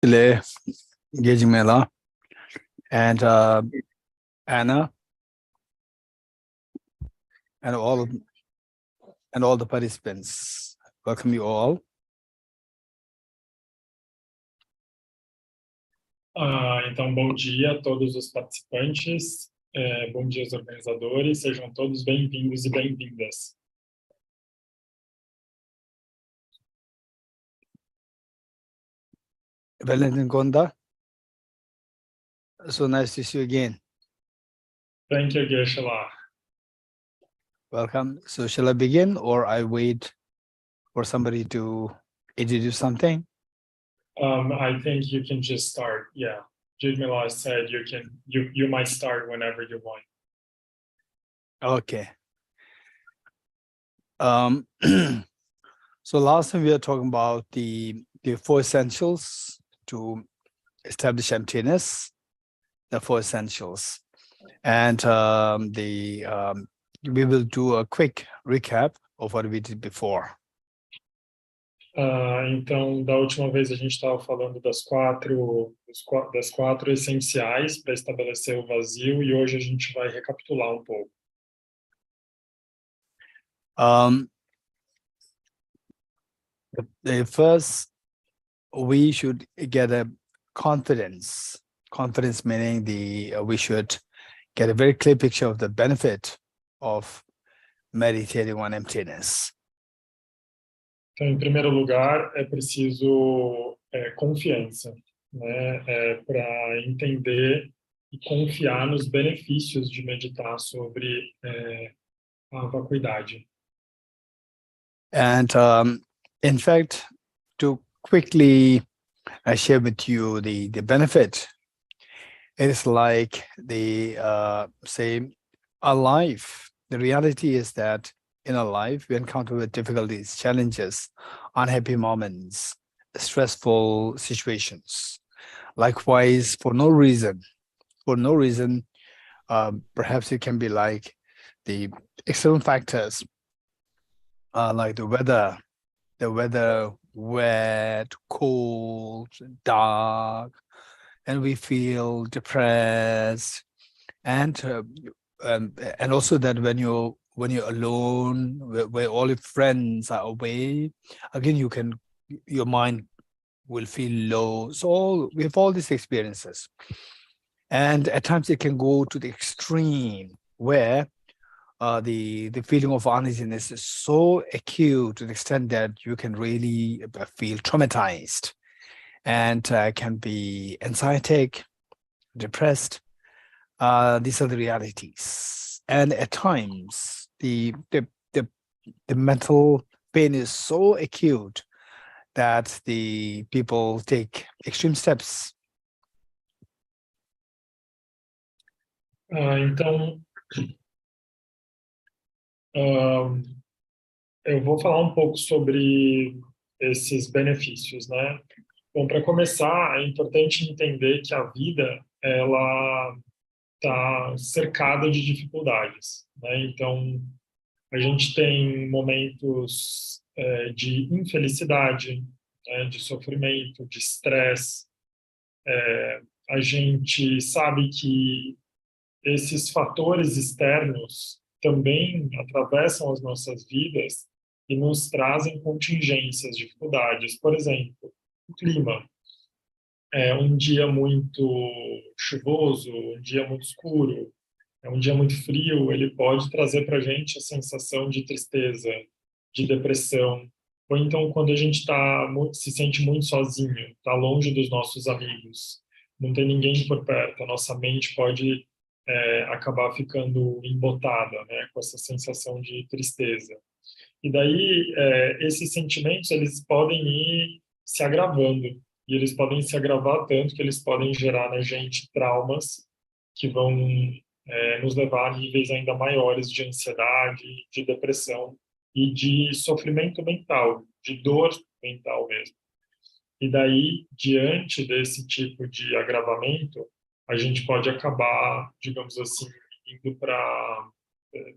Chile, Gejimela, and Anna, and all the participants. Welcome you all. Então, bom dia a todos os participantes, bom dia aos organizadores, sejam todos bem-vindos e bem-vindas. Valentin Gonda, so nice to see you again. Thank you, Geshe. Welcome. So shall I begin, or I wait for somebody to introduce something? I think you can just start. Yeah, Jidmila said you might start whenever you want. Okay. So last time we were talking about the four essentials to establish emptiness, the four essentials, and we will do a quick recap of what we did before. Então, da última vez a gente estava falando das quatro essenciais para estabelecer o vazio, e hoje a gente vai recapitular um pouco. First, we should get a confidence. Confidence meaning we should get a very clear picture of the benefit of meditating on emptiness. Então, em primeiro lugar, é preciso confiança, né, para entender e confiar nos benefícios de meditar sobre a vacuidade. And in fact, to quickly share with you the benefit, it is like say our life. The reality is that in our life, we encounter with difficulties, challenges, unhappy moments, stressful situations. Likewise, for no reason, perhaps it can be like the external factors, like the weather, wet, cold, dark, and we feel depressed, and also that when you're alone, where all your friends are away, again your mind will feel low. So we have all these experiences, and at times it can go to the extreme where the feeling of uneasiness is so acute to the extent that you can really feel traumatized, and can be anxietic, depressed. These are the realities, and at times the mental pain is so acute that the people take extreme steps. Então, eu vou falar um pouco sobre esses benefícios, né? Bom, para começar, é importante entender que a vida, ela está cercada de dificuldades, né? Então, a gente tem momentos de infelicidade, né? De sofrimento, de estresse. A gente sabe que esses fatores externos também atravessam as nossas vidas e nos trazem contingências, dificuldades. Por exemplo, o clima. Um dia muito chuvoso, um dia muito escuro, um dia muito frio, ele pode trazer para a gente a sensação de tristeza, de depressão. Ou então, quando a gente se sente muito sozinho, está longe dos nossos amigos, não tem ninguém por perto, a nossa mente pode acabar ficando embotada, né, com essa sensação de tristeza. E daí, esses sentimentos, eles podem ir se agravando, e eles podem se agravar tanto que eles podem gerar na gente traumas que vão nos levar a níveis ainda maiores de ansiedade, de depressão e de sofrimento mental, de dor mental mesmo. E daí, diante desse tipo de agravamento, a gente pode acabar, digamos assim,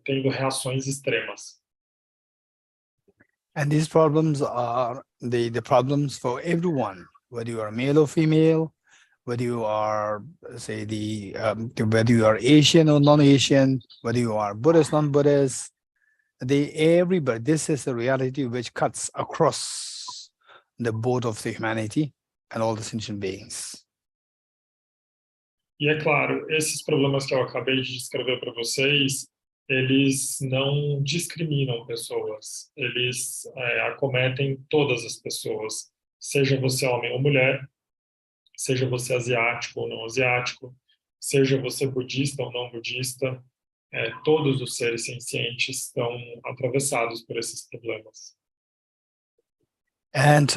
tendo reações extremas. And these problems are the problems for everyone. whether you are male or female, whether you are, say, whether you are Asian or non-Asian, whether you are Buddhist, non-Buddhist, everybody, this is a reality which cuts across the board of the humanity and all the sentient beings. E é claro, esses problemas que eu acabei de descrever para vocês, eles não discriminam pessoas, eles acometem todas as pessoas, seja você homem ou mulher, seja você asiático ou não asiático, seja você budista ou não budista, todos os seres sencientes estão atravessados por esses problemas. And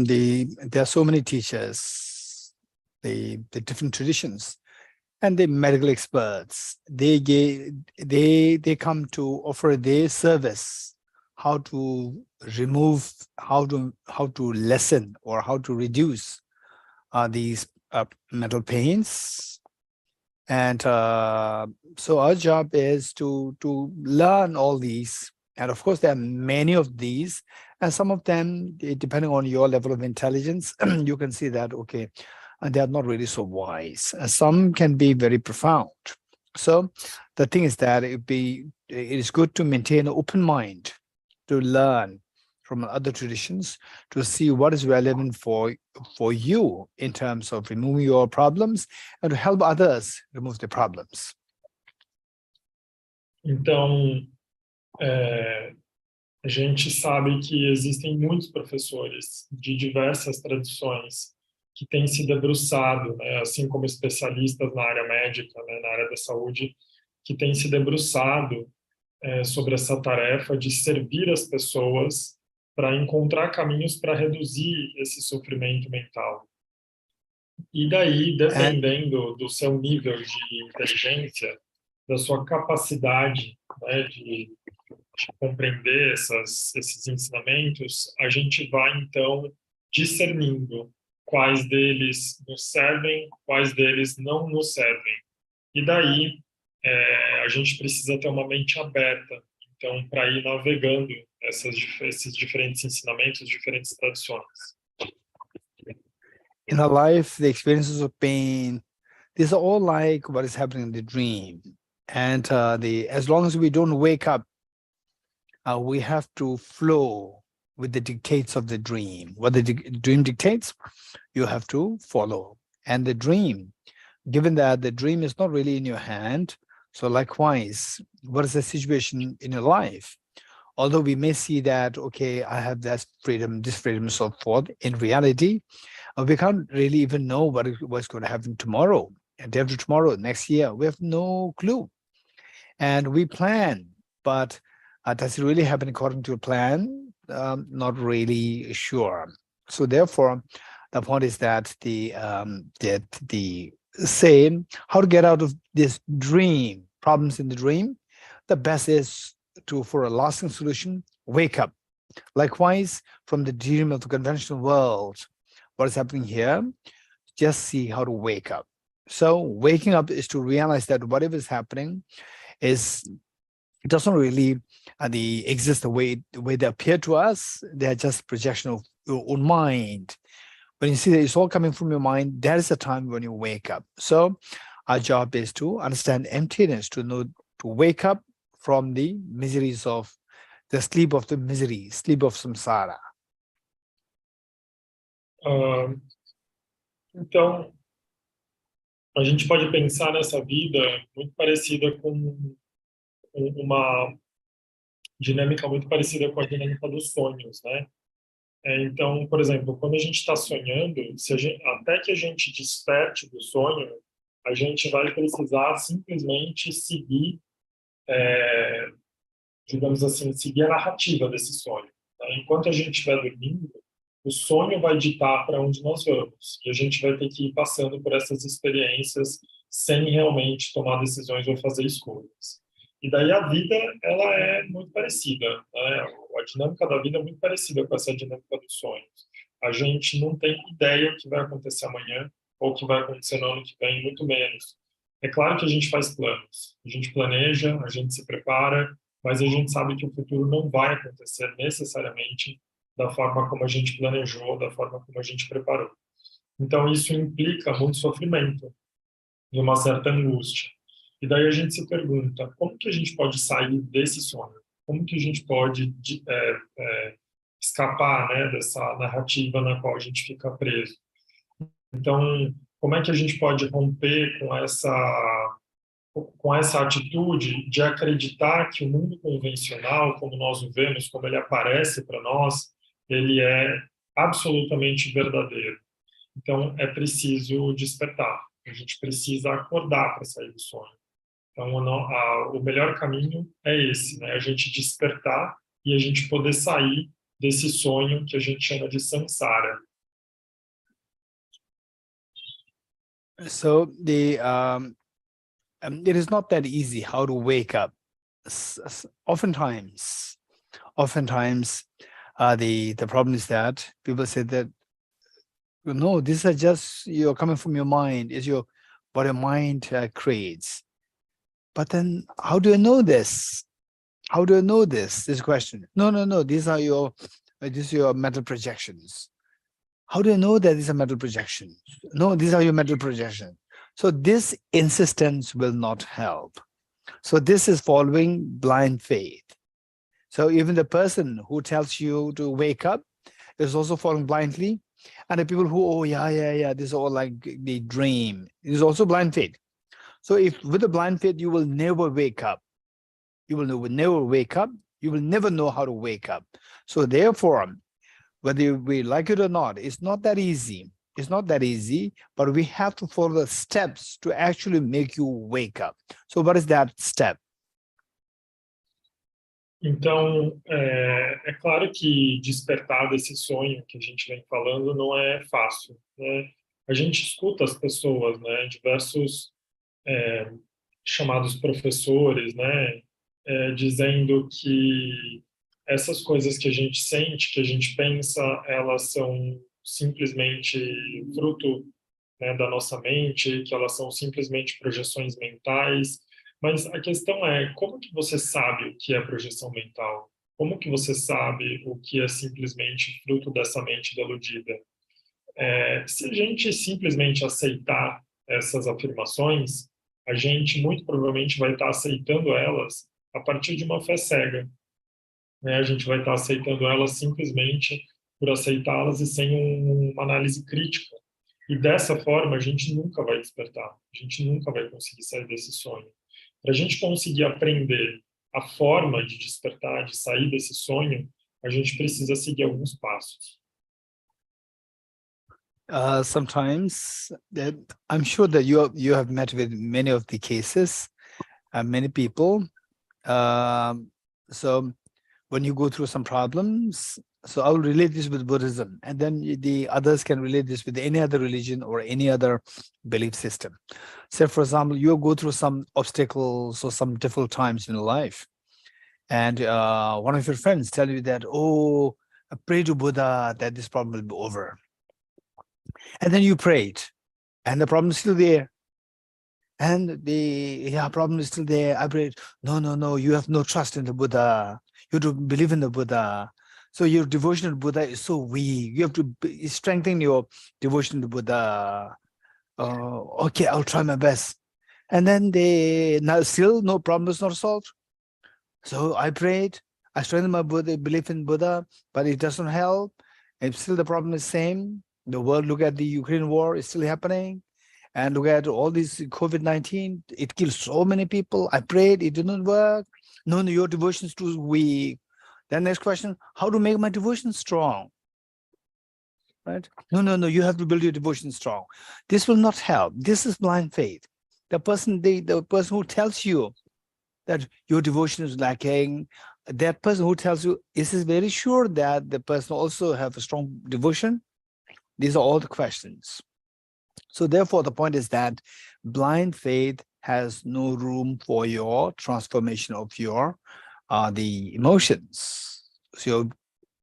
there are so many teachers, the different traditions, and the medical experts. They come to offer their service, how to remove, how to lessen, or how to reduce these mental pains. And so our job is to learn all these. And of course, there are many of these, and some of them, depending on your level of intelligence, you can see that, okay, they are not really so wise. Some can be very profound. So the thing is that it is good to maintain an open mind, to learn from other traditions, to see what is relevant for you in terms of removing your problems and to help others remove their problems. Então, a gente sabe que existem muitos professores de diversas tradições que têm se debruçado, né, assim como especialistas na área médica, né, na área da saúde, que têm se debruçado sobre essa tarefa de servir as pessoas para encontrar caminhos para reduzir esse sofrimento mental. E daí, dependendo do seu nível de inteligência, da sua capacidade, né, de compreender esses ensinamentos, a gente vai, então, discernindo quais deles nos servem, quais deles não nos servem. E daí, a gente precisa ter uma mente aberta, então, para ir navegando esses diferentes ensinamentos, diferentes tradições. In our life, the experiences of pain, these are all like what is happening in the dream. And as long as we don't wake up, we have to flow with the dictates of the dream. What the dream dictates, you have to follow. And the dream, given that the dream is not really in your hand, so likewise, what is the situation in your life? Although we may see that, okay, I have that freedom, this freedom, so forth, in reality, we can't really even know what's going to happen tomorrow, and day after tomorrow, next year. We have no clue. And we plan, but does it really happen according to a plan? Not really sure. So therefore, the point is that the same, how to get out of this dream, problems in the dream, the best is for a lasting solution, wake up. Likewise, from the dream of the conventional world, what is happening here, just see how to wake up. So waking up is to realize that whatever is happening it doesn't really exist the way they appear to us. They are just projection of your own mind. When you see that it's all coming from your mind, that is the time when you wake up. So our job is to understand emptiness, to know, to wake up from the miseries of the sleep of the misery, sleep of samsara. Então, a gente pode pensar nessa vida muito parecida com uma dinâmica muito parecida com a dinâmica dos sonhos, né? Então, por exemplo, quando a gente está sonhando, até que a gente desperte do sonho, a gente vai precisar simplesmente seguir, digamos assim, seguir a narrativa desse sonho. Tá? Enquanto a gente estiver dormindo, o sonho vai ditar para onde nós vamos. E a gente vai ter que ir passando por essas experiências sem realmente tomar decisões ou fazer escolhas. E daí a vida, ela é muito parecida, né? A dinâmica da vida é muito parecida com essa dinâmica dos sonhos. A gente não tem ideia o que vai acontecer amanhã ou o que vai acontecer no ano que vem, muito menos. É claro que a gente faz planos, a gente planeja, a gente se prepara, mas a gente sabe que o futuro não vai acontecer necessariamente da forma como a gente planejou, da forma como a gente preparou. Então, isso implica muito sofrimento e uma certa angústia. E daí a gente se pergunta, como que a gente pode sair desse sonho? Como que a gente pode escapar, né, dessa narrativa na qual a gente fica preso? Então, como é que a gente pode romper com essa atitude de acreditar que o mundo convencional, como nós o vemos, como ele aparece para nós, ele é absolutamente verdadeiro? Então, é preciso despertar. A gente precisa acordar para sair do sonho. Então, o melhor caminho é esse, né? A gente despertar e a gente poder sair desse sonho que a gente chama de samsara. So it is not that easy how to wake up. Oftentimes, the problem is that people say that, no, these are just you're coming from your mind. Is what your mind creates. But then, how do I know this? How do I know this? This question. No. These are your mental projections. How do I know that these are mental projections? No, these are your mental projections. So this insistence will not help. So this is following blind faith. So even the person who tells you to wake up is also following blindly. And the people who, oh, yeah, this is all like the dream. It is also blind faith. So if with the blind faith, you will never wake up. You will never wake up. You will never know how to wake up. So therefore, whether we like it or not, it's not that easy. It's not that easy, but we have to follow the steps to actually make you wake up. So what is that step? Então, é claro que despertar desse sonho que a gente vem falando não é fácil, né? A gente escuta as pessoas, né, diversos chamados professores, né, dizendo que essas coisas que a gente sente, que a gente pensa, elas são simplesmente fruto, né, da nossa mente, que elas são simplesmente projeções mentais. Mas a questão é, como que você sabe o que é projeção mental? Como que você sabe o que é simplesmente fruto dessa mente deludida? Se a gente simplesmente aceitar essas afirmações, a gente muito provavelmente vai estar aceitando elas a partir de uma fé cega, né? A gente vai estar aceitando elas simplesmente por aceitá-las e sem uma análise crítica. E dessa forma, a gente nunca vai despertar, a gente nunca vai conseguir sair desse sonho. Para a gente conseguir aprender a forma de despertar, de sair desse sonho, a gente precisa seguir alguns passos. Sometimes I'm sure that you have met with many of the cases, many people. So when you go through some problems, so I will relate this with Buddhism, and then the others can relate this with any other religion or any other belief system. Say, for example, you go through some obstacles or some difficult times in life, and one of your friends tell you that, oh, pray to Buddha that this problem will be over. And then you prayed, and the problem is still there. And the problem is still there. I prayed, no, you have no trust in the Buddha. You don't believe in the Buddha. So your devotion to Buddha is so weak. You have to strengthen your devotion to Buddha. Okay, I'll try my best. And then now still no problem is not solved. So I prayed, I strengthened my belief in Buddha, but it doesn't help. And still the problem is same. The world, look at the Ukraine war, is still happening. And look at all this COVID-19, it kills so many people. I prayed, it didn't work. No, your devotion is too weak. Then next question, how to make my devotion strong? Right? No, you have to build your devotion strong. This will not help. This is blind faith. The person who tells you that your devotion is lacking, that person who tells you, is this very sure that the person also have a strong devotion? These are all the questions. So therefore, the point is that blind faith has no room for your transformation of your the emotions. So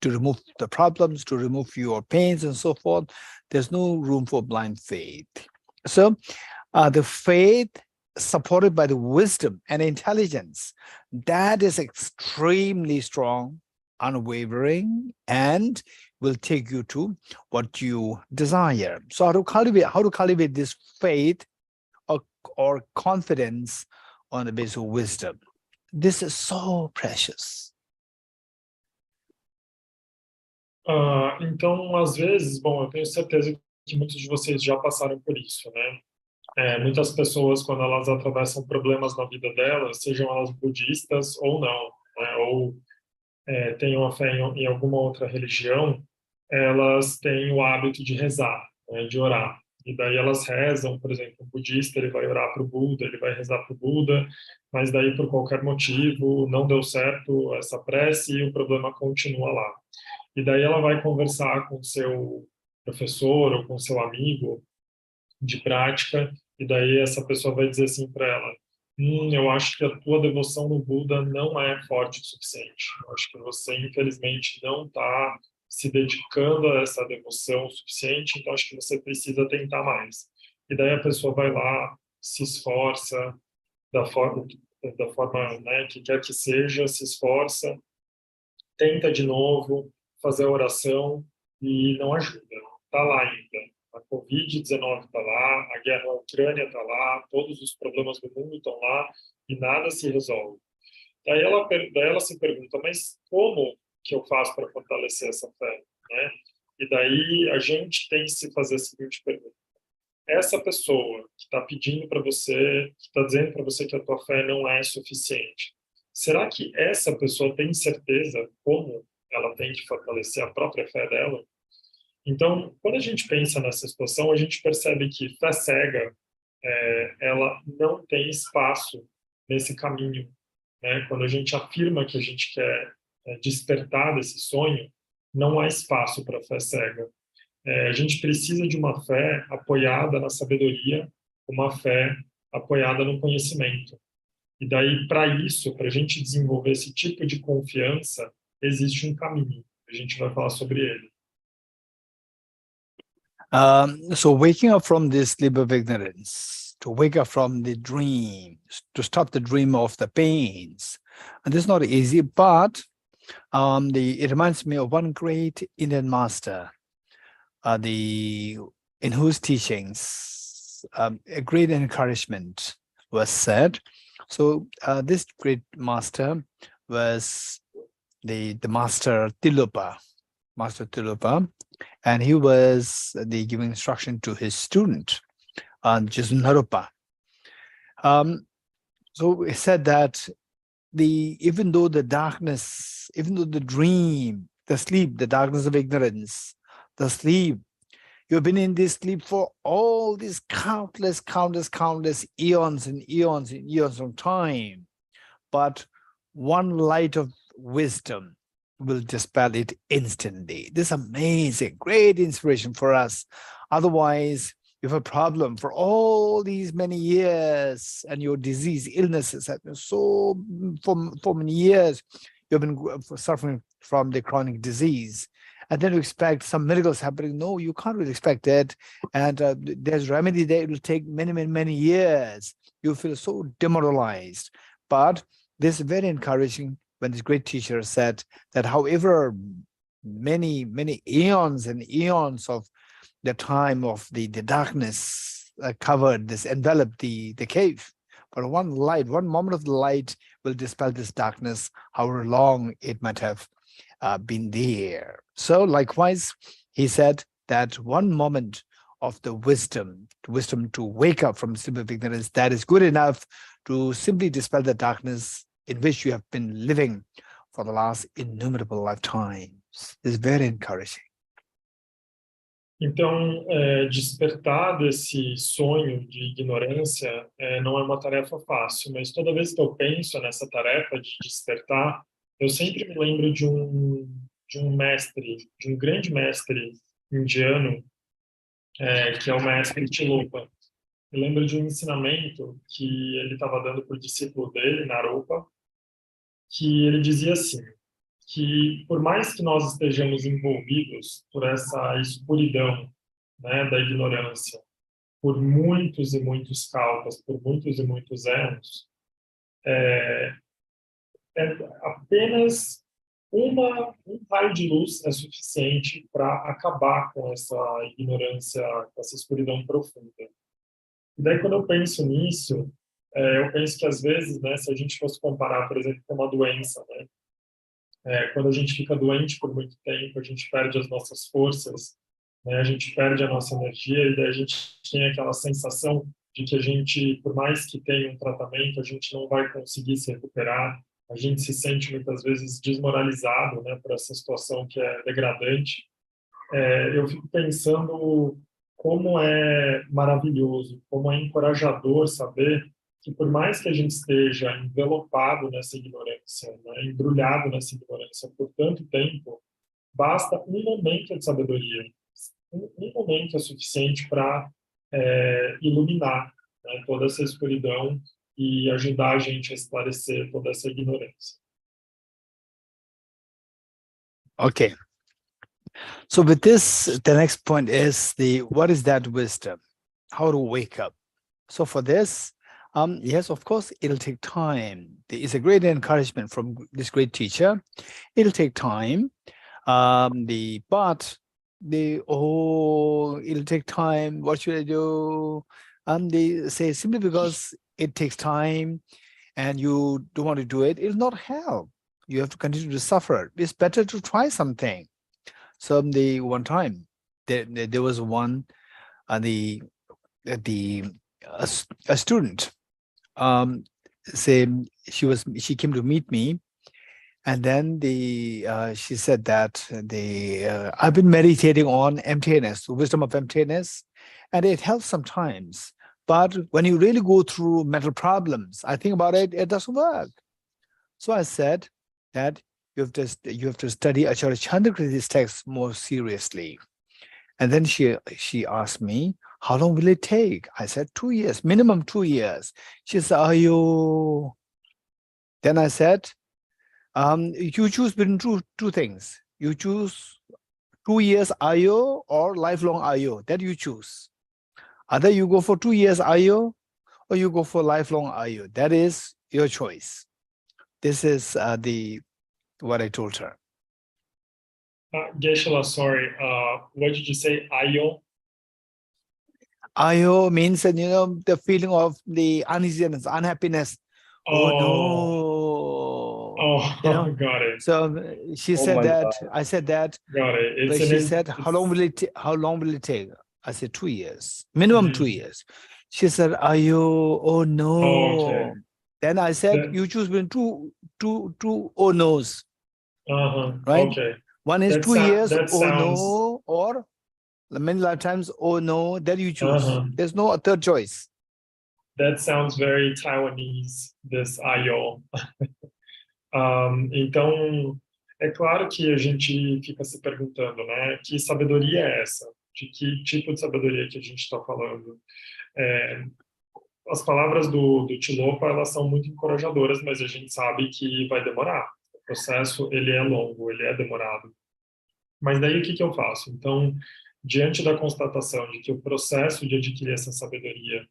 to remove the problems, to remove your pains and so forth, there's no room for blind faith. So the faith supported by the wisdom and intelligence, that is extremely strong, unwavering, and will take you to what you desire. So how to cultivate this faith or confidence on the basis of wisdom? This is so precious. Então, às vezes, bom, eu tenho certeza que muitos de vocês já passaram por isso, né? Muitas pessoas, quando elas atravessam problemas na vida delas, sejam elas budistas ou não, né? Ou tenham a fé em alguma outra religião, elas têm o hábito de rezar, né, de orar. E daí elas rezam, por exemplo, o budista ele vai orar para o Buda, ele vai rezar para o Buda, mas daí por qualquer motivo não deu certo essa prece e o problema continua lá. E daí ela vai conversar com seu professor ou com seu amigo de prática, e daí essa pessoa vai dizer assim para ela: eu acho que a tua devoção no Buda não é forte o suficiente. Eu acho que você, infelizmente, não está se dedicando a essa devoção o suficiente, então acho que você precisa tentar mais. E daí a pessoa vai lá, se esforça, da forma, né, que quer que seja, se esforça, tenta de novo fazer a oração e não ajuda, está lá ainda. A Covid-19 está lá, a guerra na Ucrânia está lá, todos os problemas do mundo estão lá e nada se resolve. Daí ela se pergunta, mas como que eu faço para fortalecer essa fé? Né? E daí a gente tem que se fazer a seguinte pergunta. Essa pessoa que está pedindo para você, que está dizendo para você que a tua fé não é suficiente, será que essa pessoa tem certeza como ela tem que fortalecer a própria fé dela? Então, quando a gente pensa nessa situação, a gente percebe que fé cega, ela não tem espaço nesse caminho, né? Quando a gente afirma que a gente quer despertar desse sonho, não há espaço para fé cega. A gente precisa de uma fé apoiada na sabedoria, uma fé apoiada no conhecimento. E daí, para isso, para a gente desenvolver esse tipo de confiança, existe um caminho. A gente vai falar sobre ele. So waking up from this sleep of ignorance, to wake up from the dream, to stop the dream of the pains. And this is not easy, but it reminds me of one great Indian master, in whose teachings a great encouragement was said. So this great master was the master Tilupa, and he was giving instruction to his student, Narupa. So he said that even though the darkness, even though the dream, the sleep, the darkness of ignorance, the sleep, you've been in this sleep for all these countless eons and eons and eons of time, but one light of wisdom will dispel it instantly. This is amazing, great inspiration for us. Otherwise, you have a problem for all these many years, and your disease, illnesses have been so for many years, you've been suffering from the chronic disease. And then you expect some miracles happening. No, you can't really expect that. And there's remedy there. It will take many years. You feel so demoralized. But this is very encouraging when this great teacher said that however many eons and eons of the time of the darkness enveloped the cave, but one moment of the light will dispel this darkness, however long it might have been there. So likewise, he said that one moment of the wisdom to wake up from sleep of ignorance, that is good enough to simply dispel the darkness in which you have been living for the last innumerable lifetimes. Is very encouraging. Então, despertar desse sonho de ignorância não é uma tarefa fácil, mas toda vez que eu penso nessa tarefa de despertar, eu sempre me lembro de um mestre, de um grande mestre indiano, que é o mestre Tilopa. Eu lembro de um ensinamento que ele estava dando para o discípulo dele, Naropa, que ele dizia assim, que por mais que nós estejamos envolvidos por essa escuridão, né, da ignorância, por muitos e muitos kalpas, por muitos e muitos anos, é apenas um raio de luz é suficiente para acabar com essa ignorância, com essa escuridão profunda. E daí, quando eu penso nisso, eu penso que, às vezes, né, se a gente fosse comparar, por exemplo, com uma doença, né, quando a gente fica doente por muito tempo, a gente perde as nossas forças, né, a gente perde a nossa energia, e daí a gente tem aquela sensação de que a gente, por mais que tenha um tratamento, a gente não vai conseguir se recuperar, a gente se sente muitas vezes desmoralizado, né, por essa situação que é degradante. Eu fico pensando como é maravilhoso, como é encorajador saber que, por mais que a gente esteja envelopado nessa ignorância, né, embrulhado nessa ignorância por tanto tempo, basta um momento de sabedoria. Um momento é suficiente para iluminar, né, toda essa escuridão e ajudar a gente a esclarecer toda essa ignorância. Okay. So with this, the next point is what is that wisdom? How to wake up? So for this, yes, of course, it'll take time. There is a great encouragement from this great teacher. It'll take time. It'll take time. What should I do? They say simply because it takes time and you don't want to do it, it'll not help. You have to continue to suffer. It's better to try something. So one time there was one, a student say she came to meet me, and then she said that I've been meditating on emptiness, wisdom of emptiness, and it helps sometimes. But when you really go through mental problems, I think about it, it doesn't work. So I said that you have to study Acharya Chandrakirti's text more seriously. And then she asked me, how long will it take? I said 2 years, minimum 2 years. She said, are you? Then I said, you choose between two things. You choose 2 years IO or lifelong IO. That you choose. Either you go for 2 years IO or you go for lifelong IO. That is your choice. This is what I told her. Geshe, sorry, what did you say, Ayo? Ayo means, the feeling of the uneasiness, unhappiness. Oh no. Got it. So she said that, God. I said that. Got it. But she said, how long will it take? I said 2 years, minimum 2 years. She said, Ayo, oh no. Okay. Then I said, you choose between two oh no's. Right? Okay. One is 2 years, that oh sounds... no, or many lifetimes, oh no, that you choose. There's no third choice. That sounds very Taiwanese, this Ayo. Então, é claro que a gente fica se perguntando, né, que sabedoria é essa? De que tipo de sabedoria que a gente está falando? As palavras do Tilopa, elas são muito encorajadoras, mas a gente sabe que vai demorar. O processo, ele é longo, ele é demorado. Mas daí o que eu faço? Então, diante da constatação de que o processo de adquirir essa sabedoria,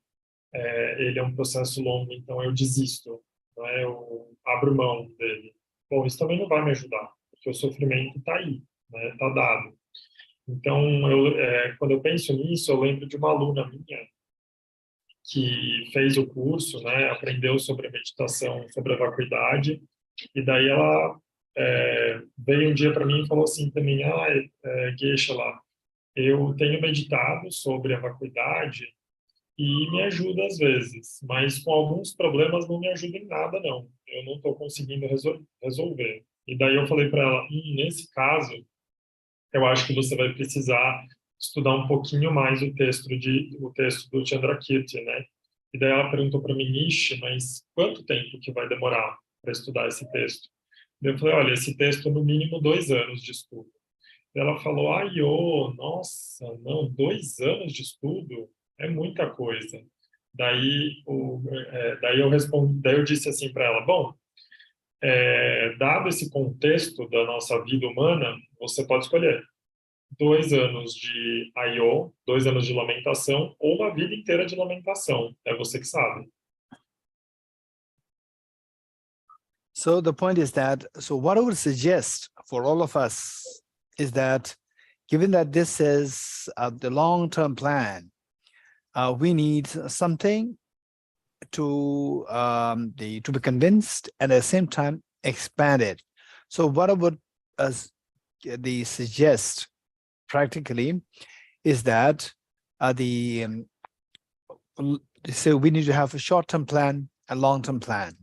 ele é um processo longo, então eu desisto, né? Eu abro mão dele. Bom, isso também não vai me ajudar, porque o sofrimento está aí, né? Está dado. Então, quando eu penso nisso, eu lembro de uma aluna minha que fez o curso, né? Aprendeu sobre a meditação, sobre a vacuidade, e daí ela veio um dia para mim e falou assim também, Geshe lá, eu tenho meditado sobre a vacuidade e me ajuda às vezes, mas com alguns problemas não me ajuda em nada, não. Eu não estou conseguindo resolver. E daí eu falei para ela, nesse caso, eu acho que você vai precisar estudar um pouquinho mais o texto do Chandrakirti, né? E daí ela perguntou para mim, mas quanto tempo que vai demorar para estudar esse texto? Eu falei, olha, esse texto no mínimo 2 anos de estudo. Ela falou, nossa, não, 2 anos de estudo é muita coisa. Daí eu disse assim para ela, bom, dado esse contexto da nossa vida humana, você pode escolher 2 anos de IO, 2 anos de lamentação, ou uma vida inteira de lamentação. É você que sabe. So the point is that, so what I would suggest for all of us is that, given that this is the long-term plan, we need something to be convinced and at the same time expand it. So what I would suggest practically is that so we need to have a short-term plan and long-term plan.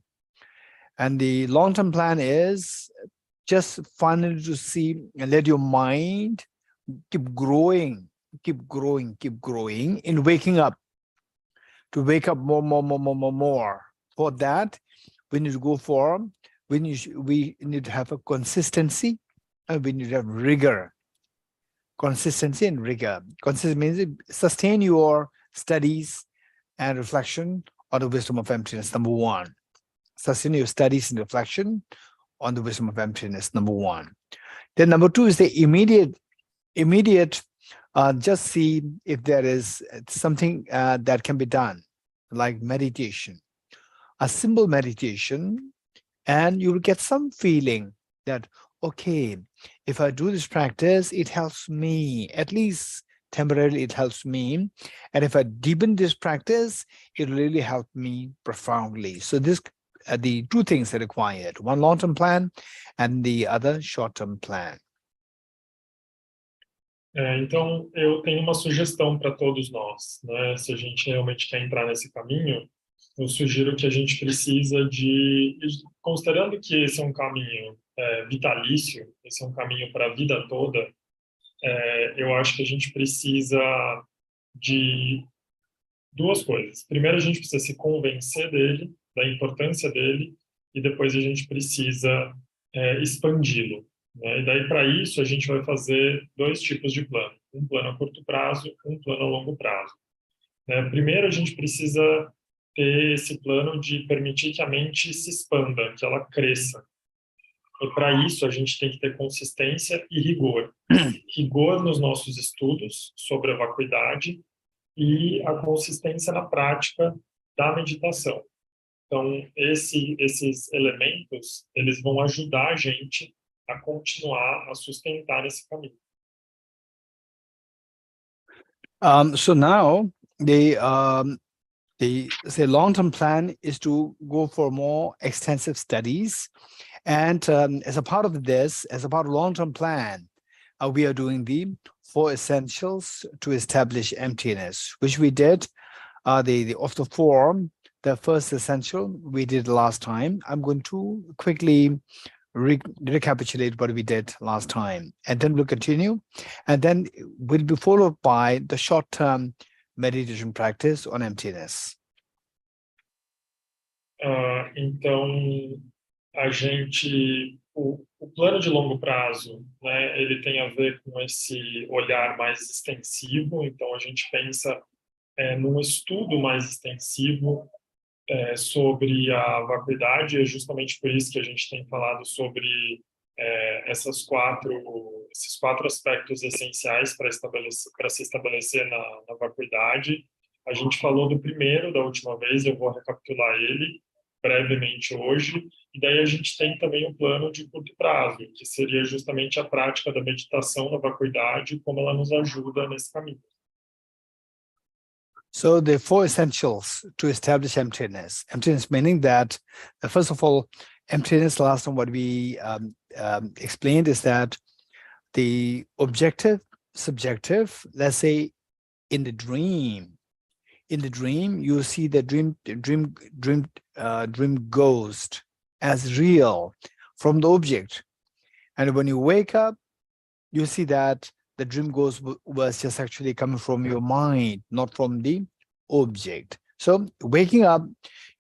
And the long-term plan is just finally to see and let your mind keep growing in waking up, to wake up more. For that, we need to go for, we need to have a consistency, and we need to have rigor. Consistency and rigor. Consistency means sustain your studies and reflection on the wisdom of emptiness, number one. Sustain your studies and reflection on the wisdom of emptiness, number one. Then number two is the immediate, just see if there is something that can be done, like meditation, a simple meditation, and you will get some feeling that, okay, if I do this practice, it helps me, at least temporarily it helps me. And if I deepen this practice, it will really help me profoundly. So this are the two things that are required, one long-term plan and the other short-term plan. Então, eu tenho uma sugestão para todos nós, né? Se a gente realmente quer entrar nesse caminho, eu sugiro que a gente precisa de, considerando que esse é um caminho vitalício, esse é um caminho para a vida toda, eu acho que a gente precisa de duas coisas. Primeiro, a gente precisa se convencer dele, da importância dele, e depois a gente precisa expandi-lo, né? E daí, para isso, a gente vai fazer dois tipos de plano. Um plano a curto prazo, um plano a longo prazo. Primeiro, a gente precisa ter esse plano de permitir que a mente se expanda, que ela cresça. E para isso, a gente tem que ter consistência e rigor. Rigor nos nossos estudos sobre a vacuidade e a consistência na prática da meditação. Então, esses elementos, eles vão ajudar a gente a continuar a sustentar esse caminho. So now, the long-term plan is to go for more extensive studies. And as a part of this, as a part of long-term plan, we are doing the 4 essentials to establish emptiness, which we did. Of the 4, the first essential we did last time. I'm going to quickly recapitulate what we did last time, and then we'll continue, and then will be followed by the short-term meditation practice on emptiness. Então, o plano de longo prazo, né, ele tem a ver com esse olhar mais extensivo. Então, a gente pensa num estudo mais extensivo sobre a vacuidade. É justamente por isso que a gente tem falado sobre esses 4 aspectos essenciais para se estabelecer na vacuidade. A gente falou do primeiro da última vez, eu vou recapitular ele brevemente hoje, e daí a gente tem também um plano de curto prazo, que seria justamente a prática da meditação na vacuidade, como ela nos ajuda nesse caminho. So the 4 essentials to establish emptiness. Emptiness meaning that, first of all, emptiness, last time what we explained is that the objective, subjective, let's say in the dream, you see the dream ghost as real from the object. And when you wake up, you see that the dream ghost was just actually coming from your mind, not from the object. So waking up,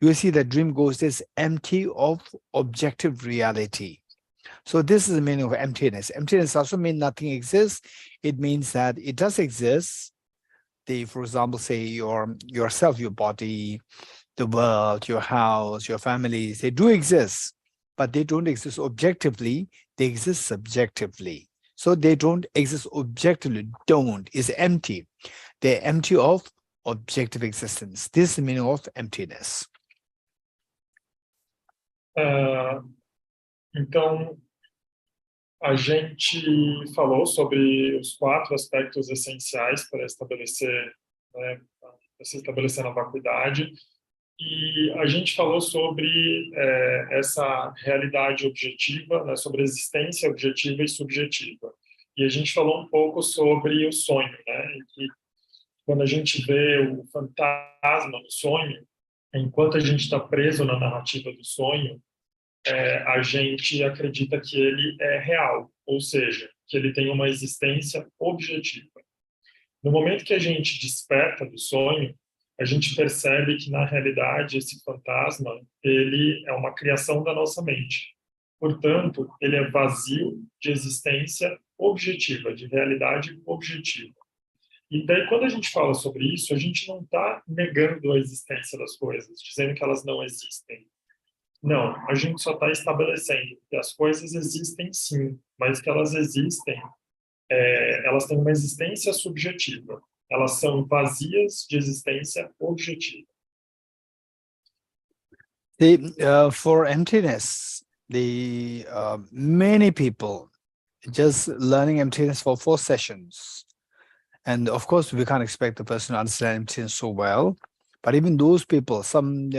you see that dream ghost is empty of objective reality. So this is the meaning of emptiness. Emptiness also means nothing exists. It means that it does exist. For example, say yourself, your body, the world, your house, your families, they do exist, but they don't exist objectively. They exist subjectively. So they don't exist objectively. Is empty. They're empty of objective existence. This is the meaning of emptiness. Então, a gente falou sobre os 4 aspectos essenciais para estabelecer, né, para se estabelecer na vacuidade, e a gente falou sobre essa realidade objetiva, né, sobre a existência objetiva e subjetiva. E a gente falou um pouco sobre o sonho, né, e que quando a gente vê o fantasma no sonho, enquanto a gente está preso na narrativa do sonho, a gente acredita que ele é real, ou seja, que ele tem uma existência objetiva. No momento que a gente desperta do sonho, a gente percebe que, na realidade, esse fantasma, ele é uma criação da nossa mente. Portanto, ele é vazio de existência objetiva, de realidade objetiva. E daí, quando a gente fala sobre isso, a gente não está negando a existência das coisas, dizendo que elas não existem. Não, a gente só está estabelecendo que as coisas existem sim, mas que elas existem, elas têm uma existência subjetiva. Elas são vazias de existência objetiva. For emptiness, many people just learning emptiness for 4 sessions. And of course, we can't expect the person to understand emptiness so well. But even those people, some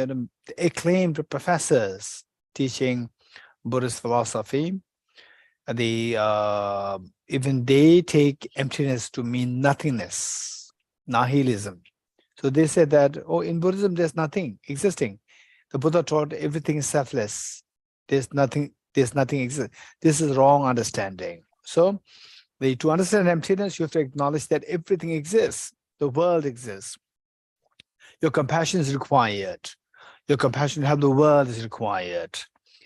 acclaimed professors teaching Buddhist philosophy, even they take emptiness to mean nothingness, nihilism. So they said that, oh, in Buddhism, there's nothing existing. The Buddha taught everything is selfless. There's nothing exists. This is wrong understanding. So to understand emptiness, you have to acknowledge that everything exists. The world exists. Your compassion is required. Your compassion to help the world is required.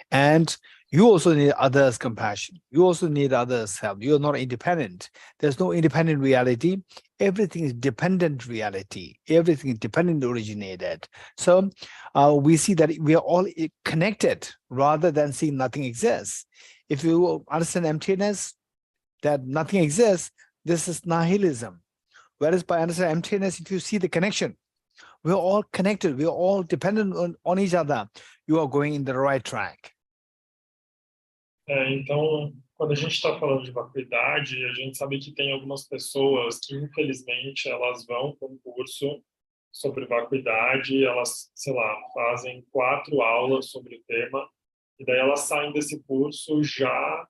And you also need others' compassion. You also need others' help. You're not independent. There's no independent reality. Everything is dependent reality. Everything is dependent originated. So we see that we are all connected rather than seeing nothing exists. If you understand emptiness, that nothing exists, this is nihilism. Whereas by understanding emptiness, if you see the connection, we're all connected, we're all dependent on each other, you are going in the right track. Então, quando a gente está falando de vacuidade, a gente sabe que tem algumas pessoas que, infelizmente, elas vão para um curso sobre vacuidade, elas, sei lá, fazem 4 aulas sobre o tema, e daí elas saem desse curso já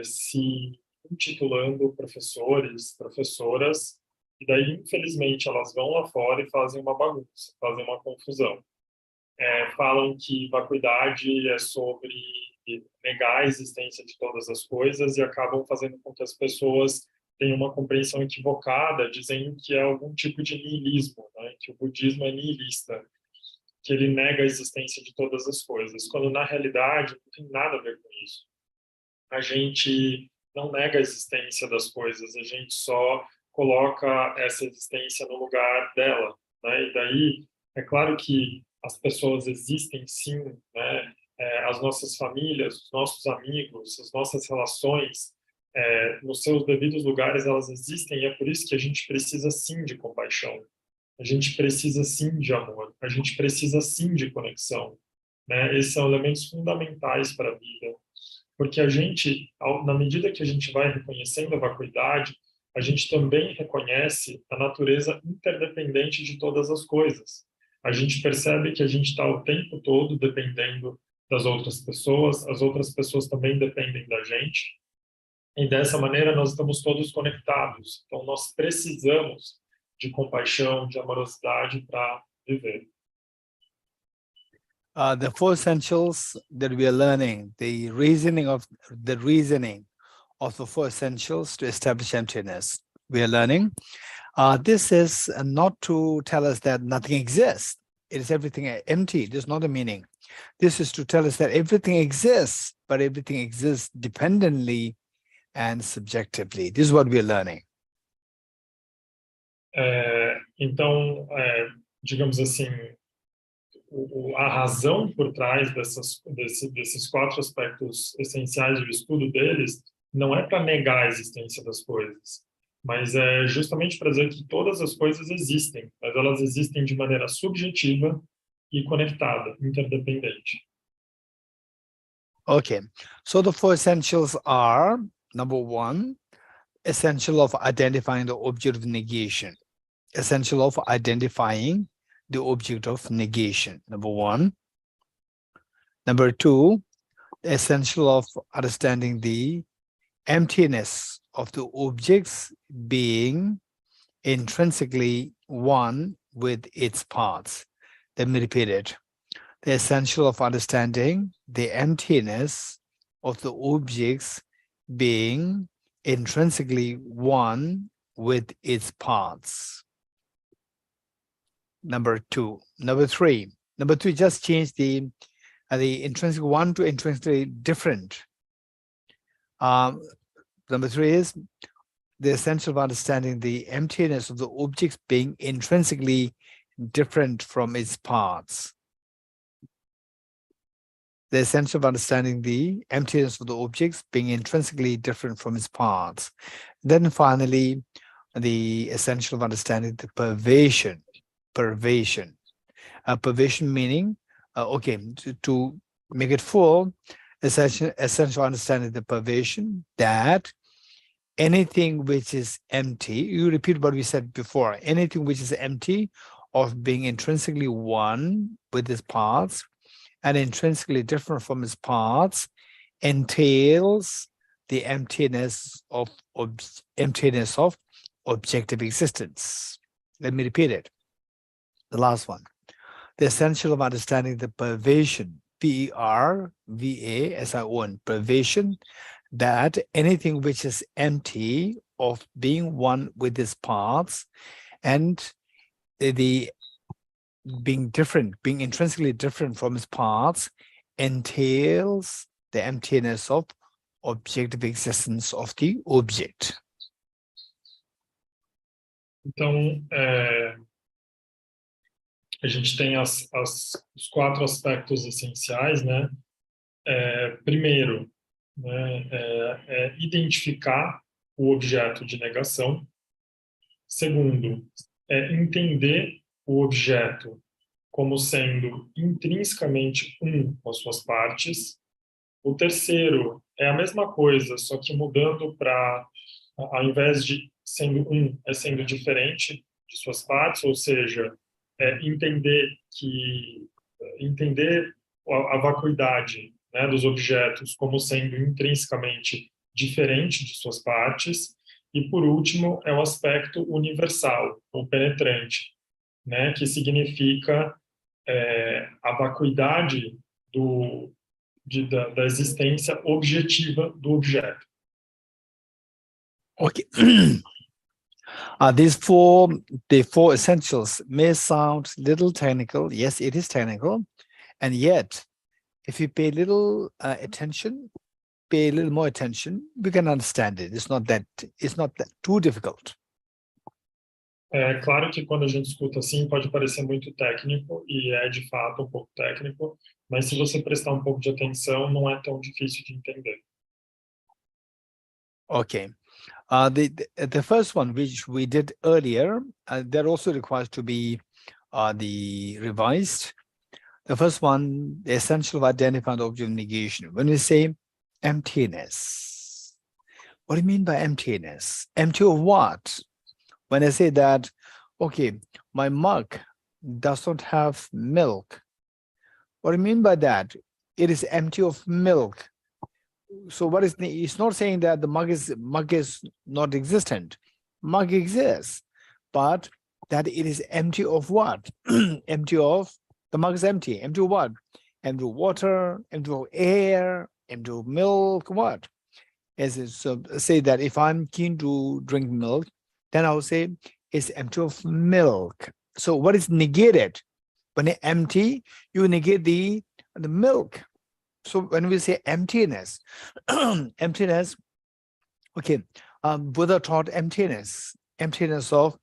se intitulando professores, professoras, e daí, infelizmente, elas vão lá fora e fazem uma bagunça, fazem uma confusão. Falam que vacuidade é sobre negar a existência de todas as coisas e acabam fazendo com que as pessoas tenham uma compreensão equivocada, dizendo que é algum tipo de niilismo, né? Que o budismo é nihilista, que ele nega a existência de todas as coisas, quando na realidade não tem nada a ver com isso. A gente não nega a existência das coisas, a gente só coloca essa existência no lugar dela, né? E daí, é claro que as pessoas existem sim, né? As nossas famílias, os nossos amigos, as nossas relações, nos seus devidos lugares, elas existem, e é por isso que a gente precisa sim de compaixão, a gente precisa sim de amor, a gente precisa sim de conexão, né? Esses são elementos fundamentais para a vida, porque a gente, na medida que a gente vai reconhecendo a vacuidade, a gente também reconhece a natureza interdependente de todas as coisas. A gente percebe que a gente está o tempo todo dependendo das outras pessoas, as outras pessoas também dependem da gente, e dessa maneira nós estamos todos conectados. Então nós precisamos de compaixão, de amorosidade para viver. The 4 essentials that we are learning, the reasoning of the 4 essentials to establish emptiness, we are learning. This is not to tell us that nothing exists. It is everything empty. There's not a meaning. This is to tell us that everything exists, but everything exists dependently and subjectively. This is what we are learning. Então, digamos assim, a razão por trás desses 4 aspectos essenciais do estudo deles não é para negar a existência das coisas, mas é justamente para dizer que todas as coisas existem, mas elas existem de maneira subjetiva e conectada, interdependente. Okay, so the four essentials are, number one, essential of identifying the object of negation. Essential of identifying the object of negation, number one. Number two, essential of understanding the emptiness of the objects being intrinsically one with its parts. Let me repeat it. The essential of understanding the emptiness of the objects being intrinsically one with its parts. Number two. Number three, just change the intrinsic one to intrinsically different. Number three is the essential of understanding the emptiness of the objects being intrinsically different from its parts. The essential of understanding the emptiness of the objects being intrinsically different from its parts. Then finally, the essential of understanding the pervasion. Pervasion meaning, okay, to make it full, essential understanding the pervasion that anything which is empty, you repeat what we said before, anything which is empty of being intrinsically one with its parts and intrinsically different from its parts entails the emptiness of objective existence. Let me repeat it. The last one. The essential of understanding the pervasion, P-E-R-V-A-S-I-O-N, pervasion, that anything which is empty of being one with its parts and the being different, being intrinsically different from its parts, entails the emptiness of objective existence of the object. Então, a gente tem os quatro aspectos essenciais, né? Primeiro, né, identificar o objeto de negação. Segundo, entender o objeto como sendo intrinsecamente um com as suas partes. O terceiro é a mesma coisa, só que mudando para, ao invés de sendo um, é sendo diferente de suas partes, ou seja, entender a vacuidade, né, dos objetos como sendo intrinsecamente diferente de suas partes. E, por último, é o aspecto universal, ou penetrante, né, que significa a vacuidade da existência objetiva do objeto. Okay. The four essentials may sound little technical. Yes, it is technical. And yet, if you pay a little attention, pay a little more attention, we can understand it. It's not that too difficult. É claro que quando a gente escuta assim pode parecer muito técnico, e é de fato um pouco técnico, mas se você prestar um pouco de atenção, não é tão difícil de entender. Okay. The first one, which we did earlier, that also requires to be revised. The first one, the essential of identifying the object of negation. When we say emptiness, what do you mean by emptiness? Empty of what? When I say that, okay, my mug does not have milk, what do you mean by that? It is empty of milk. So what is it's not saying that the mug is not existent. Mug exists, but that it is empty of what? Empty of, the mug is empty. Empty of what? Empty of water, empty of air, empty of milk, what? So say that if I'm keen to drink milk, then I will say it's empty of milk. So what is negated? When it's empty, you negate the milk. So when we say emptiness, emptiness, okay, Buddha taught emptiness of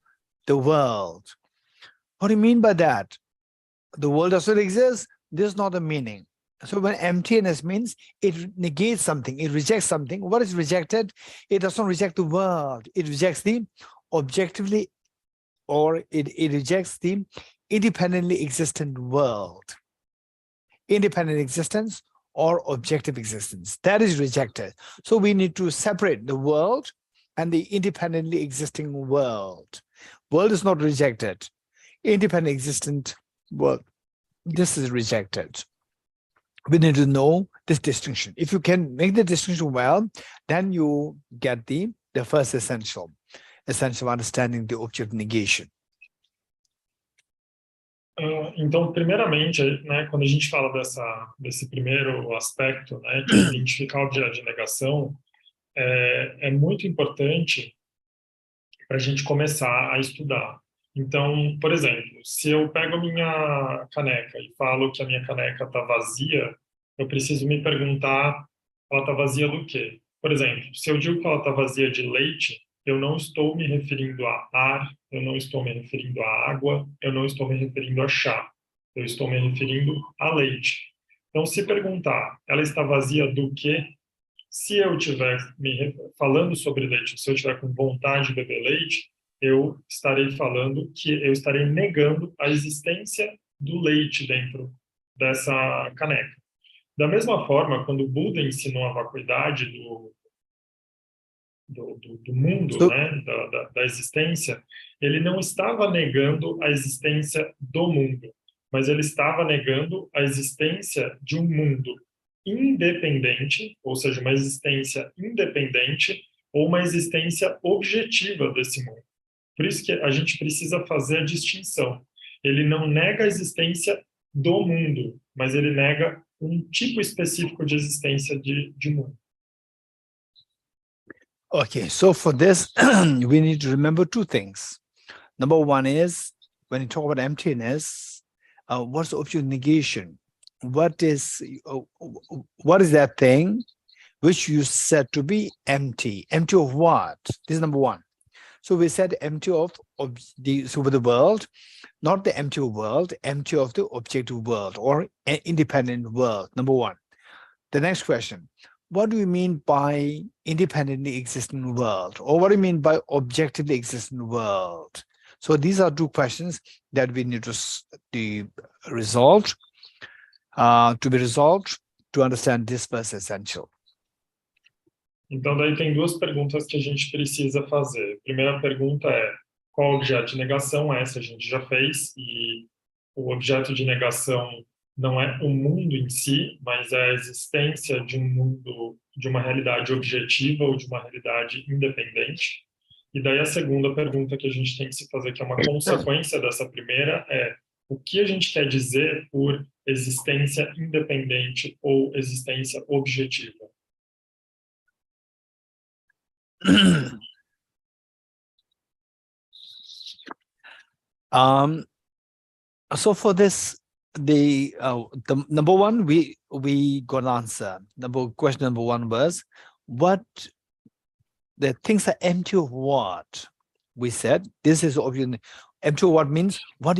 the world. What do you mean by that? The world doesn't exist? This is not the meaning. So when emptiness means it negates something, it rejects something. What is rejected? It does not reject the world. It rejects the objectively, or it rejects the independently existent world. Independent existence or objective existence. That is rejected. So we need to separate the world and the independently existing world. World is not rejected. Independent existent world, this is rejected. We need to know this distinction. If you can make the distinction well, then you get the first essential understanding the object negation. Então, primeiramente, né, quando a gente fala desse primeiro aspecto, né, que é identificar o objeto de negação, é muito importante para a gente começar a estudar. Então, por exemplo, se eu pego a minha caneca e falo que a minha caneca está vazia, eu preciso me perguntar, ela está vazia do quê? Por exemplo, se eu digo que ela está vazia de leite, eu não estou me referindo a ar, eu não estou me referindo a água, eu não estou me referindo a chá, eu estou me referindo a leite. Então, se perguntar, ela está vazia do quê? Se eu estiver falando sobre leite, se eu estiver com vontade de beber leite, eu estarei falando que eu estarei negando a existência do leite dentro dessa caneca. Da mesma forma, quando o Buda ensinou a vacuidade do mundo, né, da existência, ele não estava negando a existência do mundo, mas ele estava negando a existência de um mundo independente, ou seja, uma existência independente ou uma existência objetiva desse mundo. Por isso que a gente precisa fazer a distinção. Ele não nega a existência do mundo, mas ele nega um tipo específico de existência de mundo. Okay, so for this, we need to remember two things. Number one is, when you talk about emptiness, what's the object negation? What is that thing which you said to be empty? Empty of what? This is number one. So we said empty of the world, not the empty world, empty of the objective world or an independent world, number one. The next question, what do you mean by independently existing world? Or what do you mean by objectively existing world? So these are two questions that we need to be resolved to understand this first essential. Então, daí tem duas perguntas que a gente precisa fazer. A primeira pergunta é, qual o objeto de negação? Essa a gente já fez, e o objeto de negação não é o mundo em si, mas é a existência de um mundo, de uma realidade objetiva ou de uma realidade independente. E daí a segunda pergunta que a gente tem que se fazer, que é uma consequência dessa primeira, é o que a gente quer dizer por existência independente ou existência objetiva? So for this, the number one, we got an answer. Question number one was, what the things are empty of what? We said this is obvious. Empty of what means what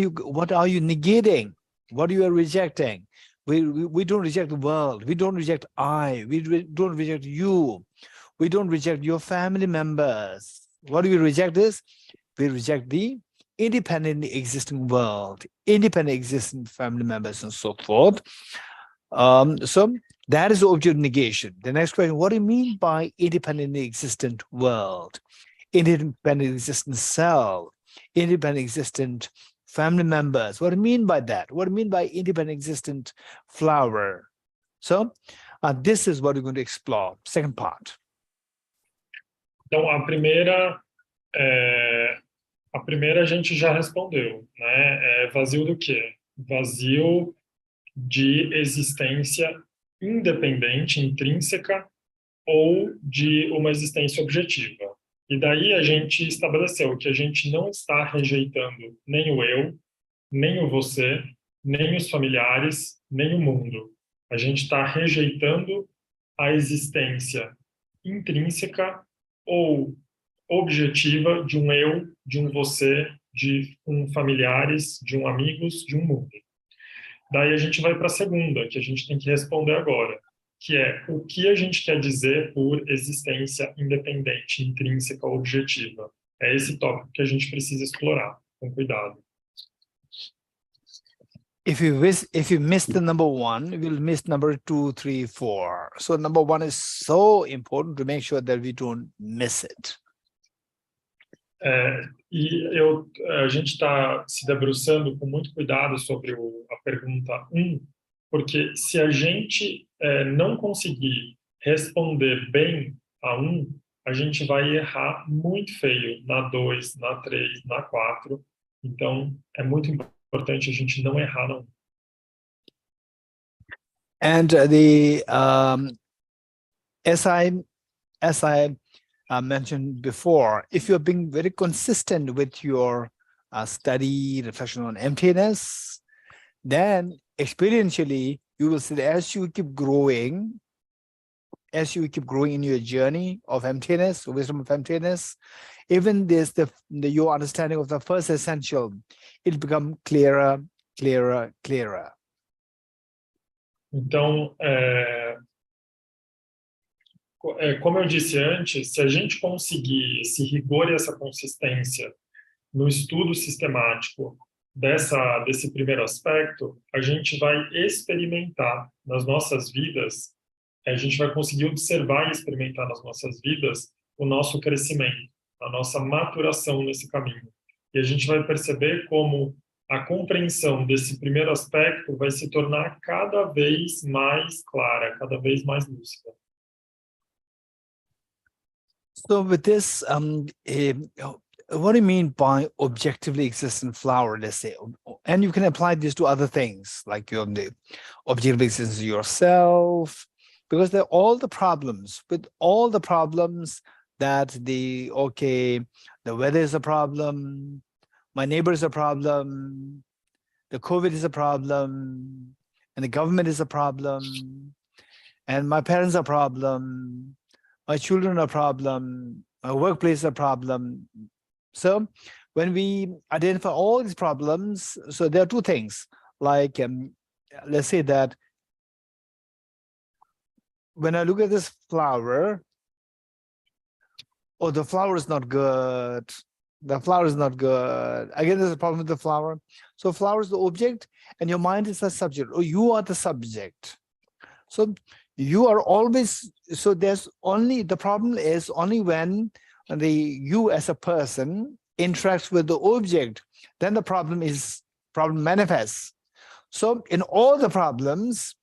are you negating? What you are rejecting? We don't reject the world. We don't reject I. We don't reject you. We don't reject your family members. What do we reject is, we reject the independently existing world, independent existing family members, and so forth. So that is the object of negation. The next question, what do you mean by independently existent world? Independent existent self, independent existent family members. What do you mean by that? What do you mean by independent existent flower? So this is what we're going to explore, second part. Então, a primeira a gente já respondeu, né? É vazio do quê? Vazio de existência independente, intrínseca, ou de uma existência objetiva. E daí a gente estabeleceu que a gente não está rejeitando nem o eu, nem o você, nem os familiares, nem o mundo. A gente está rejeitando a existência intrínseca ou objetiva de um eu, de um você, de um familiares, de um amigos, de um mundo. Daí a gente vai para a segunda, que a gente tem que responder agora, que é o que a gente quer dizer por existência independente, intrínseca, objetiva. É esse tópico que a gente precisa explorar, com cuidado. if you miss the number one, you will miss number 2, 3, 4. So number one is so important to make sure that we don't miss it. A gente está se debruçando com muito cuidado sobre a pergunta 1, porque se a gente não conseguir responder bem a 1, a gente vai errar muito feio na 2, na 3, na 4. Então, é muito importante a gente não errar na 1. And as I mentioned before, if you're being very consistent with your study, reflection on emptiness, then experientially you will see that as you keep growing in your journey of emptiness, wisdom of emptiness, even this your understanding of the first essential, it become clearer. Então, como eu disse antes, se a gente conseguir esse rigor e essa consistência no estudo sistemático desse primeiro aspecto, a gente vai experimentar nas nossas vidas, a gente vai conseguir observar e experimentar nas nossas vidas o nosso crescimento, a nossa maturação nesse caminho. E a gente vai perceber como a compreensão desse primeiro aspecto vai se tornar cada vez mais clara, cada vez mais lúcida. So with this, what do you mean by objectively existent flower, let's say? And you can apply this to other things, like the objectively existence of yourself, because they're all the problems, that the weather is a problem, my neighbor is a problem, the COVID is a problem, and the government is a problem, and my parents are a problem, my children are a problem, my workplace is a problem. So when we identify all these problems, so there are two things, like let's say that when I look at this flower, the flower is not good. The flower is not good. Again, there's a problem with the flower. So flower is the object and your mind is the subject, or you are the subject. So you are always, so there's only, the problem is only when you as a person interacts with the object, then the problem manifests. So in all the problems,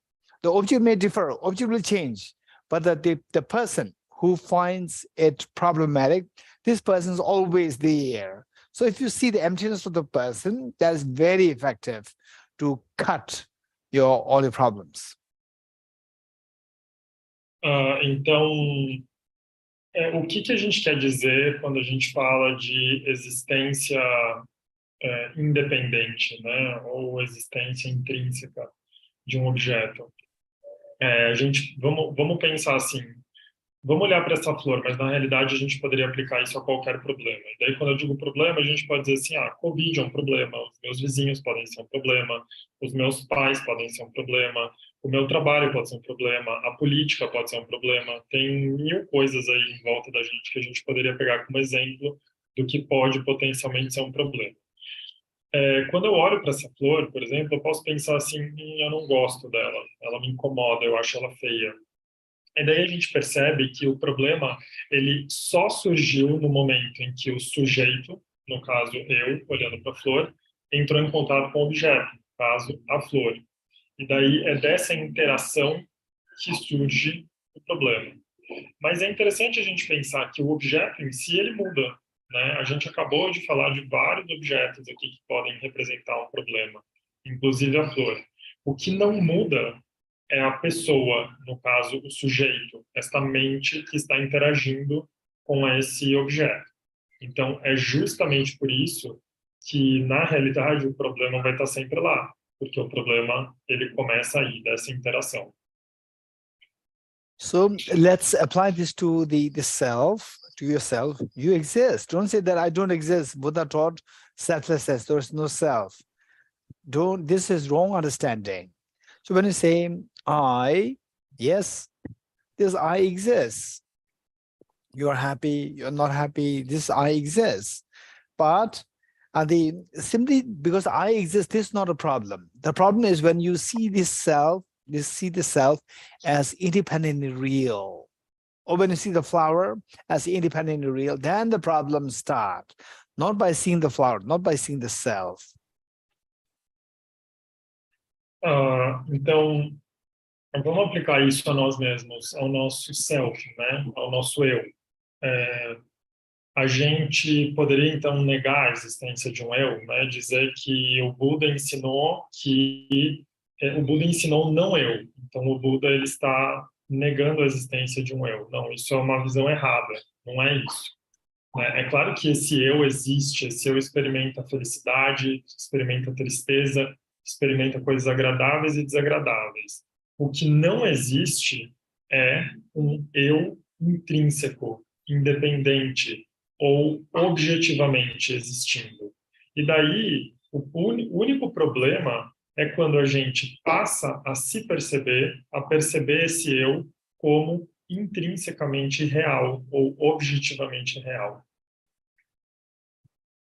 the object may differ, object will change, but the person who finds it problematic, this person is always there. So if you see the emptiness of the person, that is very effective to cut all your problems. Então, o que a gente quer dizer quando a gente fala de existência independente, né, ou existência intrínseca de um objeto? Vamos pensar assim, vamos olhar para essa flor, mas na realidade a gente poderia aplicar isso a qualquer problema. E daí quando eu digo problema, a gente pode dizer assim, Covid é um problema, os meus vizinhos podem ser um problema, os meus pais podem ser um problema, o meu trabalho pode ser um problema, a política pode ser um problema, tem 1000 coisas aí em volta da gente que a gente poderia pegar como exemplo do que pode potencialmente ser um problema. Quando eu olho para essa flor, por exemplo, eu posso pensar assim, eu não gosto dela, ela me incomoda, eu acho ela feia. E daí a gente percebe que o problema, ele só surgiu no momento em que o sujeito, no caso eu, olhando para a flor, entrou em contato com o objeto, no caso a flor. E daí é dessa interação que surge o problema. Mas é interessante a gente pensar que o objeto em si, ele muda, né? A gente acabou de falar de vários objetos aqui que podem representar um problema, inclusive a flor. O que não muda é a pessoa, no caso, o sujeito, esta mente que está interagindo com esse objeto. Então, é justamente por isso que, na realidade, o problema vai estar sempre lá, porque o problema, ele começa aí, dessa interação. So let's apply this to the self, to yourself. You exist. Don't say that I don't exist. Buddha taught selflessness. There is no self. This is wrong understanding. So when you say I, yes, this I exists. You are happy, you're not happy, this I exists. But Simply because I exist, this is not a problem. The problem is when you see this self, as independently real. Or when you see the flower as independently real, then the problems start. Not by seeing the flower, not by seeing the self. Então, vamos aplicar isso a nós mesmos, ao nosso self, né? Ao nosso eu. A gente poderia, então, negar a existência de um eu, né? Dizer que o Buda ensinou o Buda ensinou não eu. Então, o Buda ele está negando a existência de um eu. Não, isso é uma visão errada. Não é isso. É claro que esse eu existe, esse eu experimenta felicidade, experimenta tristeza, experimenta coisas agradáveis e desagradáveis. O que não existe é um eu intrínseco, independente ou objetivamente existindo. E daí, o único problema é quando a gente passa a se perceber, a perceber esse eu como intrinsecamente real ou objetivamente real.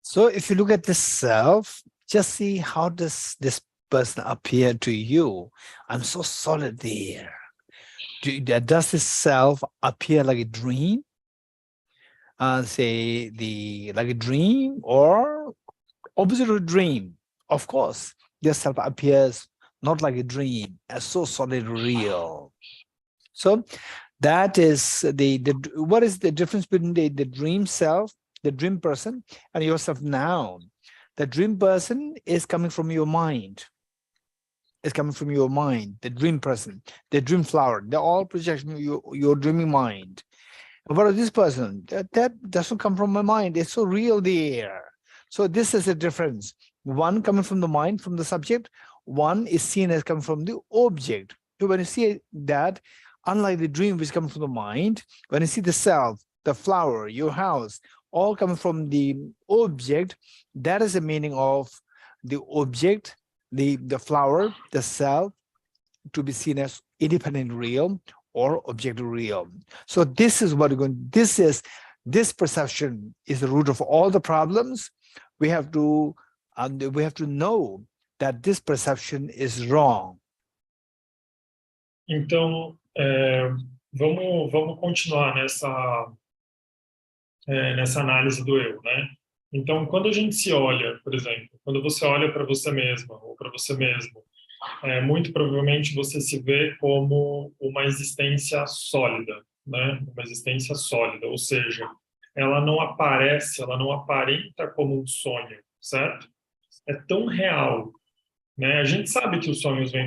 So if you look at the self, just see how does this person appear to you. I'm so solid there. Does this self appear like a dream? Say like a dream or opposite of a dream? Of course, this self appears not like a dream, as so solid real. So that is what is the difference between the dream self, the dream person, and yourself now? The dream person is coming from your mind. It's coming from your mind, the dream person, the dream flower. They're all projection of your dreaming mind. And what is this person? That doesn't come from my mind. It's so real there. So this is a difference. One coming from the mind, from the subject. One is seen as coming from the object. So when you see that, unlike the dream which comes from the mind, when you see the self, the flower, your house, all coming from the object, that is the meaning of the object, the flower, the self, to be seen as independent real or objective real. So this is what we're going. This perception is the root of all the problems. We have to know that this perception is wrong. Então, vamos continuar nessa análise do eu, né? Então, quando a gente se olha, por exemplo, quando você olha para você mesma ou para você mesmo, muito provavelmente você se vê como uma existência sólida, né? Uma existência sólida, ou seja, ela não aparenta como um sonho, certo? É tão real, né? A gente sabe que os sonhos vêm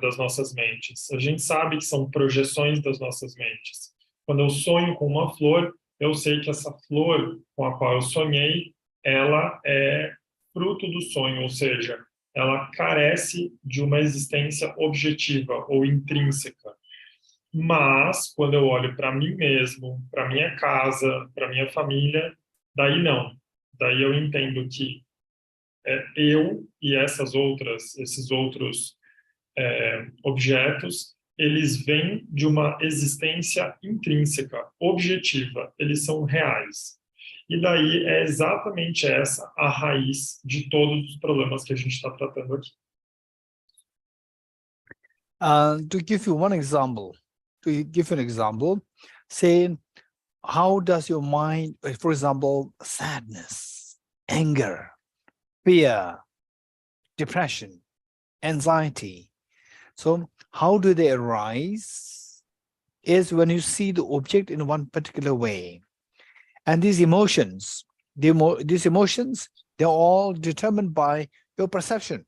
das nossas mentes, a gente sabe que são projeções das nossas mentes. Quando eu sonho com uma flor, eu sei que essa flor com a qual eu sonhei, ela é fruto do sonho, ou seja, ela carece de uma existência objetiva ou intrínseca. Mas, quando eu olho para mim mesmo, para minha casa, para minha família, daí não. Daí eu entendo que eu e esses outros objetos, eles vêm de uma existência intrínseca, objetiva, eles são reais. E daí é exatamente essa a raiz de todos os problemas que a gente está tratando aqui. To give you an example, say, how does your mind, for example, sadness, anger, fear, depression, anxiety. So how do they arise? Is when you see the object in one particular way. And these emotions, they're all determined by your perception.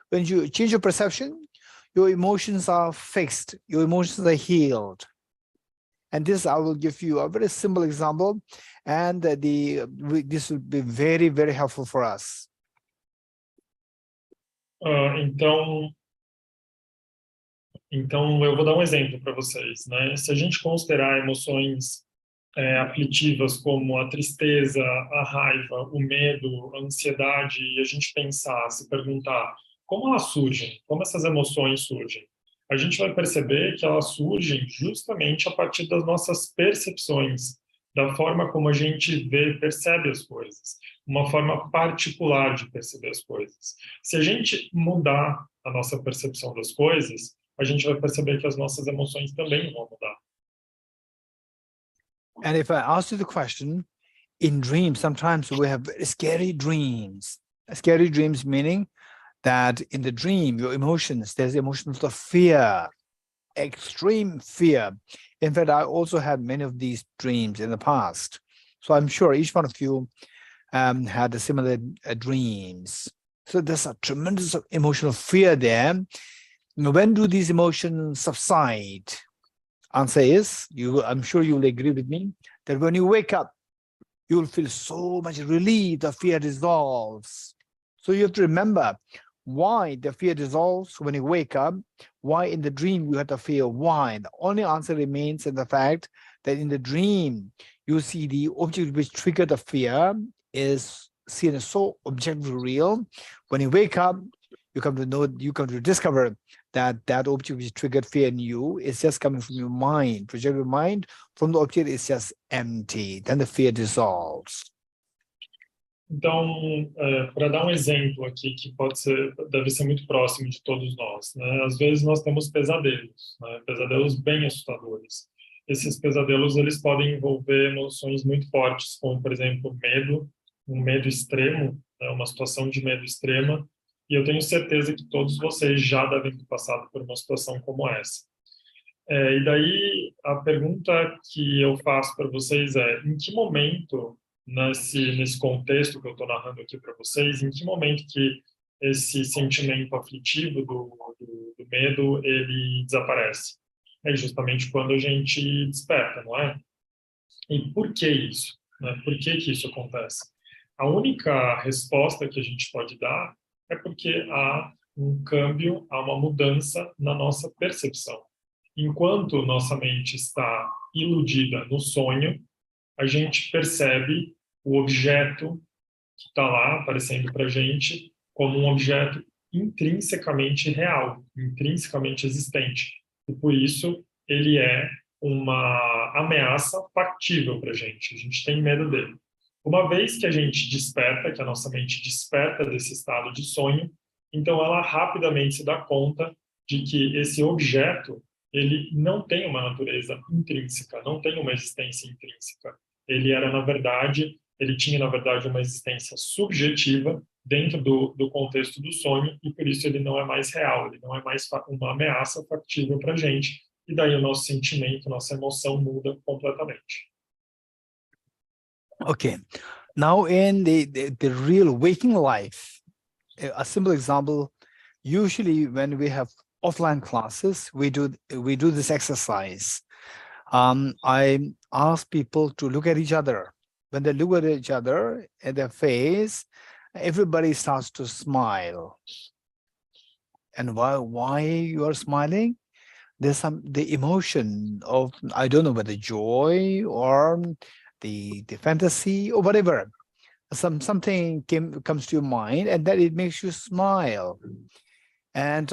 When you change your perception, your emotions are fixed, your emotions are healed. And this, I will give you a very simple example, and this will be very, very helpful for us. Então eu vou dar um exemplo para vocês, né? Se a gente considerar emoções aflitivas como a tristeza, a raiva, o medo, a ansiedade, e a gente se perguntar como elas surgem, como essas emoções surgem, a gente vai perceber que elas surgem justamente a partir das nossas percepções, da forma como a gente vê, percebe as coisas, uma forma particular de perceber as coisas. Se a gente mudar a nossa percepção das coisas, a gente vai perceber que as nossas emoções também vão mudar. And if I ask you the question, in dreams, sometimes we have very scary dreams. Scary dreams meaning that in the dream, your emotions, there's emotions of fear, extreme fear. In fact, I also had many of these dreams in the past. So I'm sure each one of you had a similar dreams. So there's a tremendous emotional fear there. When do these emotions subside? Answer is, I'm sure you will agree with me, that when you wake up, you will feel so much relief, the fear dissolves. So you have to remember why the fear dissolves when you wake up, why in the dream you had to fear, why. The only answer remains in the fact that in the dream, you see the object which triggered the fear is seen as so objectively real. When you wake up, you come to discover that that object which triggered fear in you is just coming from your mind. Projected mind from the object is just empty. Then the fear dissolves. Então, para dar exemplo aqui que deve ser muito próximo de todos nós, né? Às vezes nós temos pesadelos, né? Pesadelos bem assustadores. Esses pesadelos eles podem envolver emoções muito fortes, como por exemplo medo, um medo extremo, né? Uma situação de medo extrema. E eu tenho certeza que todos vocês já devem ter passado por uma situação como essa. E daí a pergunta que eu faço para vocês é: em que momento nesse contexto que eu estou narrando aqui para vocês, em que momento que esse sentimento aflitivo do medo, ele desaparece? É justamente quando a gente desperta, não é? E por que isso? Né? Por que isso acontece? A única resposta que a gente pode dar é porque há um câmbio, há uma mudança na nossa percepção. Enquanto nossa mente está iludida no sonho, a gente percebe o objeto que está lá aparecendo para a gente como um objeto intrinsecamente real, intrinsecamente existente. E por isso ele é uma ameaça factível para a gente tem medo dele. Uma vez que a gente desperta, que a nossa mente desperta desse estado de sonho, então ela rapidamente se dá conta de que esse objeto ele não tem uma natureza intrínseca, não tem uma existência intrínseca. Ele tinha, na verdade, uma existência subjetiva dentro do contexto do sonho e, por isso, ele não é mais real, ele não é mais uma ameaça factível para a gente. E daí o nosso sentimento, nossa emoção muda completamente. Okay. Now in the real waking life, a simple example, usually when we have offline classes, we do this exercise. I ask people to look at each other. When they look at each other, at their face, everybody starts to smile. And why you are smiling? There's the emotion of, I don't know whether joy or the fantasy or whatever. Something comes to your mind and that it makes you smile. And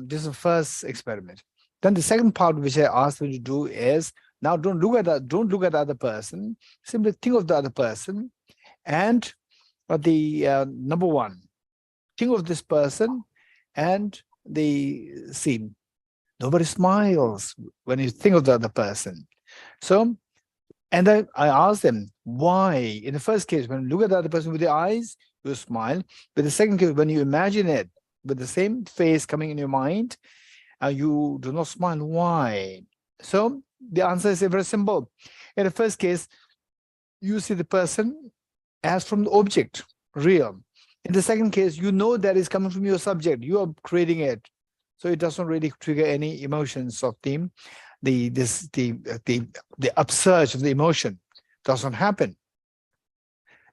this is the first experiment. Then the second part which I asked you to do is, now don't look at the other person, simply think of the other person, and the number one, think of this person and the scene. Nobody smiles when you think of the other person. So, and then I asked them why. In the first case, when you look at the other person with the eyes, you smile. But the second case, when you imagine it with the same face coming in your mind, you do not smile. Why? So the answer is very simple. In the first case, you see the person as from the object, real. In the second case, you know that is coming from your subject. You are creating it. So it doesn't really trigger any emotions of the upsurge of the emotion doesn't happen.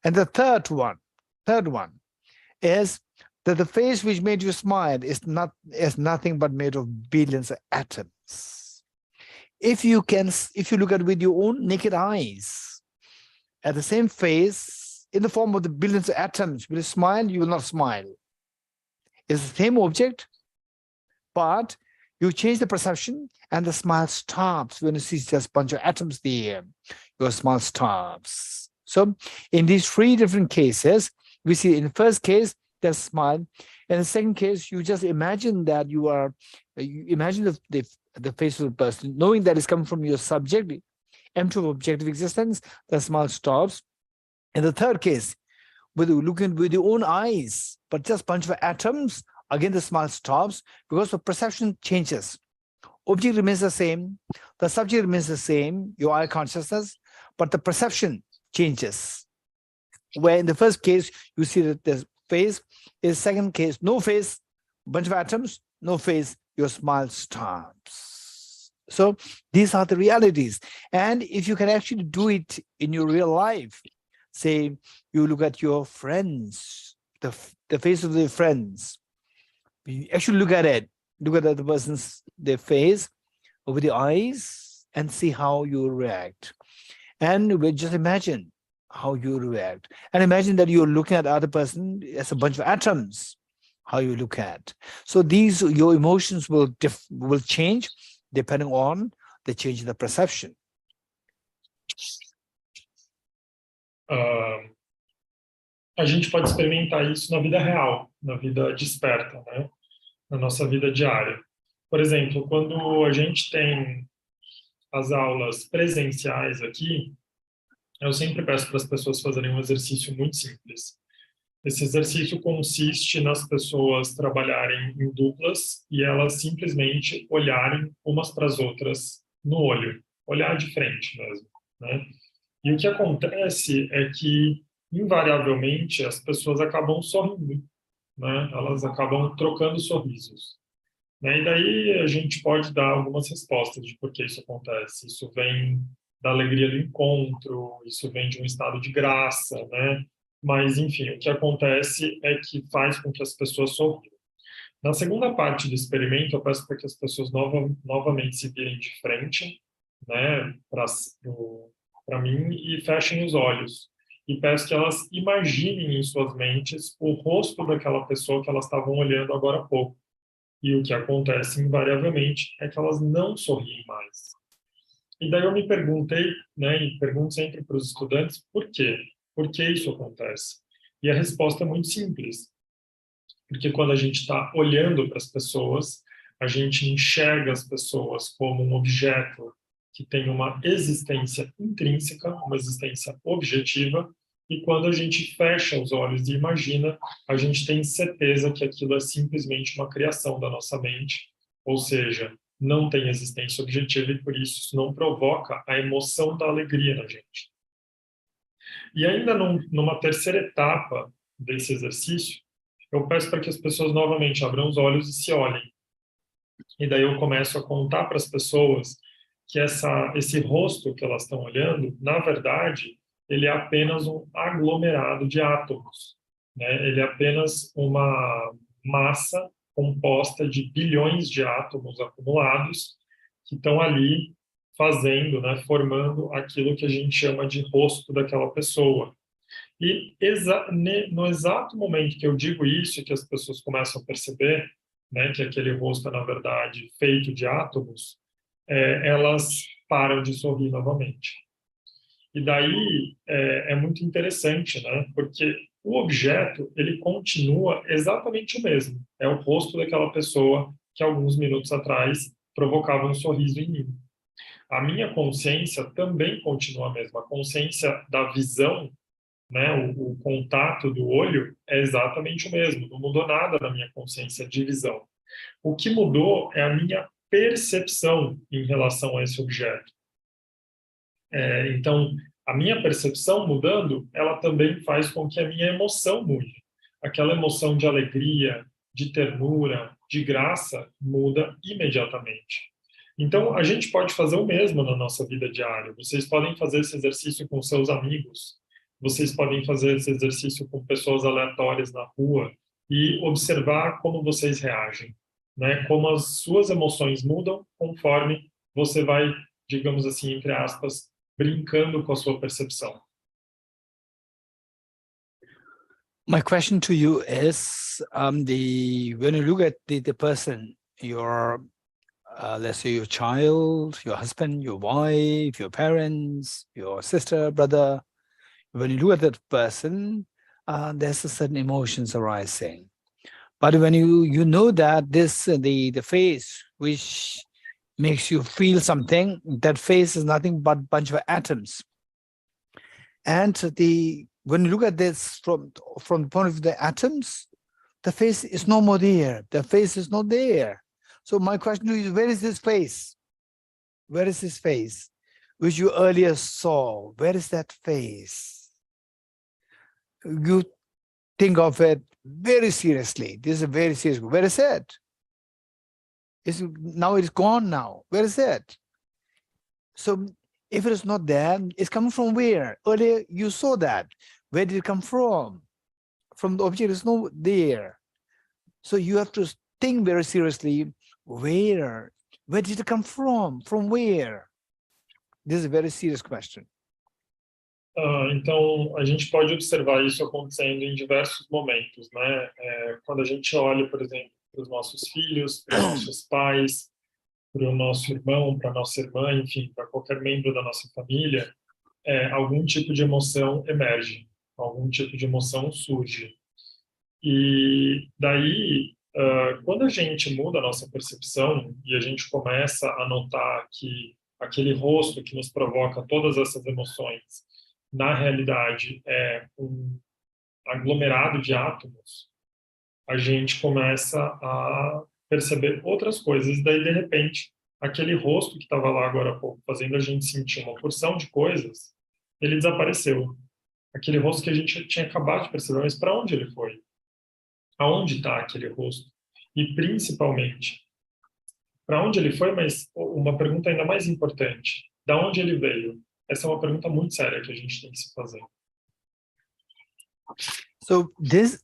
And the third one is that the face which made you smile is nothing but made of billions of atoms. If you look at it with your own naked eyes, at the same face in the form of the billions of atoms, will you smile? You will not smile. It's the same object, but You change the perception and the smile stops. When you see just a bunch of atoms there, your smile stops. So in these three different cases, we see in the first case, there's smile. In the second case, you just imagine that you imagine the face of the person, knowing that it's coming from your subject, empty of objective existence, the smile stops. In the third case, looking with your own eyes, but just a bunch of atoms, again the smile stops because the perception changes. Object remains the same, the subject remains the same, your eye consciousness, but the perception changes. Where in the first case, you see that there's face, in the second case, no face, bunch of atoms, no face, your smile stops. So these are the realities. And if you can actually do it in your real life, say you look at your friends, the face of their friends, you actually look at it, look at the person's their face over the eyes and see how you react. And we just imagine how you react. And imagine that you're looking at the other person as a bunch of atoms, how you look at. So these, your emotions will change depending on the change in the perception. A gente pode experimentar isso na vida real, na vida desperta, né? Na nossa vida diária. Por exemplo, quando a gente tem as aulas presenciais aqui, eu sempre peço para as pessoas fazerem um exercício muito simples. Esse exercício consiste nas pessoas trabalharem em duplas e elas simplesmente olharem umas para as outras no olho, olhar de frente mesmo, né? E o que acontece é que, invariavelmente, as pessoas acabam sorrindo, né? Elas acabam trocando sorrisos. Né? E daí a gente pode dar algumas respostas de por que isso acontece. Isso vem da alegria do encontro, isso vem de um estado de graça, né? Mas, enfim, o que acontece é que faz com que as pessoas sorriam. Na segunda parte do experimento, eu peço para que as pessoas novamente se virem de frente, né, para mim, e fechem os olhos. E peço que elas imaginem em suas mentes o rosto daquela pessoa que elas estavam olhando agora há pouco. E o que acontece, invariavelmente, é que elas não sorriem mais. E daí eu me perguntei, né, e pergunto sempre para os estudantes, por quê? Por que isso acontece? E a resposta é muito simples. Porque quando a gente está olhando para as pessoas, a gente enxerga as pessoas como um objeto que tem uma existência intrínseca, uma existência objetiva, e quando a gente fecha os olhos e imagina, a gente tem certeza que aquilo é simplesmente uma criação da nossa mente, ou seja, não tem existência objetiva e por isso não provoca a emoção da alegria na gente. E ainda numa terceira etapa desse exercício, eu peço para que as pessoas novamente abram os olhos e se olhem. E daí eu começo a contar para as pessoas que esse rosto que elas estão olhando, na verdade, ele é apenas um aglomerado de átomos, né? Ele é apenas uma massa composta de bilhões de átomos acumulados que estão ali fazendo, né, formando aquilo que a gente chama de rosto daquela pessoa. E no exato momento que eu digo isso, que as pessoas começam a perceber, né, que aquele rosto é, na verdade, feito de átomos, elas param de sorrir novamente. E daí é muito interessante, né, porque o objeto, ele continua exatamente o mesmo. É o rosto daquela pessoa que, alguns minutos atrás, provocava um sorriso em mim. A minha consciência também continua a mesma. A consciência da visão, né, o contato do olho é exatamente o mesmo. Não mudou nada na minha consciência de visão. O que mudou é a minha percepção em relação a esse objeto. Então, a minha percepção mudando, ela também faz com que a minha emoção mude. Aquela emoção de alegria, de ternura, de graça, muda imediatamente. Então, a gente pode fazer o mesmo na nossa vida diária. Vocês podem fazer esse exercício com seus amigos. Vocês podem fazer esse exercício com pessoas aleatórias na rua e observar como vocês reagem, né? Como as suas emoções mudam conforme você vai, digamos assim, entre aspas, brincando com a sua percepção. My question to you is, when you look at the person, let's say your child, your husband, your wife, your parents, your sister, brother. When you look at that person, there's a certain emotions arising. But when you know that this the face which makes you feel something, that face is nothing but bunch of atoms. And when you look at this from the point of view of the atoms, the face is no more there. The face is not there. So my question to you is, where is this face? Where is this face which you earlier saw? Where is that face? You think of it very seriously. This is a very serious. Where is it? Now it's gone now. Where is it? So if it is not there, it's coming from where? Earlier you saw that. Where did it come from? From the object is not there. So you have to think very seriously, where did it come from? From where? This is a very serious question. Então, a gente pode observar isso acontecendo em diversos momentos, né? Quando a gente olha, por exemplo, para os nossos filhos, para os nossos pais, para o nosso irmão, para a nossa irmã, enfim, para qualquer membro da nossa família, algum tipo de emoção emerge, algum tipo de emoção surge. E daí, quando a gente muda a nossa percepção e a gente começa a notar que aquele rosto que nos provoca todas essas emoções, na realidade é um aglomerado de átomos, a gente começa a perceber outras coisas. Daí, de repente, aquele rosto que estava lá agora há pouco, fazendo a gente sentir uma porção de coisas, ele desapareceu. Aquele rosto que a gente tinha acabado de perceber, mas para onde ele foi? Aonde está aquele rosto? E, principalmente, para onde ele foi, mas uma pergunta ainda mais importante, da onde ele veio? Essa é uma pergunta muito séria que a gente tem que se fazer. So this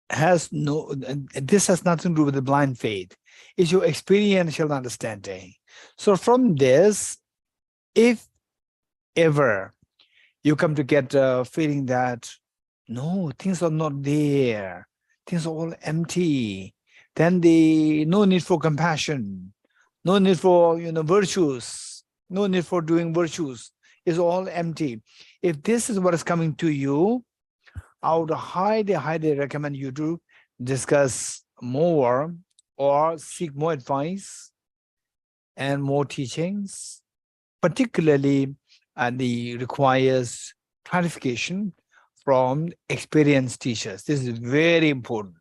has nothing to do with the blind faith. It's your experiential understanding. So from this, if ever you come to get a feeling that no, things are not there, things are all empty, then no need for compassion, no need for virtues, no need for doing virtues, is all empty. If this is what is coming to you, I would highly recommend you to discuss more or seek more advice and more teachings, particularly requires clarification from experienced teachers. This is very important.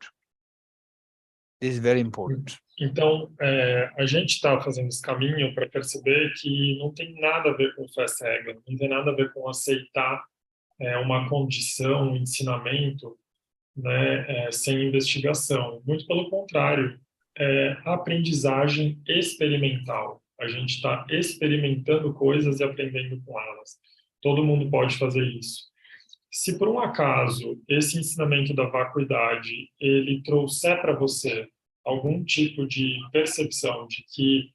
This is very important. Então, a gente está fazendo esse caminho para perceber que não tem nada a ver com fé cega, não tem nada a ver com aceitar uma condição, um ensinamento, né, sem investigação. Muito pelo contrário, a aprendizagem experimental. A gente está experimentando coisas e aprendendo com elas. Todo mundo pode fazer isso. Se por um acaso esse ensinamento da vacuidade ele trouxer para você algum tipo de percepção de que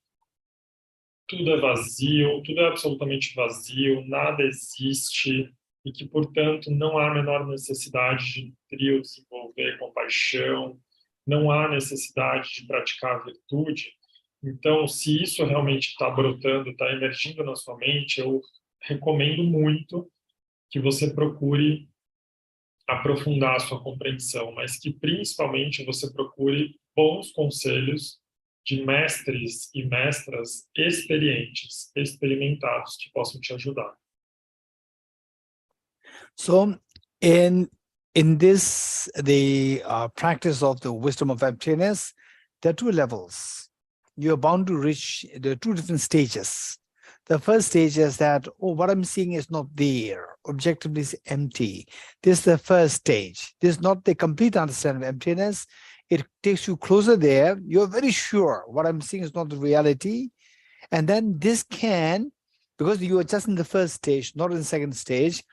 tudo é vazio, tudo é absolutamente vazio, nada existe e que, portanto, não há a menor necessidade de nutrir ou desenvolver compaixão, não há necessidade de praticar a virtude. Então, se isso realmente está brotando, está emergindo na sua mente, eu recomendo muito que você procure aprofundar a sua compreensão, mas que principalmente você procure bons conselhos de mestres e mestras experientes, experimentados, que possam te ajudar. So, in this, the practice of the wisdom of emptiness, there are two levels. You're bound to reach the two different stages. The first stage is that, what I'm seeing is not there. Objectively is empty. This is the first stage. This is not the complete understanding of emptiness. It takes you closer there. You're very sure what I'm seeing is not the reality. And then this can, because you are just in the first stage, not in the second stage,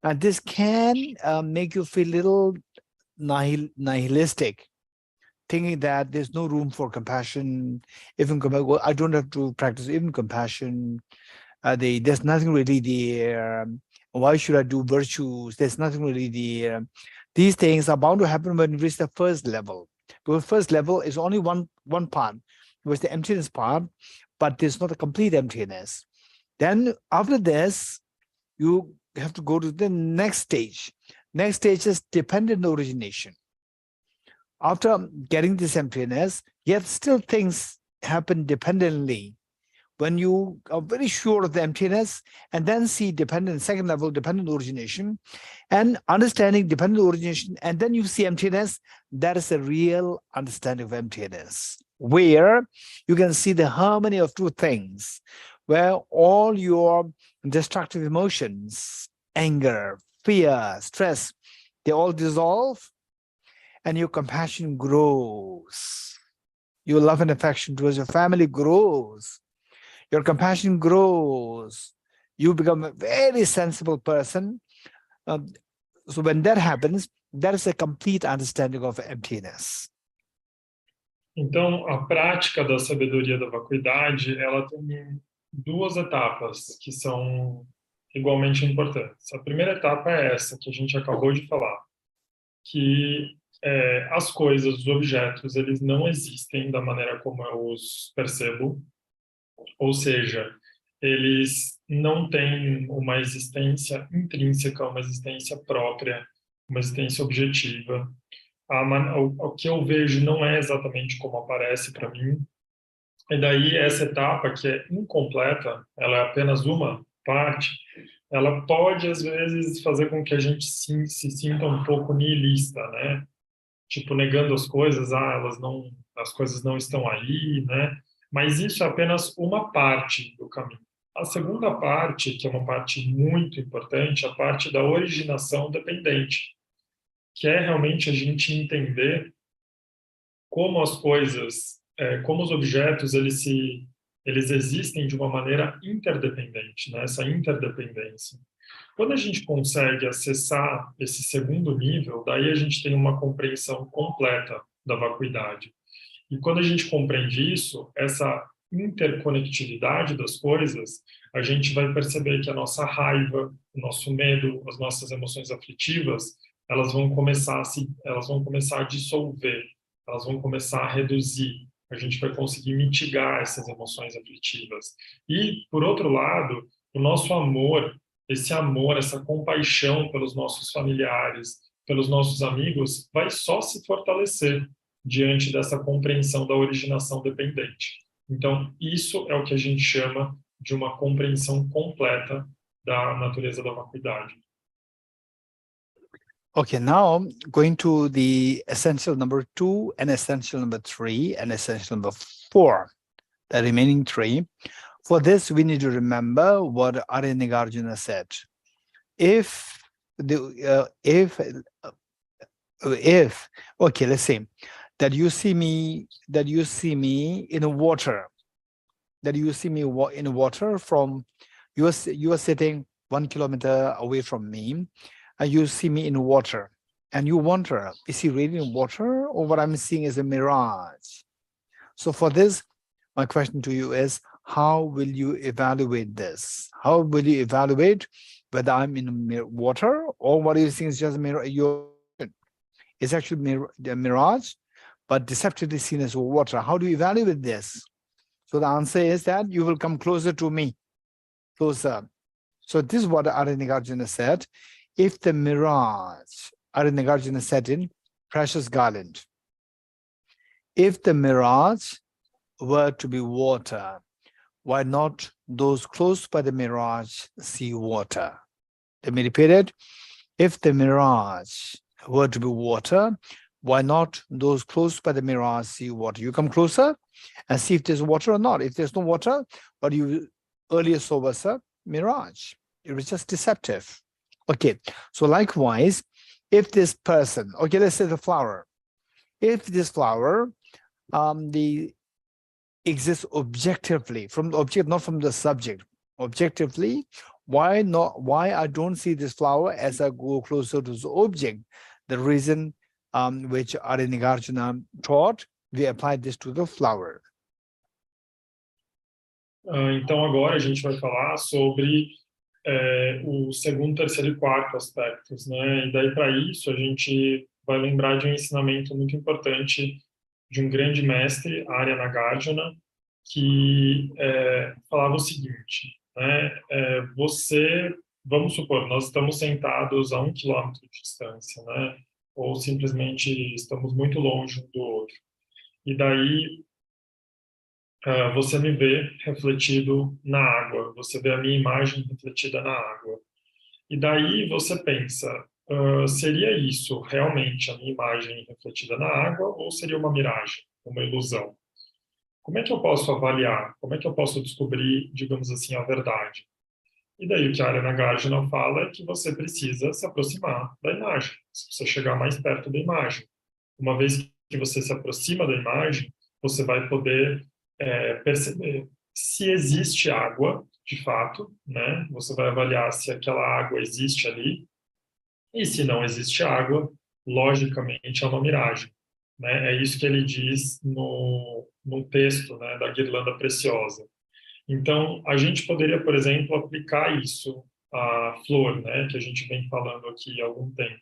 and this can make you feel a little nihilistic, thinking that there's no room for compassion. Even I don't have to practice even compassion. There's nothing really there. Why should I do virtues? There's nothing really there. These things are bound to happen when you reach the first level. The first level is only one part, was the emptiness part, but there's not a complete emptiness. Then after this, you have to go to the next stage. Next stage is dependent origination. After getting this emptiness, yet still things happen dependently. When you are very sure of the emptiness, and then see dependent, second level, dependent origination, and understanding dependent origination, and then you see emptiness, that is a real understanding of emptiness, where you can see the harmony of two things, where all your destructive emotions, anger, fear, stress, they all dissolve, and your compassion grows. Your love and affection towards your family grows. Your compassion grows. You become a very sensible person. So when that happens, that is a complete understanding of emptiness. Então, a prática da sabedoria da vacuidade, ela tem duas etapas que são igualmente importantes. A primeira etapa é essa que a gente acabou de falar, que as coisas, os objetos, eles não existem da maneira como eu os percebo, ou seja, eles não têm uma existência intrínseca, uma existência própria, uma existência objetiva. O que eu vejo não é exatamente como aparece para mim. E daí essa etapa, que é incompleta, ela é apenas uma parte, ela pode, às vezes, fazer com que a gente se sinta um pouco nihilista, né? Tipo, negando as coisas, as coisas não estão aí, né? Mas isso é apenas uma parte do caminho. A segunda parte, que é uma parte muito importante, é a parte da originação dependente, que é realmente a gente entender como as coisas, como os objetos, eles existem de uma maneira interdependente, né? Essa interdependência. Quando a gente consegue acessar esse segundo nível, daí a gente tem uma compreensão completa da vacuidade. E quando a gente compreende isso, essa interconectividade das coisas, a gente vai perceber que a nossa raiva, o nosso medo, as nossas emoções aflitivas, elas vão começar a dissolver, elas vão começar a reduzir. A gente vai conseguir mitigar essas emoções aflitivas. E, por outro lado, o nosso amor, essa compaixão pelos nossos familiares, pelos nossos amigos, vai só se fortalecer diante dessa compreensão da originação dependente. Então, isso é o que a gente chama de uma compreensão completa da natureza da vacuidade. Okay, now going to the essential number 2 and essential number 3 and essential number 4, the remaining 3. For this, we need to remember what Nagarjuna said. Okay, let's say that you see me in the water, from you are sitting 1 kilometer away from me, and you see me in water, and you wonder, is he really in water, or what I'm seeing is a mirage? So for this, my question to you is, how will you evaluate this? How will you evaluate whether I'm in water, or what you think is just a mirage? It's actually a mirage, but deceptively seen as water. How do you evaluate this? So the answer is that you will come closer to me, closer. So this is what Nagarjuna said. If the mirage, Nagarjuna said in Precious Garland, if the mirage were to be water, why not those close by the mirage see water? Let me repeat it. If the mirage were to be water, why not those close by the mirage see water? You come closer and see if there's water or not. If there's no water, what you earlier saw was a mirage. It was just deceptive. Okay, so likewise, if this person, okay, let's say the flower, if this flower exists objectively, from the object, not from the subject, objectively, why I don't see this flower as I go closer to the object? The reason which Nagarjuna taught, we applied this to the flower. Então agora a gente vai falar sobre o segundo, terceiro e quarto aspectos, né? E daí para isso a gente vai lembrar de um ensinamento muito importante de um grande mestre, Arya Nagarjuna, que falava o seguinte, né? Vamos supor, nós estamos sentados a 1 quilômetro de distância, né? Ou simplesmente estamos muito longe um do outro. E daí você me vê refletido na água, você vê a minha imagem refletida na água. E daí você pensa, seria isso realmente a minha imagem refletida na água ou seria uma miragem, uma ilusão? Como é que eu posso avaliar? Como é que eu posso descobrir, digamos assim, a verdade? E daí o que a Arya Nagarjuna fala é que você precisa se aproximar da imagem, você chegar mais perto da imagem. Uma vez que você se aproxima da imagem, você vai poder perceber se existe água, de fato, né? Você vai avaliar se aquela água existe ali, e se não existe água, logicamente é uma miragem. Né? É isso que ele diz no texto, né, da guirlanda preciosa. Então, a gente poderia, por exemplo, aplicar isso à flor, né, que a gente vem falando aqui há algum tempo.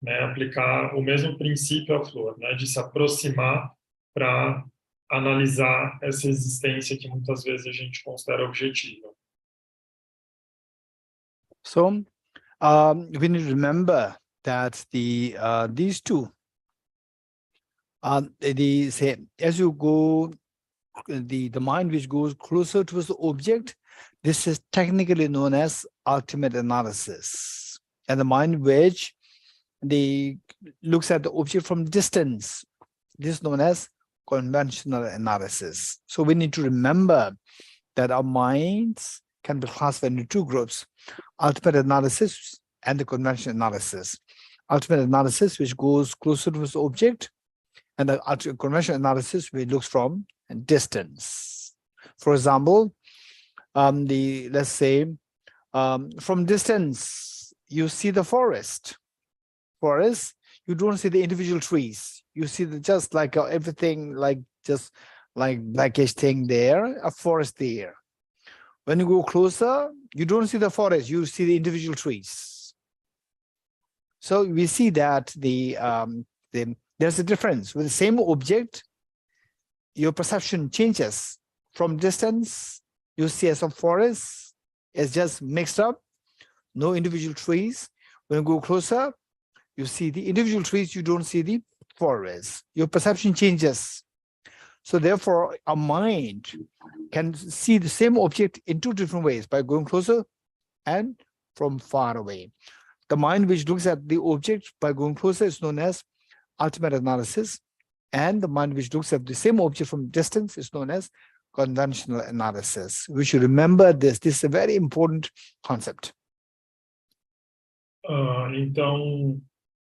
Né, aplicar o mesmo princípio à flor, né, de se aproximar para analisar essa existência que muitas vezes a gente considera objetiva. So, we need to remember that these two, as you go, the mind which goes closer towards the object, this is technically known as ultimate analysis, and the mind which looks at the object from distance, this is known as conventional analysis. So we need to remember that our minds can be classified into two groups: ultimate analysis and the conventional analysis. Ultimate analysis, which goes closer to the object, and the conventional analysis, which looks from distance. For example, let's say from distance you see the forest. You don't see the individual trees. You see just like everything, just like blackish thing there, a forest there. When you go closer, you don't see the forest. You see the individual trees. So we see that there's a difference. With the same object, your perception changes. From distance, you see as a forest, it's just mixed up, no individual trees. When you go closer, you see the individual trees, you don't see the forest. Your perception changes. So therefore, our mind can see the same object in two different ways, by going closer and from far away. The mind which looks at the object by going closer is known as ultimate analysis, and the mind which looks at the same object from distance is known as conventional analysis. We should remember this. This is a very important concept. Então,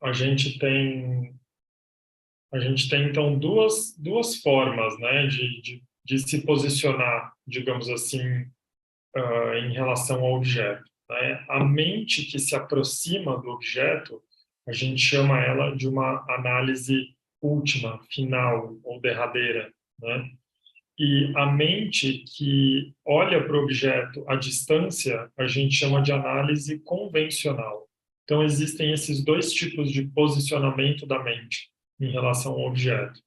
a gente tem então duas formas, né, de se posicionar, digamos assim, em relação ao objeto. Né? A mente que se aproxima do objeto, a gente chama ela de uma análise última, final ou derradeira. Né? E a mente que olha para o objeto à distância, a gente chama de análise convencional. Então, existem esses dois tipos de posicionamento da mente em relação ao objeto.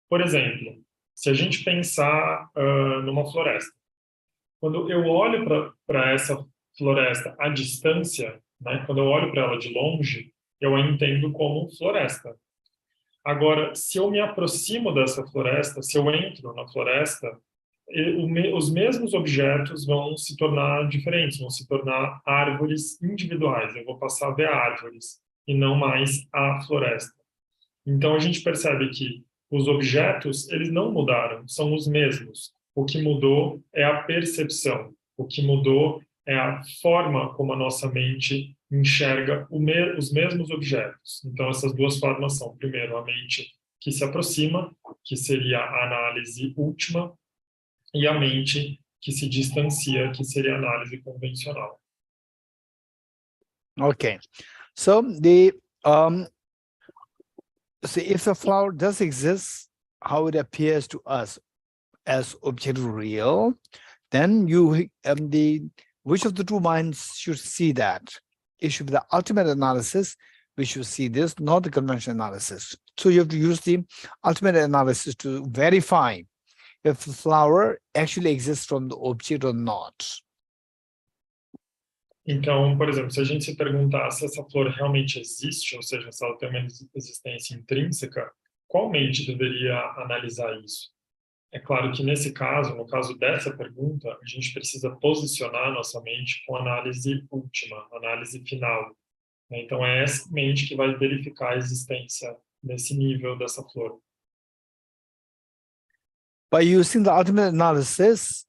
Por exemplo, se a gente pensar numa floresta, quando eu olho para essa floresta à distância, né, quando eu olho para ela de longe, eu a entendo como floresta. Agora, se eu me aproximo dessa floresta, se eu entro na floresta, os mesmos objetos vão se tornar diferentes, vão se tornar árvores individuais. Eu vou passar a ver árvores e não mais a floresta. Então, a gente percebe que os objetos, eles não mudaram, são os mesmos. O que mudou é a percepção. O que mudou é a forma como a nossa mente enxerga os mesmos objetos. Então, essas duas formas são, primeiro, a mente que se aproxima, que seria a análise última, e a mente que se distancia, que seria a análise convencional. Okay, so if the flower does exist, how it appears to us as objective real, then which of the two minds should see that? It should be the ultimate analysis, which you see this, not the conventional analysis. So you have to use the ultimate analysis to verify if the flower actually exists from the object or not. Então, por exemplo, se a gente se perguntar se essa flor realmente existe, ou seja, se ela tem uma existência intrínseca, qual mente deveria analisar isso? É claro que nesse caso, no caso dessa pergunta, a gente precisa posicionar nossa mente com análise última, análise final. Então, é essa mente que vai verificar a existência nesse nível dessa flor. By using the ultimate analysis,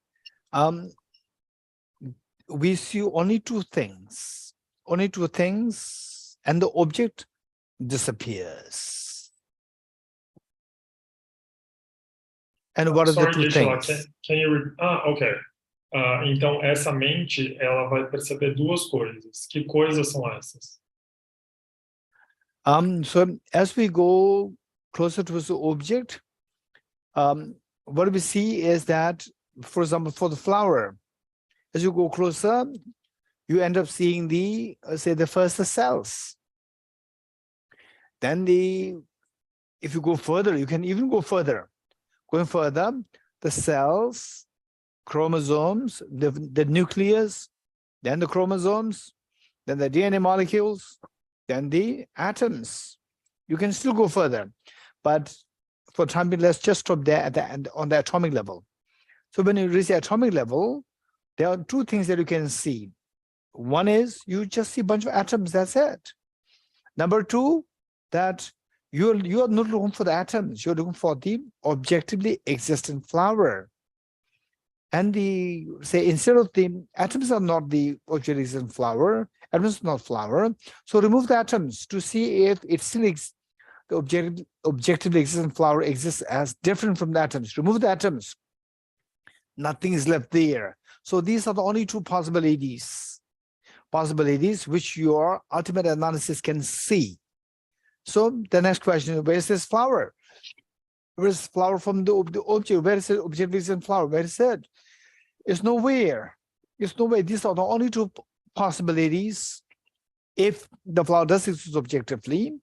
we see only two things, and the object disappears. And what are the two things? Can you okay. Então, essa mente, ela vai perceber duas coisas. Que coisas são essas? So as we go closer to the object, what we see is that, for example, for the flower, as you go closer, you end up seeing the, say, the first cells. Then if you go further, you can even go further. Going further, the cells, chromosomes, the nucleus, then the chromosomes, then the DNA molecules, then the atoms. You can still go further, but for time being, let's just stop there at the end on the atomic level. So when you reach the atomic level, there are two things that you can see. One is you just see a bunch of atoms, that's it. Number two, that you are not looking for the atoms, you're looking for the objectively existent flower. And instead of the atoms are not the objectively existent flower, atoms are not flower, so remove the atoms to see if it still exists. The objectively existent flower exists as different from the atoms. Remove the atoms, nothing is left there. So these are the only two possibilities which your ultimate analysis can see. So the next question is, where is this flower? Where is flower from the object? Where is it? Objectively existent flower? Where is it? It's nowhere. It's nowhere. These are the only two possibilities. If the flower does exist objectively,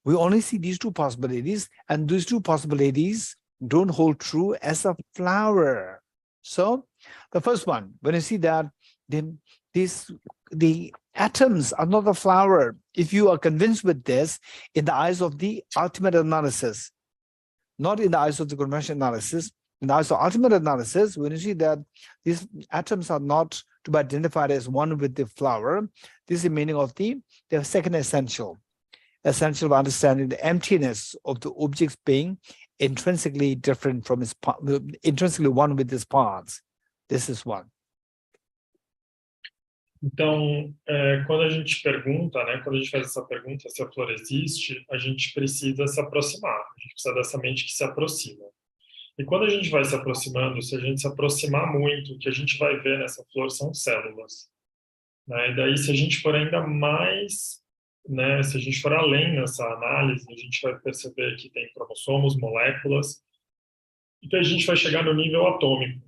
we only see these two possibilities, and these two possibilities don't hold true as a flower. So the first one, when you see that the atoms are not the flower, if you are convinced with this in the eyes of the ultimate analysis, not in the eyes of the conventional analysis, in the eyes of ultimate analysis, when you see that these atoms are not to be identified as one with the flower, this is the meaning of the second essential of understanding the emptiness of the objects being intrinsically different from its intrinsically one with its parts. This is one. Então, quando a gente pergunta, né, quando a gente faz essa pergunta se a flor existe, a gente precisa se aproximar, a gente precisa dessa mente que se aproxima. E quando a gente vai se aproximando, se a gente se aproximar muito, o que a gente vai ver nessa flor são células. Né? E daí, se a gente for ainda mais, né, se a gente for além nessa análise, a gente vai perceber que tem cromossomos, moléculas, então a gente vai chegar no nível atômico.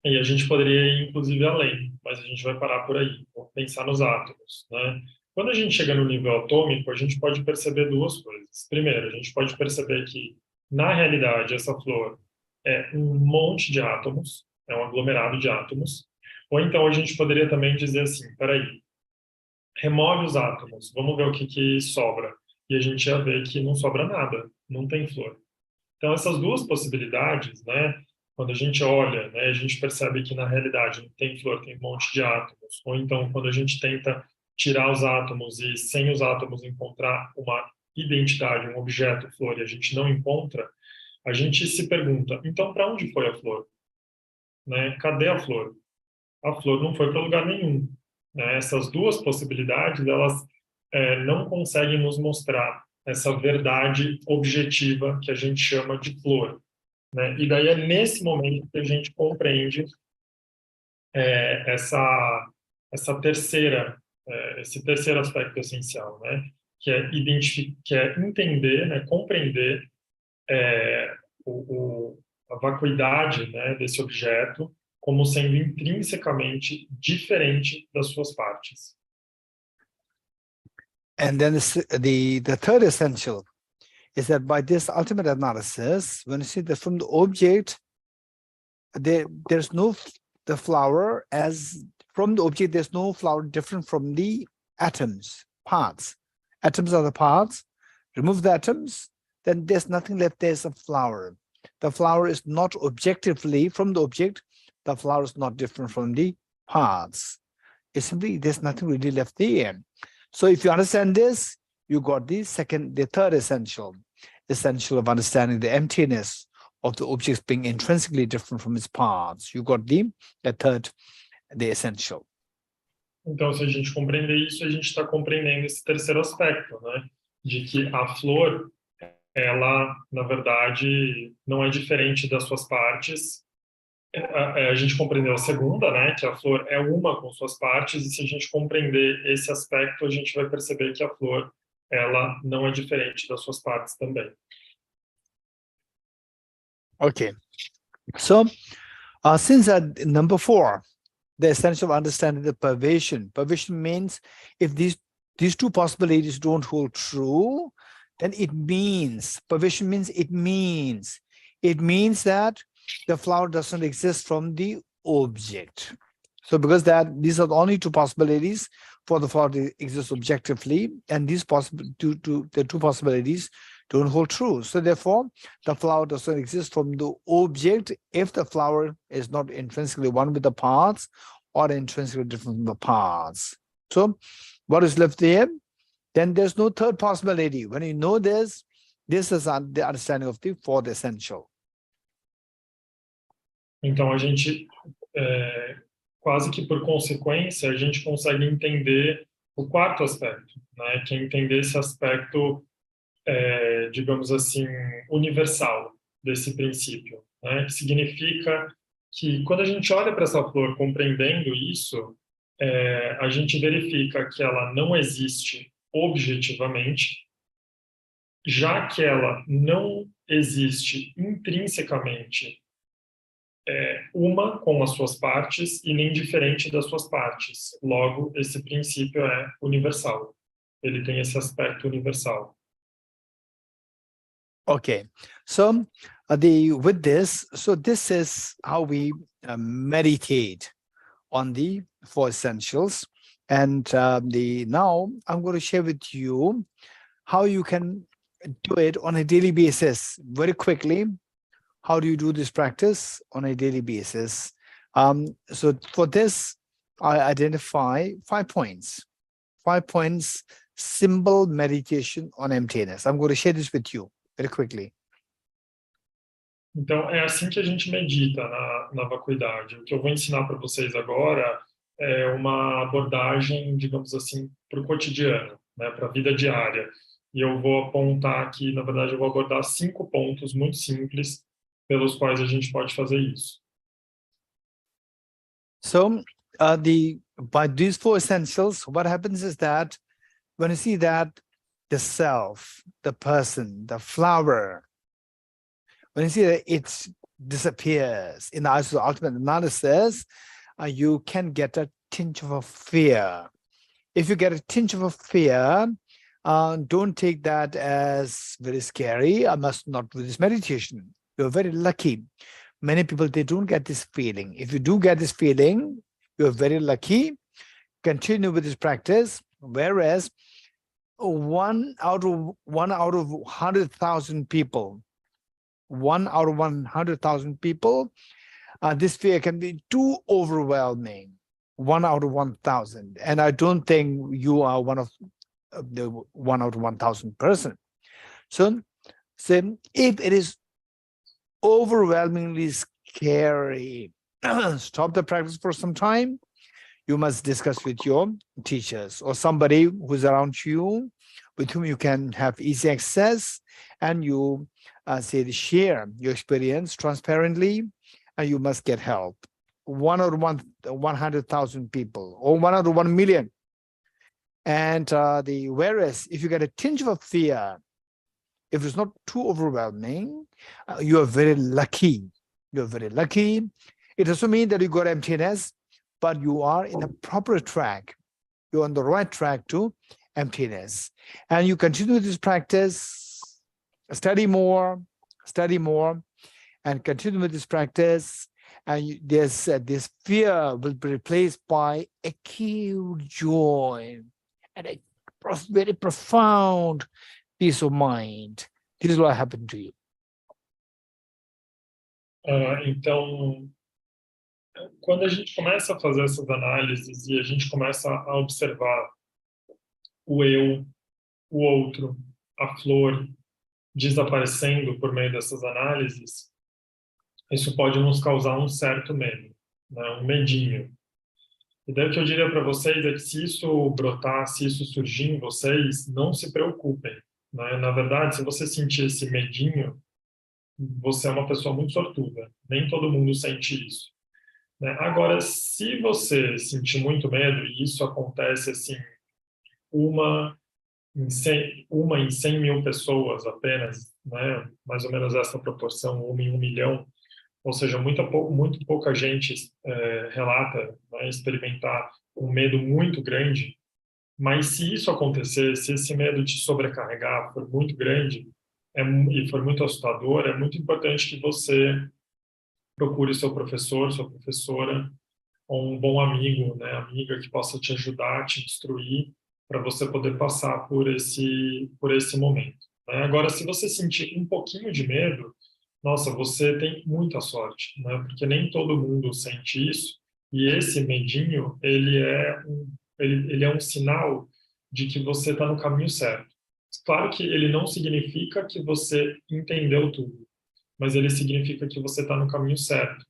E a gente poderia ir, inclusive, além, mas a gente vai parar por aí, vamos pensar nos átomos, né? Quando a gente chega no nível atômico, a gente pode perceber duas coisas. Primeiro, a gente pode perceber que, na realidade, essa flor é um monte de átomos, é um aglomerado de átomos, ou então a gente poderia também dizer assim, peraí, remove os átomos, vamos ver o que sobra. E a gente ia ver que não sobra nada, não tem flor. Então, essas duas possibilidades, né? Quando a gente olha, né, a gente percebe que na realidade não tem flor, tem um monte de átomos. Ou então, quando a gente tenta tirar os átomos e sem os átomos encontrar uma identidade, um objeto flor, e a gente não encontra, a gente se pergunta, então para onde foi a flor? Né? Cadê a flor? A flor não foi para lugar nenhum. Né? Essas duas possibilidades, elas não conseguem nos mostrar essa verdade objetiva que a gente chama de flor. Né? E daí é nesse momento que a gente compreende esse terceiro aspecto essencial, né? Que é entender, né? Compreender a vacuidade, né? Desse objeto como sendo intrinsecamente diferente das suas partes. And then the third essential is that by this ultimate analysis, when you see that from the object, there's no the flower as from the object, there's no flower different from the atoms, parts. Atoms are the parts. Remove the atoms, then there's nothing left. There's a flower. The flower is not objectively from the object. The flower is not different from the parts. It's simply there's nothing really left there. So if you understand this, you got the third essential of understanding the emptiness of the objects being intrinsically different from its parts. You got the third, the essential. Então, se a gente compreender isso, a gente está compreendendo esse terceiro aspecto, né? De que a flor, ela, na verdade, não é diferente das suas partes. A gente compreendeu a segunda, né? Que a flor é uma com suas partes, e se a gente compreender esse aspecto, a gente vai perceber que a flor, ela não é diferente das suas partes também. Okay. So, since number 4, the essential understanding the pervasion. Pervasion means if these two possibilities don't hold true, then it means, pervasion means it means that the flower doesn't exist from the object. So because these are the only two possibilities for the flower to exist objectively, and these the two possibilities don't hold true. So therefore, the flower doesn't exist from the object if the flower is not intrinsically one with the parts or intrinsically different from the parts. So what is left there? Then there's no third possibility. When you know this is the understanding of the fourth essential. Então a gente, quase que por consequência, a gente consegue entender o quarto aspecto, né? Que é entender esse aspecto, digamos assim, universal desse princípio, né? Que significa que quando a gente olha para essa flor compreendendo isso, a gente verifica que ela não existe objetivamente, já que ela não existe intrinsecamente uma com as suas partes e nem diferente das suas partes. Logo, esse princípio é universal. Ele tem esse aspecto universal. Okay, so this is how we meditate on the four essentials, and now I'm going to share with you how you can do it on a daily basis. Very quickly, how do you do this practice on a daily basis? So for this, I identify 5 points. 5 points, simple meditation on emptiness. I'm going to share this with you very quickly. Então, é assim que a gente medita na vacuidade. O que eu vou ensinar para vocês agora é uma abordagem, digamos assim, para o cotidiano, né, para a vida diária. E eu vou apontar aqui, na verdade, eu vou abordar 5 pontos muito simples pelos quais a gente pode fazer isso. So, by these 4 essentials, what happens is that when you see that the self, the person, the flower, when you see that it disappears in the eyes of the ultimate analysis, you can get a tinge of a fear. If you get a tinge of a fear, don't take that as very scary. I must not do this meditation. You're very lucky. Many people, they don't get this feeling. If you do get this feeling, you're very lucky. Continue with this practice. Whereas 1 out of 100,000 people, 1 out of 100,000 people, this fear can be too overwhelming. 1 out of 1,000. And I don't think you are one of the 1 out of 1,000 person. So if it is overwhelmingly scary, stop the practice for some time. You must discuss with your teachers or somebody who's around you with whom you can have easy access, and you share your experience transparently, and you must get help. 1 out of 100,000 people or 1 out of 1 million. And whereas if you get a tinge of a fear, if it's not too overwhelming, you are very lucky. You're very lucky. It doesn't mean that you got emptiness, but you are in a proper track. You're on the right track to emptiness. And you continue this practice, study more, and continue with this practice. And this fear will be replaced by acute joy and a very profound peace of mind. This is what happened to you. Então, quando a gente começa a fazer essas análises e a gente começa a observar o eu, o outro, a flor desaparecendo por meio dessas análises, isso pode nos causar um certo medo, né? Um medinho. E daí o que eu diria para vocês é que se isso brotar, se isso surgir em vocês, não se preocupem, né? Na verdade, se você sentir esse medinho, você é uma pessoa muito sortuda. Nem todo mundo sente isso, né? Agora, se você sentir muito medo, e isso acontece assim, uma em 100 mil pessoas apenas, né? Mais ou menos essa proporção, 1 em 1 milhão, ou seja, muito pouca gente relata, né, experimentar um medo muito grande. Mas se isso acontecer, se esse medo te sobrecarregar for muito grande e for muito assustador, é muito importante que você procure seu professor, sua professora, ou um bom amigo, né, amiga que possa te ajudar, te instruir, para você poder passar por esse momento, né? Agora, se você sentir um pouquinho de medo, nossa, você tem muita sorte, né? Porque nem todo mundo sente isso, e esse medinho, ele é um sinal de que você está no caminho certo. Claro que ele não significa que você entendeu tudo, mas ele significa que você está no caminho certo.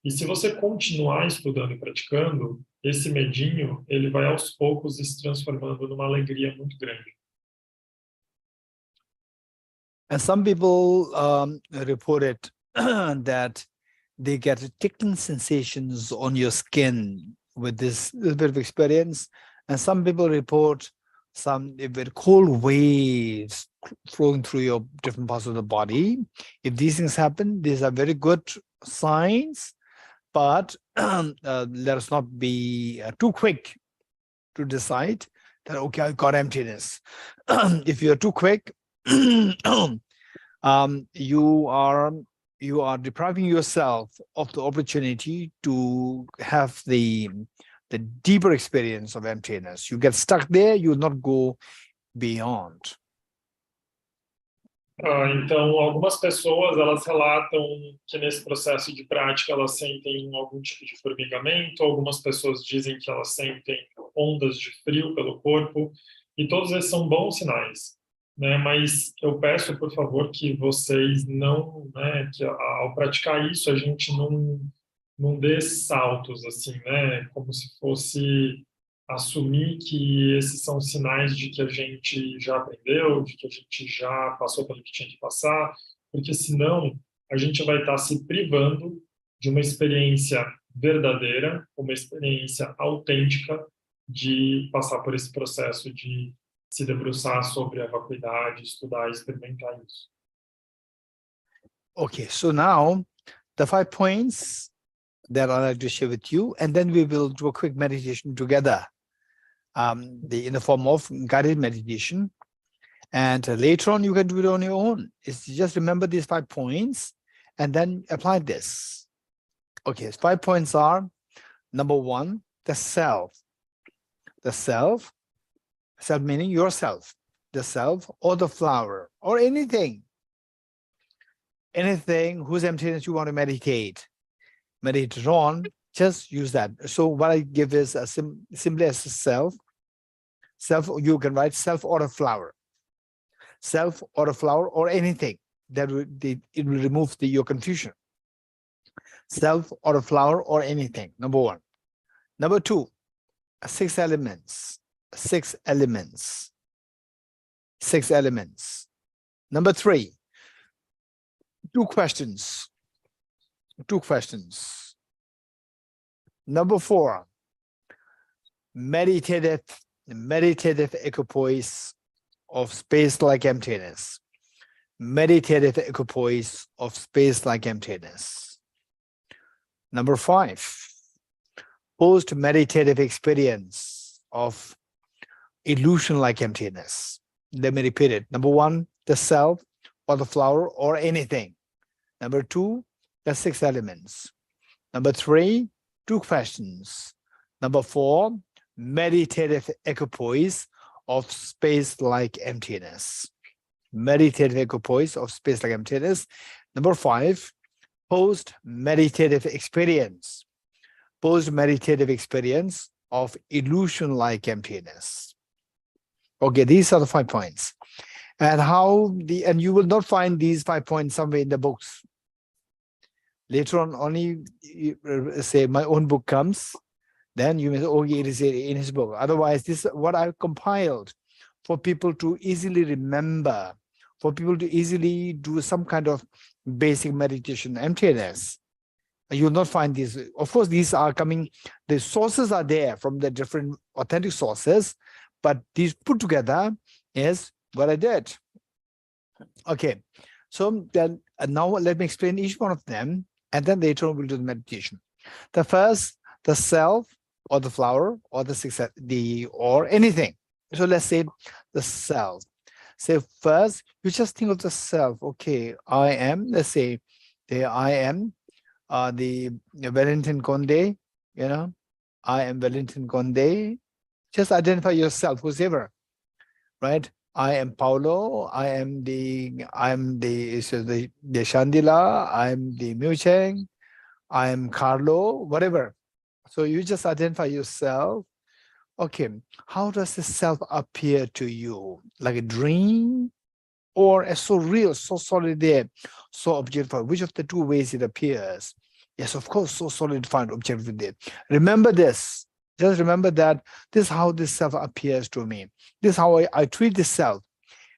E se você continuar estudando e praticando, esse medinho, ele vai aos poucos se transformando numa alegria muito grande. And some people reported that they get tickling sensations on your skin with this little bit of experience. And some people report some very cold waves flowing through your different parts of the body. If these things happen, these are very good signs, but let us not be too quick to decide that, okay, I got emptiness. If you're too quick, you are depriving yourself of the opportunity to have the deeper experience of emptiness. You get stuck there, you will not go beyond. Então, algumas pessoas, elas relatam que nesse processo de prática elas sentem algum tipo de formigamento, algumas pessoas dizem que elas sentem ondas de frio pelo corpo, e todos esses são bons sinais, né? Mas eu peço, por favor, que vocês não, né, que ao praticar isso, a gente não dê saltos, assim, né? Como se fosse assumir que esses são sinais de que a gente já aprendeu, de que a gente já passou pelo que tinha que passar, porque senão a gente vai estar se privando de uma experiência verdadeira, uma experiência autêntica de passar por esse processo de se debruçar sobre a vacuidade, estudar e experimentar isso. Okay, so now the 5 points that I'd like to share with you, and then we will do a quick meditation together. In the form of guided meditation, and later on you can do it on your own. It's just remember these 5 points and then apply this. Okay, 5 points are: number 1, the self. The self meaning yourself, the self or the flower or anything whose emptiness you want to meditate on. Just use that. So what I give is simply as a self. You can write self or a flower. Self or a flower or anything that it will remove your confusion. Self or a flower or anything, number 1. Number 2, 6 elements. 6 elements. 6 elements. Number 3, 2 questions. 2 questions. Number 4, meditative equipoise of space-like emptiness. Meditative equipoise of space-like emptiness. Number 5, post-meditative experience of illusion like emptiness. Let me repeat it. Number one, the self or the flower or anything. Number two, the 6 elements. Number three, 2 questions. Number four, meditative equipoise of space like emptiness. Meditative equipoise of space like emptiness. Number 5, post-meditative experience. Post-meditative experience of illusion like emptiness. Okay, these are the 5 points. And and you will not find these 5 points somewhere in the books. Later on, only say my own book comes, then you may say, oh, it is in his book. Otherwise, this is what I've compiled for people to easily remember, for people to easily do some kind of basic meditation, emptiness. You will not find these. Of course, these are coming, the sources are there from the different authentic sources, but these put together is what I did. Okay, so then now let me explain each one of them, and then later on we'll do the meditation. The first, the self or the flower or or anything. So let's say the self. Say first, you just think of the self. Okay, I am, let's say, I am the Wellington Conde, I am Wellington Conde. Just identify yourself, whoever, right? I am Paulo, I am the Shandila, I am the Miu Cheng, I am Carlo, whatever. So you just identify yourself. Okay, how does the self appear to you? Like a dream, or as so real, so solid there, so objectified? Which of the 2 ways it appears? Yes, of course, so solidified, objectified there. Remember this. Just remember that this is how this self appears to me. This is how I treat this self.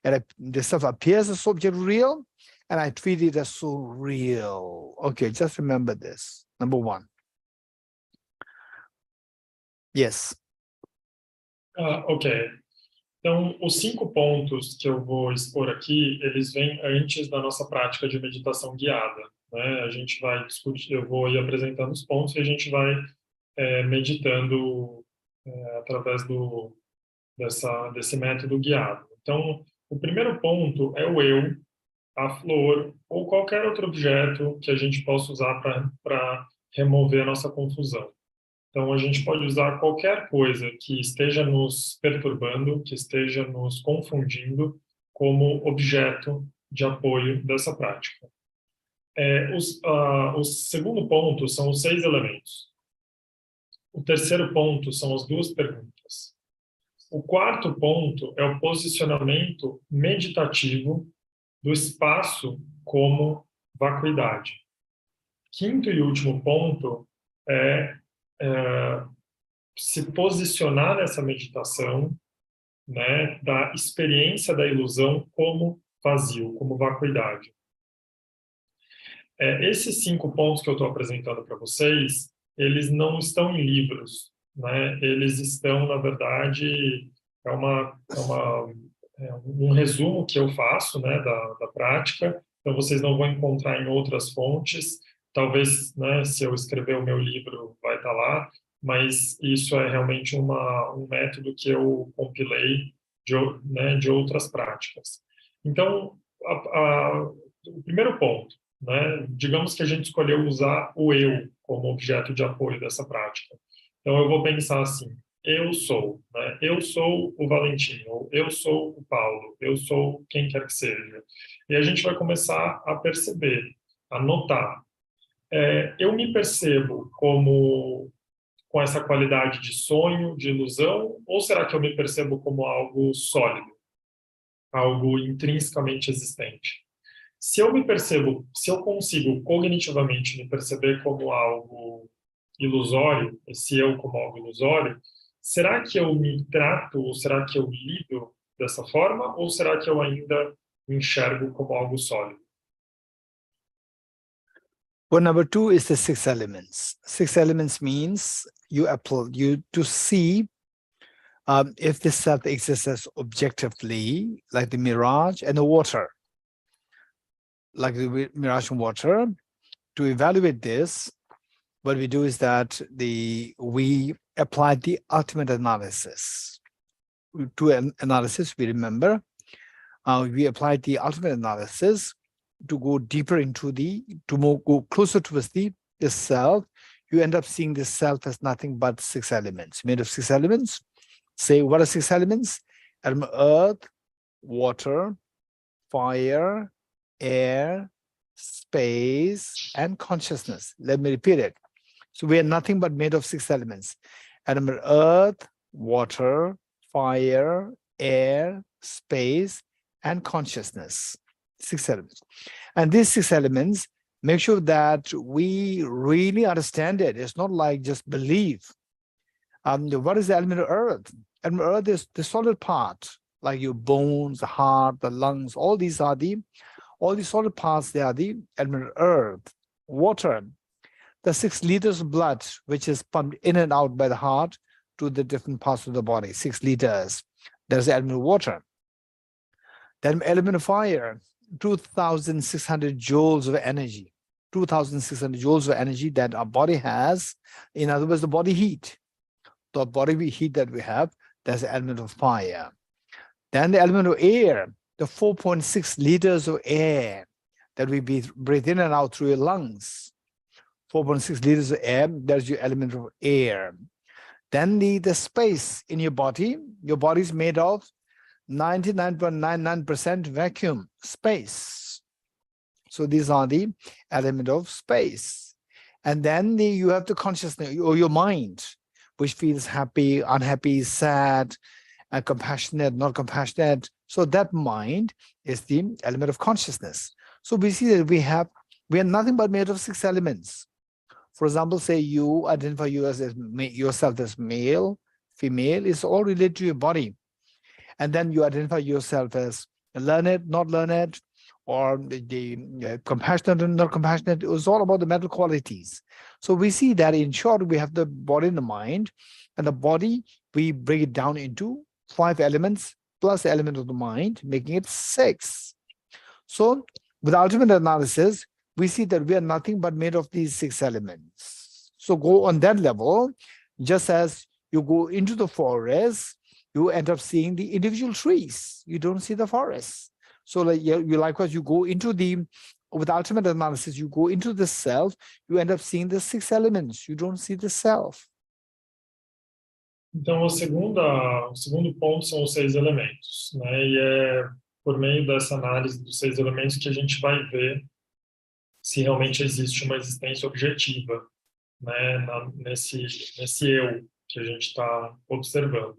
And the self appears as so objective real, and I treat it as so real. Okay, just remember this. Number 1. Yes. Ok. Então, os 5 pontos que eu vou expor aqui, eles vêm antes da nossa prática de meditação guiada, né? A gente vai discutir, eu vou ir apresentando os pontos e a gente vai meditando através desse método guiado. Então, o primeiro ponto é o eu, a flor ou qualquer outro objeto que a gente possa usar para remover a nossa confusão. Então, a gente pode usar qualquer coisa que esteja nos perturbando, que esteja nos confundindo, como objeto de apoio dessa prática. O segundo ponto são os 6 elementos. O terceiro ponto são as 2 perguntas. O quarto ponto é o posicionamento meditativo do espaço como vacuidade. Quinto e último ponto é se posicionar nessa meditação, né, da experiência da ilusão como vazio, como vacuidade. Esses 5 pontos que eu estou apresentando para vocês, eles não estão em livros, né? Eles estão, na verdade, um resumo que eu faço, né, da prática. Então, vocês não vão encontrar em outras fontes. Talvez, né, se eu escrever o meu livro, vai estar lá. Mas isso é realmente um método que eu compilei de outras práticas. Então, o primeiro ponto, né, digamos que a gente escolheu usar o eu como objeto de apoio dessa prática. Então, eu vou pensar assim, eu sou, né, eu sou o Valentim, ou eu sou o Paulo, eu sou quem quer que seja. E a gente vai começar a perceber, a notar. Eu me percebo com essa qualidade de sonho, de ilusão, ou será que eu me percebo como algo sólido, algo intrinsecamente existente? Se eu consigo cognitivamente me perceber como algo ilusório, esse eu como algo ilusório, será que eu me trato, ou será que eu lido dessa forma, ou será que eu ainda me enxergo como algo sólido? Well, number 2 is the 6 elements. 6 elements means you to see if the self exists objectively, like the mirage and the water. Like the mirage and water. To evaluate this, what we do is that we apply the ultimate analysis. to an analysis, we remember, we applied the ultimate analysis to go deeper into go closer towards the self. You end up seeing the self as nothing but 6 elements, made of 6 elements. Say, what are 6 elements? Element earth, water, fire, air, space, and consciousness. Let me repeat it. So we are nothing but made of 6 elements. Element earth, water, fire, air, space, and consciousness. 6 elements. And these 6 elements, make sure that we really understand it. It's not like just believe. What is the element of earth? Element of earth is the solid part, like your bones, the heart, the lungs. All these solid parts, they are the element of earth. Water, the 6 liters of blood, which is pumped in and out by the heart to the different parts of the body, 6 liters. There's the element of water. Then element of fire, 2,600 joules of energy. 2,600 joules of energy that our body has. In other words, the body heat. The body heat that we have, that's the element of fire. Then the element of air, the 4.6 liters of air that we breathe in and out through your lungs. 4.6 liters of air, that's your element of air. Then the space in your body is made of 99.99% vacuum, space. So these are the element of space. And then you have the consciousness, or your mind, which feels happy, unhappy, sad, compassionate, not compassionate. So that mind is the element of consciousness. So we see that we are nothing but made of 6 elements. For example, say you identify yourself as male, female, is all related to your body. And then you identify yourself as learned, not learned, or the compassionate and not compassionate. It was all about the mental qualities. So we see that in short, we have the body and the mind, and the body, we break it down into 5 elements plus the element of the mind, making it 6. So with ultimate analysis, we see that we are nothing but made of these 6 elements. So go on that level, just as you go into the forest, you end up seeing the individual trees. You don't see the forest. So like you likewise, you go into with ultimate analysis, you go into the self, you end up seeing the 6 elements. You don't see the self. Então, o segundo ponto são os 6 elementos, né? E é por meio dessa análise dos 6 elementos que a gente vai ver se realmente existe uma existência objetiva, né? Nesse eu que a gente está observando.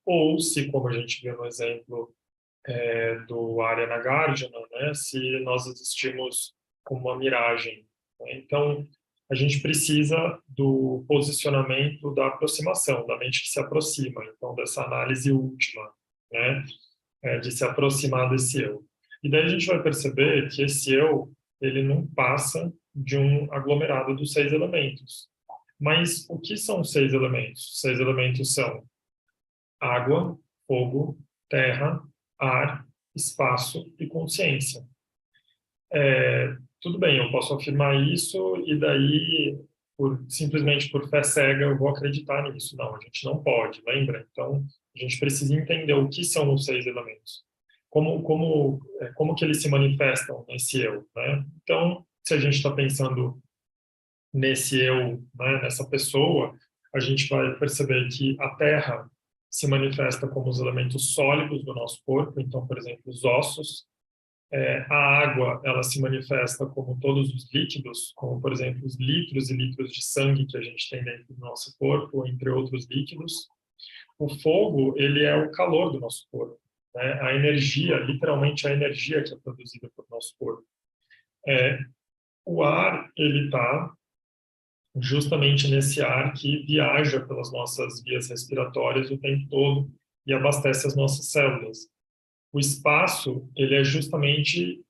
Ou se, como a gente viu no exemplo do Arya Nagarjuna, né? Se nós existimos como uma miragem. Né? Então, a gente precisa do posicionamento da aproximação, da mente que se aproxima, então dessa análise última, né? De se aproximar desse eu. E daí a gente vai perceber que esse eu, ele não passa de um aglomerado dos 6 elementos. Mas o que são os 6 elementos? Os 6 elementos são água, fogo, terra, ar, espaço e consciência. Tudo bem, eu posso afirmar isso e daí, simplesmente por fé cega, eu vou acreditar nisso. Não, a gente não pode, lembra? Então, a gente precisa entender o que são os 6 elementos. Como que eles se manifestam nesse eu, né? Então, se a gente está pensando nesse eu, né, nessa pessoa, a gente vai perceber que a terra se manifesta como os elementos sólidos do nosso corpo, então, por exemplo, os ossos. A água, ela se manifesta como todos os líquidos, como, por exemplo, os litros e litros de sangue que a gente tem dentro do nosso corpo, entre outros líquidos. O fogo, ele é o calor do nosso corpo, né? A energia, literalmente a energia que é produzida pelo nosso corpo. O ar, ele está justamente nesse ar que viaja pelas nossas vias respiratórias o tempo todo e abastece as nossas células. O espaço, ele é justamente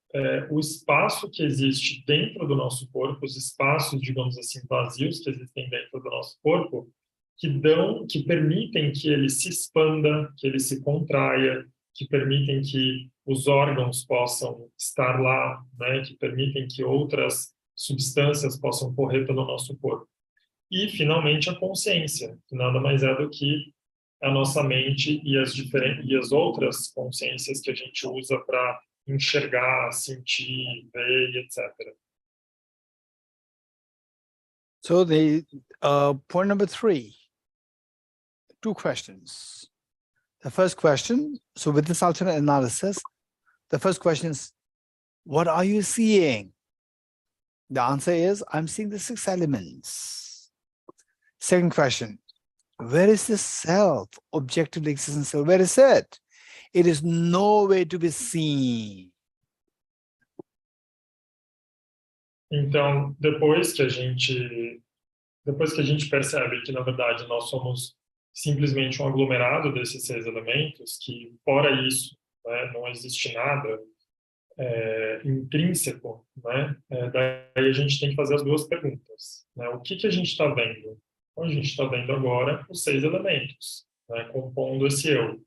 o espaço que existe dentro do nosso corpo, os espaços, digamos assim, vazios que existem dentro do nosso corpo, que permitem que ele se expanda, que ele se contraia, que permitem que os órgãos possam estar lá, né, que permitem que outras substâncias possam correr pelo nosso corpo. E, finalmente, a consciência, que nada mais é do que a nossa mente e as outras consciências que a gente usa para enxergar, sentir, ver, etc. So the point number 3, 2 questions. The first question, so with this alternate analysis, the first question is, what are you seeing? The answer is, I'm seeing the 6 elements. Second question, where is the self, objectively existing self? Where is it? It is nowhere to be seen. Então, depois que a gente percebe que, na verdade, nós somos simplesmente um aglomerado desses 6 elementos, que, fora isso, né, não existe nada intrínseco, né, daí a gente tem que fazer as 2 perguntas. Né? O que a gente está vendo? Então, a gente está vendo agora os 6 elementos, né, compondo esse eu.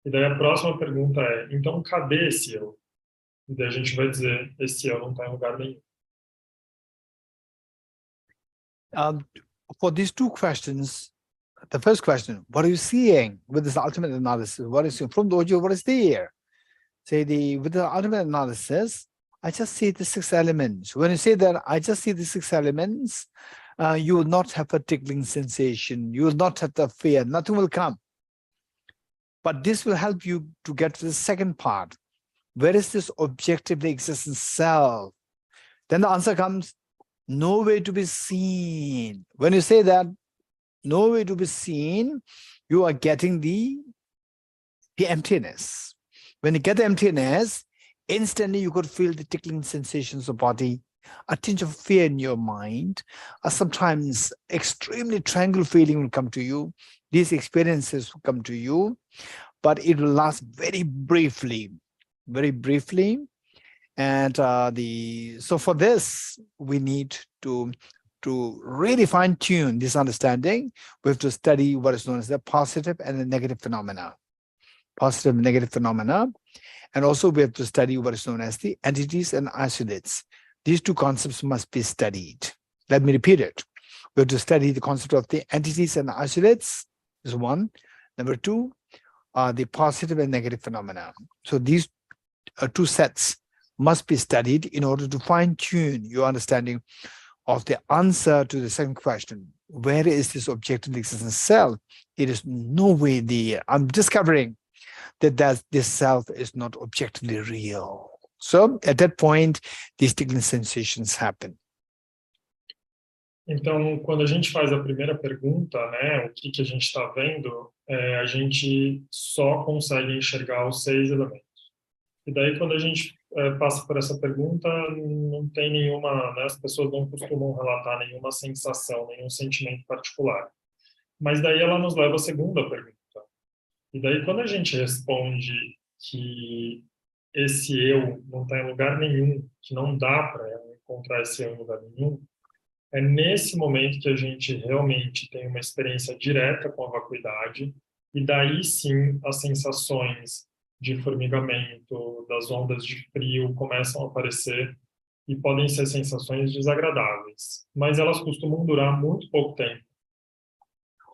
E daí a próxima pergunta é, então, cadê esse eu? E daí a gente vai dizer, esse eu não está em lugar nenhum. For these 2 questions, the first question, what are you seeing with this ultimate analysis? What is from Dojo, what is there? Say with the ultimate analysis, I just see the 6 elements. When you say that I just see the 6 elements, you will not have a tickling sensation. You will not have the fear. Nothing will come. But this will help you to get to the second part. Where is this objectively existing self? Then the answer comes, nowhere to be seen. When you say that, nowhere to be seen, you are getting the emptiness. When you get the emptiness, instantly you could feel the tickling sensations of body, a tinge of fear in your mind, or sometimes extremely tranquil feeling will come to you. These experiences will come to you, but it will last very briefly. And so for this, we need to really fine-tune this understanding. We have to study what is known as the positive and the negative phenomena. Positive and negative phenomena. And also we have to study what is known as the entities and isolates. These 2 concepts must be studied. Let me repeat it. We have to study the concept of the entities and isolates, is 1. Number 2, the positive and negative phenomena. So these 2 sets must be studied in order to fine-tune your understanding of the answer to the second question. Where is this objectively existing self? It is nowhere there. I'm discovering that this self is not objectively real. So at that point, these tickling sensations happen. Então, quando a gente faz a primeira pergunta, né, o que a gente está vendo, a gente só consegue enxergar os 6 elementos. E daí, quando a gente passa por essa pergunta, não tem nenhuma, né, as pessoas não costumam relatar nenhuma sensação, nenhum sentimento particular. Mas daí ela nos leva à segunda pergunta. E daí, quando a gente responde que esse eu não está em lugar nenhum, que não dá para encontrar esse eu em lugar nenhum, é nesse momento que a gente realmente tem uma experiência direta com a vacuidade, e daí sim as sensações de formigamento, das ondas de frio começam a aparecer, e podem ser sensações desagradáveis, mas elas costumam durar muito pouco tempo.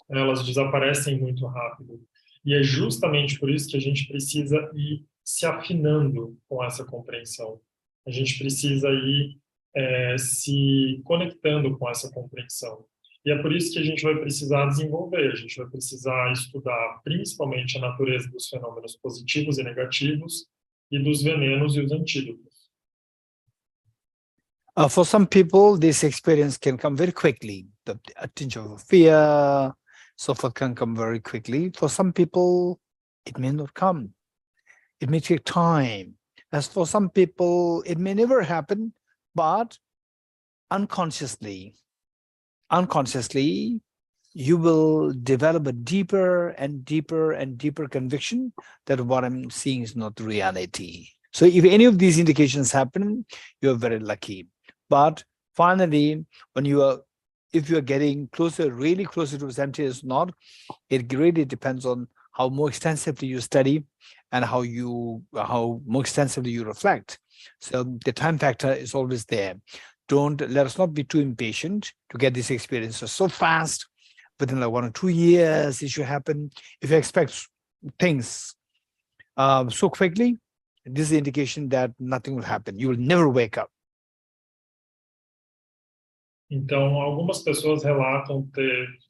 Elas desaparecem muito rápido. E é justamente por isso que a gente precisa ir se afinando com essa compreensão. A gente precisa ir se conectando com essa compreensão. E é por isso que a gente vai precisar desenvolver, a gente vai precisar estudar principalmente a natureza dos fenômenos positivos e negativos e dos venenos e os antídotos. For some people, this experience can come very quickly. A tinge of fear, so forth can come very quickly. For some people, it may not come. It may take time. As for some people, it may never happen, but unconsciously, you will develop a deeper and deeper and deeper conviction that what I'm seeing is not reality. So if any of these indications happen, you're very lucky. But finally, if you are getting closer, really closer to emptiness or not, it really depends on how more extensively you study and how more extensively you reflect. So the time factor is always there. Let us not be too impatient to get these experiences so fast. within like 1 or 2 years it should happen. If you expect things so quickly, this is the indication that nothing will happen. You will never wake up. Então, algumas pessoas relatam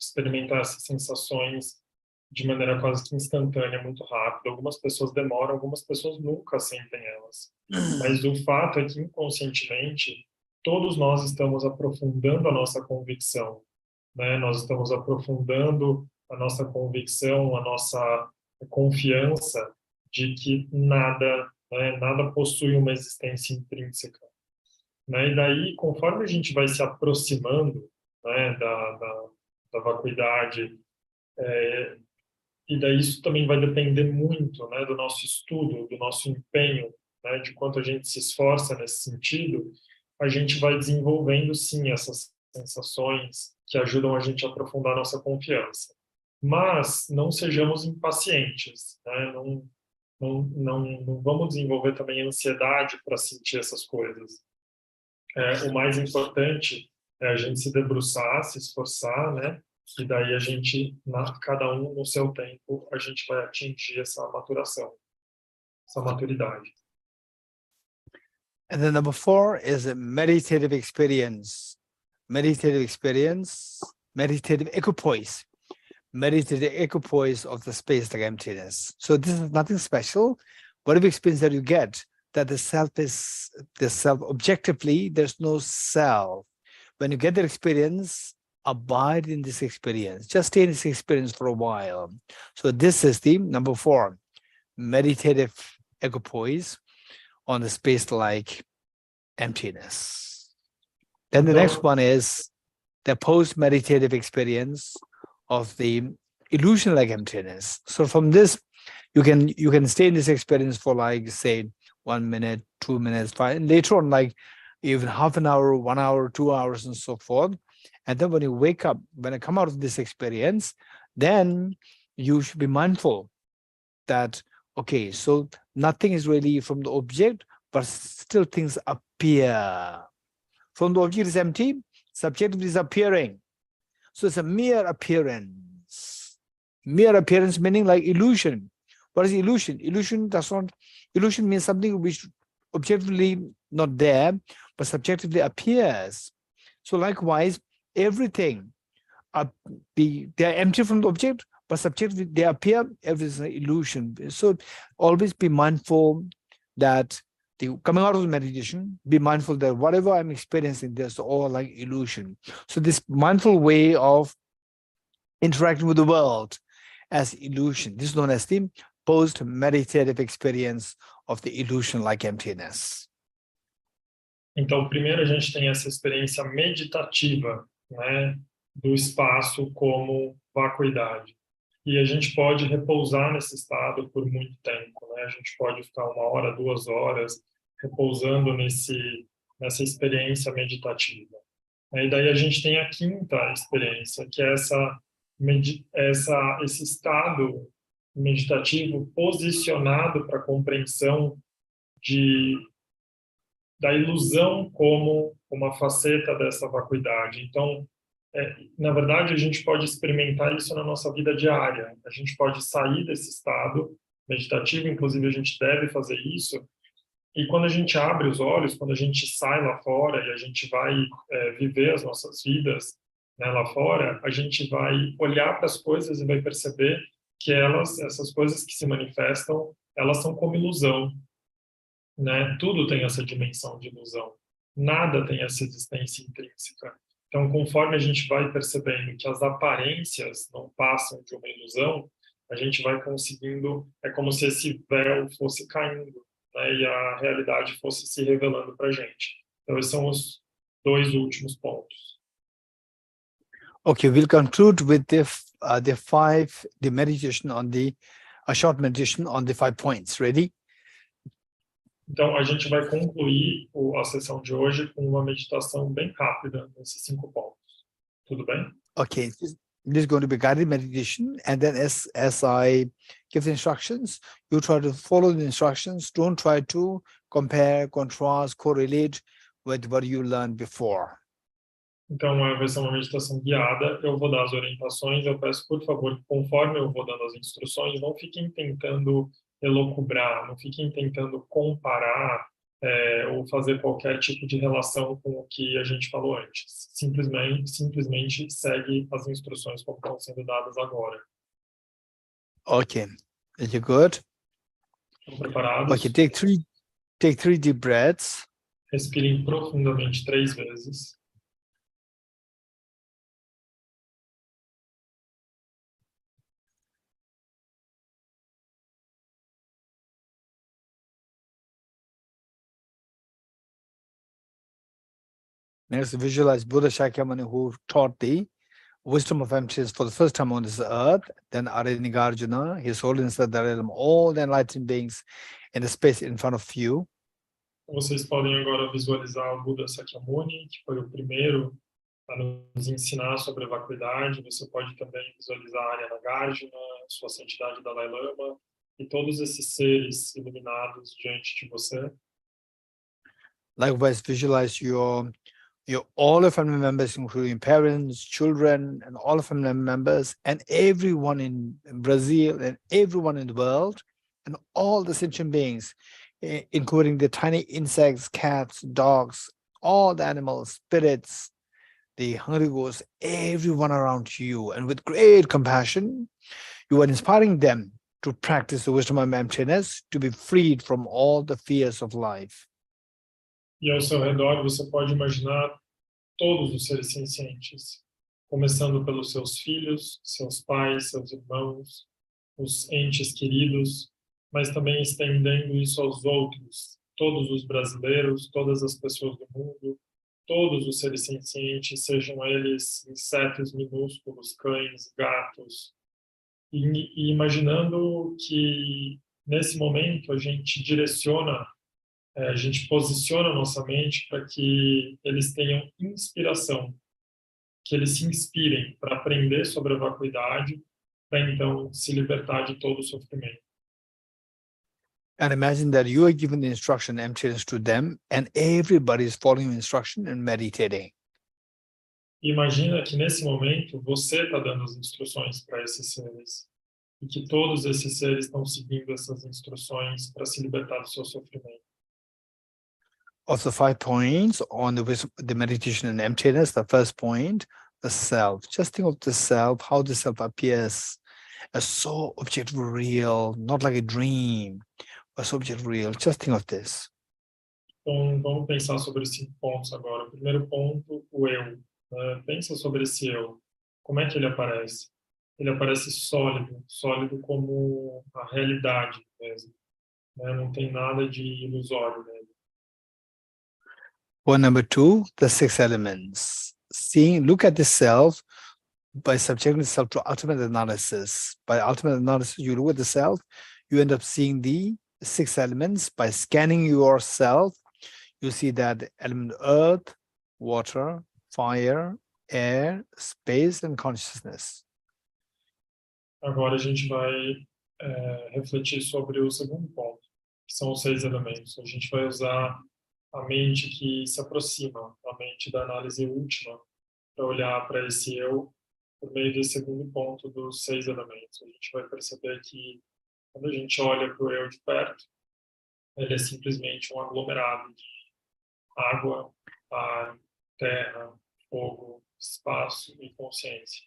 experimentar essas sensações de maneira quase que instantânea, muito rápida. Algumas pessoas demoram, algumas pessoas nunca sentem elas. Mas o fato é que, inconscientemente, todos nós estamos aprofundando a nossa convicção, né? Nós estamos aprofundando a nossa convicção, a nossa confiança de que nada, né, nada possui uma existência intrínseca. Né? E daí, conforme a gente vai se aproximando, né, da vacuidade, e daí isso também vai depender muito, né, do nosso estudo, do nosso empenho, né, de quanto a gente se esforça nesse sentido, a gente vai desenvolvendo, sim, essas sensações que ajudam a gente a aprofundar a nossa confiança. Mas não sejamos impacientes, né? Não vamos desenvolver também ansiedade para sentir essas coisas. O mais importante é a gente se debruçar, se esforçar, né? E daí a gente, cada um no seu tempo, a gente vai atingir essa maturação, essa maturidade. And then number 4 is a meditative experience. Meditative experience, meditative equipoise. Meditative equipoise of the space like emptiness. So this is nothing special. Whatever experience that you get, that the self objectively, there's no self. When you get that experience, abide in this experience. Just stay in this experience for a while. So this is the number 4, meditative equipoise on the space like emptiness. Then the next one is the post-meditative experience of the illusion like emptiness. So from this, you can stay in this experience for like, say, 1 minute, 2 minutes, 5, and later on, like even half an hour, 1 hour, 2 hours, and so forth. And then when you wake up, when I come out of this experience, then you should be mindful that, okay, so nothing is really from the object, but still things appear. From the object is empty, subjectively is appearing. So it's a mere appearance. Mere appearance meaning like illusion. What is illusion? Illusion means something which objectively not there, but subjectively appears. So likewise, everything, they are empty from the object, but subjectively they appear, everything is an illusion. So always be mindful that coming out of the meditation, be mindful that whatever I'm experiencing, there's all like illusion. So this mindful way of interacting with the world as illusion, this is known as the post-meditative experience of the illusion like emptiness. Então, primeiro a gente tem essa experiência meditativa, né, do espaço como vacuidade. E a gente pode repousar nesse estado por muito tempo, né? A gente pode ficar 1 hora, 2 horas repousando nessa experiência meditativa. E daí a gente tem a 5ª experiência, que é esse estado meditativo posicionado para a compreensão da ilusão como uma faceta dessa vacuidade. Então, na verdade, a gente pode experimentar isso na nossa vida diária. A gente pode sair desse estado meditativo, inclusive a gente deve fazer isso. E quando a gente abre os olhos, quando a gente sai lá fora e a gente vai viver as nossas vidas, né, lá fora, a gente vai olhar para as coisas e vai perceber que essas coisas que se manifestam, elas são como ilusão, né? Tudo tem essa dimensão de ilusão. Nada tem essa existência intrínseca. Então, conforme a gente vai percebendo que as aparências não passam de uma ilusão, a gente vai conseguindo, é como se esse véu fosse caindo, né, e a realidade fosse se revelando para a gente. Então, esses são os 2 últimos pontos. Okay, we'll conclude with the meditation on a short meditation on the 5 points. Ready? Então, a gente vai concluir a sessão de hoje com uma meditação bem rápida nesses 5 pontos. Tudo bem? Okay, this is going to be guided meditation, and then as I give the instructions, you try to follow the instructions. Don't try to compare, contrast, correlate with what you learned before. Então, vai ser uma meditação guiada, eu vou dar as orientações, eu peço, por favor, que conforme eu vou dando as instruções, não fiquem tentando elocubrar, não fiquem tentando comparar ou fazer qualquer tipo de relação com o que a gente falou antes. Simplesmente segue as instruções como estão sendo dadas agora. Okay, are you good? Estão preparados? Okay, take three deep breaths. Respirem profundamente 3 vezes. Next, visualize Buddha Shakyamuni who taught the wisdom of emptiness for the first time on this earth. Then Arinigarjuna, His Holiness the Dalai Lama, all the enlightened beings in the space in front of you. Vocês podem agora visualizar o Buda Sakyamuni, que foi o primeiro a nos ensinar sobre a vacuidade. Você pode também visualizar a Arinigarjuna, sua santidade Dalai Lama, e todos esses seres iluminados diante de você. Likewise, visualize your all your family members, including parents, children, and all family members, and everyone in Brazil, and everyone in the world, and all the sentient beings, including the tiny insects, cats, dogs, all the animals, spirits, the hungry ghosts, everyone around you. And with great compassion, you are inspiring them to practice the wisdom of emptiness, to be freed from all the fears of life. E ao seu redor você pode imaginar todos os seres sencientes, começando pelos seus filhos, seus pais, seus irmãos, os entes queridos, mas também estendendo isso aos outros, todos os brasileiros, todas as pessoas do mundo, todos os seres sencientes, sejam eles insetos minúsculos, cães, gatos, e imaginando que nesse momento a gente direciona, a gente posiciona a nossa mente para que eles tenham inspiração, que eles se inspirem para aprender sobre a vacuidade, para então se libertar de todo o sofrimento. And imagine that you are giving the instruction emptiness to them, and everybody is following your instruction and meditating. Imagina que nesse momento você está dando as instruções para esses seres e que todos esses seres estão seguindo essas instruções para se libertar do seu sofrimento. Of the 5 points on the meditation and emptiness, the first point, the self. Just think of the self, how the self appears as so objective real, not like a dream, but so objective real. Just think of this. Então, vamos pensar sobre esses 5 pontos agora. O primeiro ponto, o eu. Pensa sobre esse eu. Como é que ele aparece? Ele aparece sólido, sólido como a realidade mesmo. Não tem nada de ilusório nele. Point number 2, the 6 elements. Look at the self by subjecting the self to ultimate analysis. By ultimate analysis, you look at the self, you end up seeing the 6 elements. By scanning yourself, you see that the element earth, water, fire, air, space, and consciousness. Agora a gente vai refletir sobre o segundo ponto, que são os 6 elementos. A gente vai usar a mente que se aproxima, a mente da análise última, para olhar para esse eu por meio desse segundo ponto dos 6 elementos. A gente vai perceber que quando a gente olha para o eu de perto, ele é simplesmente um aglomerado de água, ar, terra, fogo, espaço e consciência.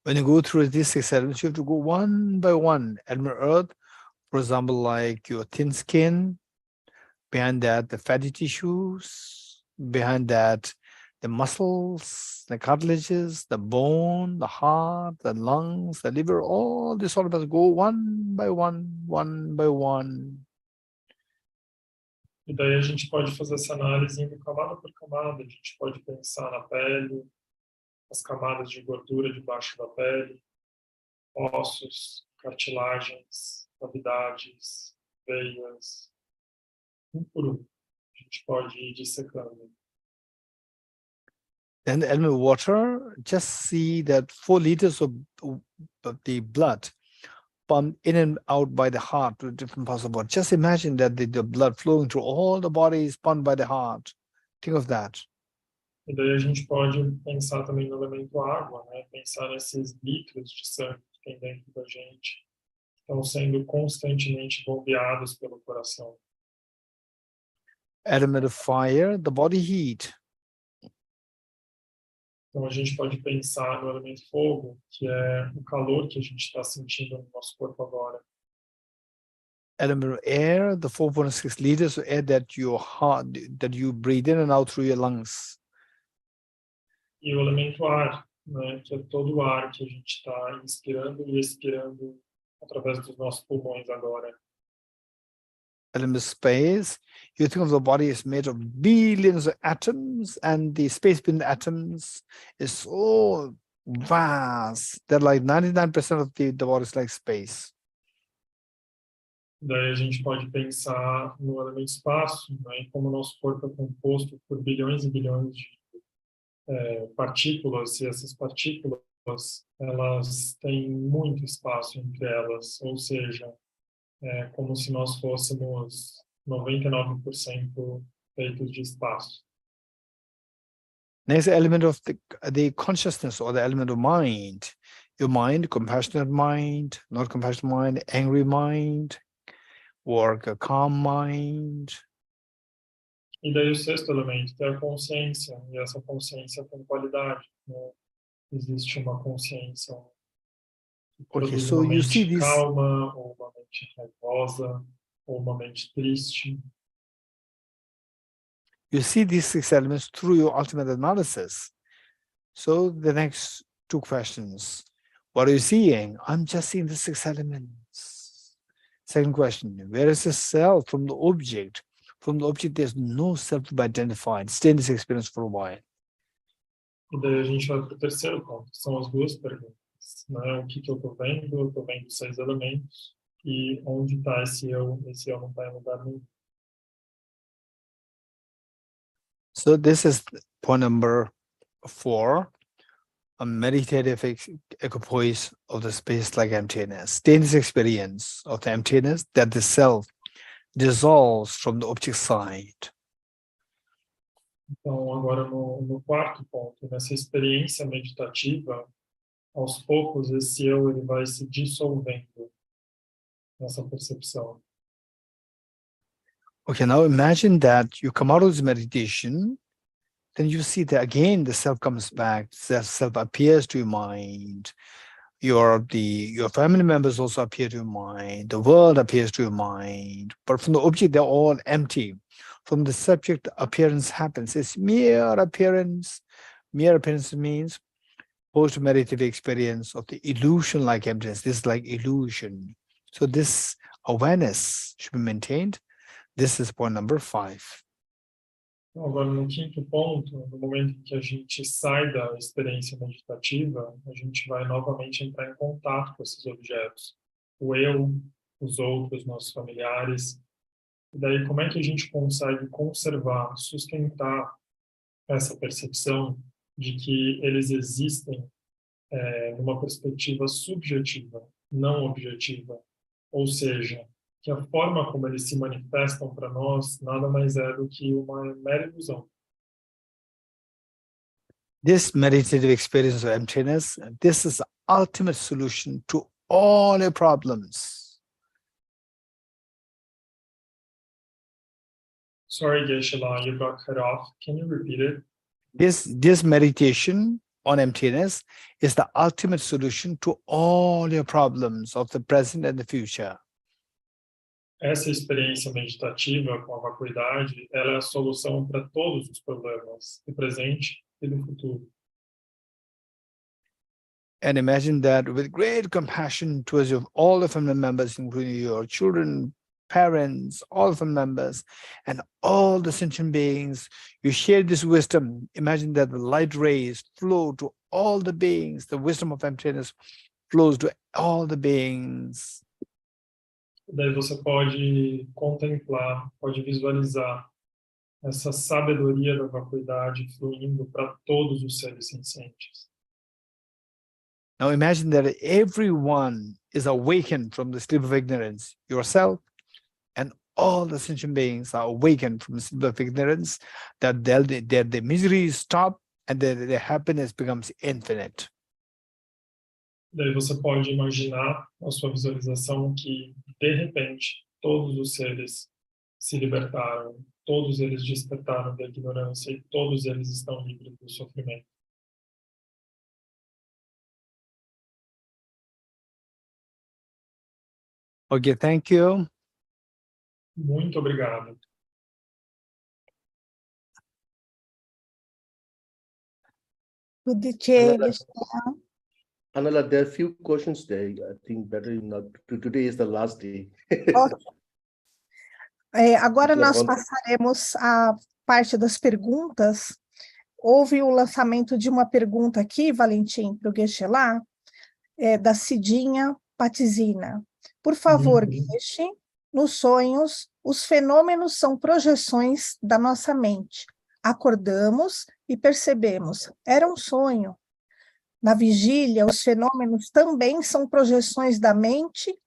When you go through these 6 elements, you have to go one by one. Element earth, for example, like your thin skin, behind that, the fatty tissues, behind that, the muscles, the cartilages, the bone, the heart, the lungs, the liver, all these elements go one by one, one by one. E daí a gente pode fazer essa análise indo camada por camada. A gente pode pensar na pele, as camadas de gordura debaixo da pele, ossos, cartilagens, cavidades, veias, um por um. A gente pode ir dissecando. Then the element water, just see that 4 liters of the blood pumped in and out by the heart to different parts of the body. Just imagine that the blood flowing through all the body is pumped by the heart. Think of that. E daí a gente pode pensar também no elemento água, né? Pensar nesses litros de sangue que tem dentro da gente, que estão sendo constantemente bombeados pelo coração. Element of fire, the body heat. Então a gente pode pensar no elemento fogo, que é o calor que a gente está sentindo no nosso corpo agora. Element of air, the 4.6 liters of air that your heart, that you breathe in and out through your lungs. E o elemento ar, né, que é todo o ar que a gente está inspirando e expirando através dos nossos pulmões agora. Element of space, you think of the body is made of billions of atoms, and the space between the atoms is so vast that like 99% of the body is like space. Daí a gente pode pensar no elemento espaço, né, e como o nosso corpo é composto por bilhões e bilhões de partículas, e essas partículas, elas têm muito espaço entre elas, ou seja, é como se nós fôssemos 99% feitos de espaço. Next element of the consciousness, or the element of mind. Your mind, compassionate mind, not compassionate mind, angry mind, or a calm mind. E daí o sexto elemento é a consciência, e essa consciência tem qualidade, né? Existe uma consciência que produz uma mente calma, ou uma mente raivosa, ou uma mente triste. You see these 6 elements through your ultimate analysis. So the next 2 questions. What are you seeing? I'm just seeing the 6 elements. Second question, where is the self from the object? From the object, there's no self to be identified. Stay in this experience for a while. E daí a gente vai para o terceiro ponto, que são as duas perguntas, né? O que eu estou vendo? Eu estou vendo 6 elementos. E onde está esse eu? Esse eu não está em lugar nenhum. So this is point number 4, a meditative equipoise of the space-like emptiness. Stay in this experience of the emptiness that the self dissolves from the object side. Então, agora no quarto ponto, nessa experiência meditativa, aos poucos esse eu ele vai se dissolvendo nessa percepção. Okay, now imagine that you come out of this meditation, then you see that again the self comes back, the self appears to your mind. Your family members also appear to your mind, the world appears to your mind, but from the object they're all empty. From the subject, appearance happens. It's mere appearance. Mere appearance means post-meditative experience of the illusion-like emptiness. This is like illusion. So this awareness should be maintained. This is point number 5. Agora, no quinto ponto, no momento que a gente sai da experiência meditativa, a gente vai novamente entrar em contato com esses objetos. O eu, os outros, nossos familiares. E daí, como é que a gente consegue conservar, sustentar essa percepção de que eles existem numa perspectiva subjetiva, não objetiva? Ou seja, que a forma como eles se manifestam para nós nada mais é do que uma mera ilusão. This meditative experience of emptiness, this is the ultimate solution to all your problems. Sorry, Geshe, you got cut off. Can you repeat it? This meditation on emptiness is the ultimate solution to all your problems of the present and the future. Essa experiência meditativa com a vacuidade, ela é a solução para todos os problemas, do presente e do futuro. And imagine that with great compassion towards all the family members, including your children, parents, all the family members, and all the sentient beings, you share this wisdom. Imagine that the light rays flow to all the beings. The wisdom of emptiness flows to all the beings. Daí você pode contemplar, pode visualizar essa sabedoria da vacuidade fluindo para todos os seres sencientes. Now imagine that everyone is awakened from the sleep of ignorance, yourself and all the sentient beings are awakened from the sleep of ignorance, that their misery stops and their happiness becomes infinite. Daí você pode imaginar a sua visualização que, de repente, todos os seres se libertaram, todos eles despertaram da ignorância e todos eles estão livres do sofrimento. Okay, thank you. Muito obrigado. Good day. Anala, there are few questions there. I think better not. Today is the last day. Agora nós passaremos a parte das perguntas. Houve o lançamento de uma pergunta aqui, Valentim, para o Geshe lá, da Cidinha Patizina. Por favor, Geshe, nos sonhos, os fenômenos são projeções da nossa mente. Acordamos e percebemos, era um sonho. Na vigília, os fenômenos também são projeções da mente.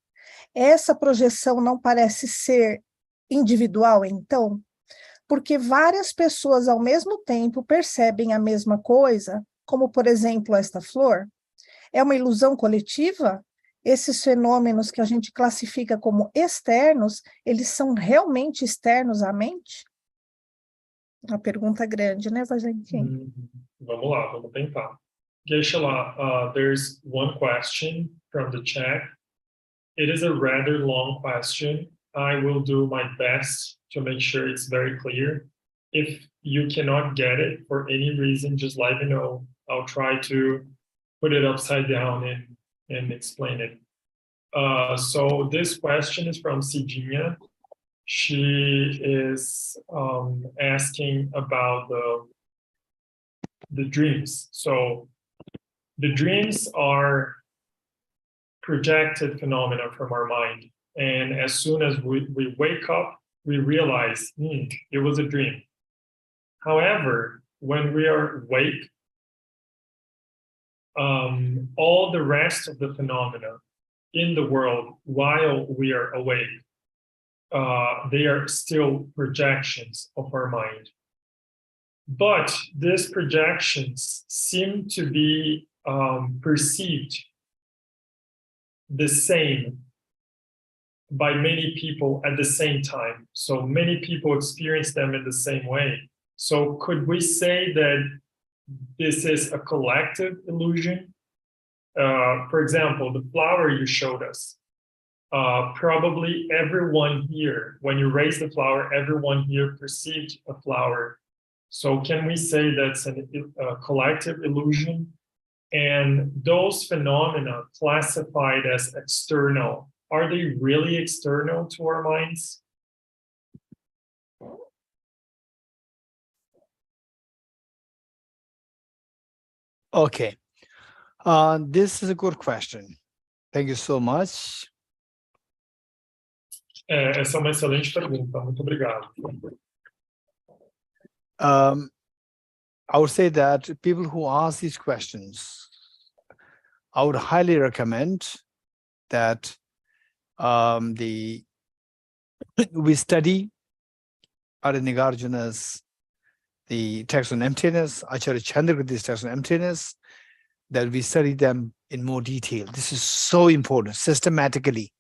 Essa projeção não parece ser individual, então? Porque várias pessoas ao mesmo tempo percebem a mesma coisa, como, por exemplo, esta flor. É uma ilusão coletiva? Esses fenômenos que a gente classifica como externos, eles são realmente externos à mente? Uma pergunta grande, né, Valentim? Vamos lá, vamos tentar. Geshe lá, there's one question from the chat. It is a rather long question. I will do my best to make sure it's very clear. If you cannot get it for any reason, just let me know. I'll try to put it upside down and explain it. So this question is from Cidinha. She is asking about the dreams. So the dreams are projected phenomena from our mind. And as soon as we wake up, we realize, it was a dream. However, when we are awake, all the rest of the phenomena in the world while we are awake, they are still projections of our mind. But these projections seem to be perceived the same by many people at the same time. So many people experience them in the same way. So could we say that this is a collective illusion? For example, the flower you showed us, probably everyone here, when you raise the flower, everyone here perceived a flower. So can we say that's a collective illusion? And those phenomena classified as external, are they really external to our minds? Okay. This is a good question. Thank you so much. Essa é uma excelente pergunta. Muito obrigado. I would say that people who ask these questions, I would highly recommend that we study Nagarjuna's the text on emptiness, Acharya Chandrakirti's text on emptiness, that we study them in more detail. This is so important, systematically.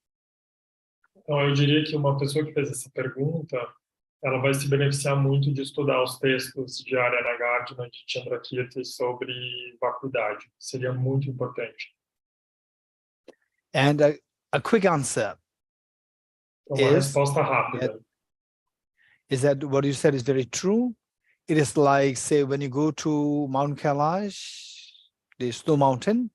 Então, eu diria que uma pessoa que fez essa pergunta, ela vai se beneficiar muito de estudar os textos de Arya Nagarjuna, de Chandrakirti sobre vacuidade. Seria muito importante. And a quick answer Uma resposta rápida. Is that what you said is very true. It is like, say, when you go to Mount Kailash, the snow mountain,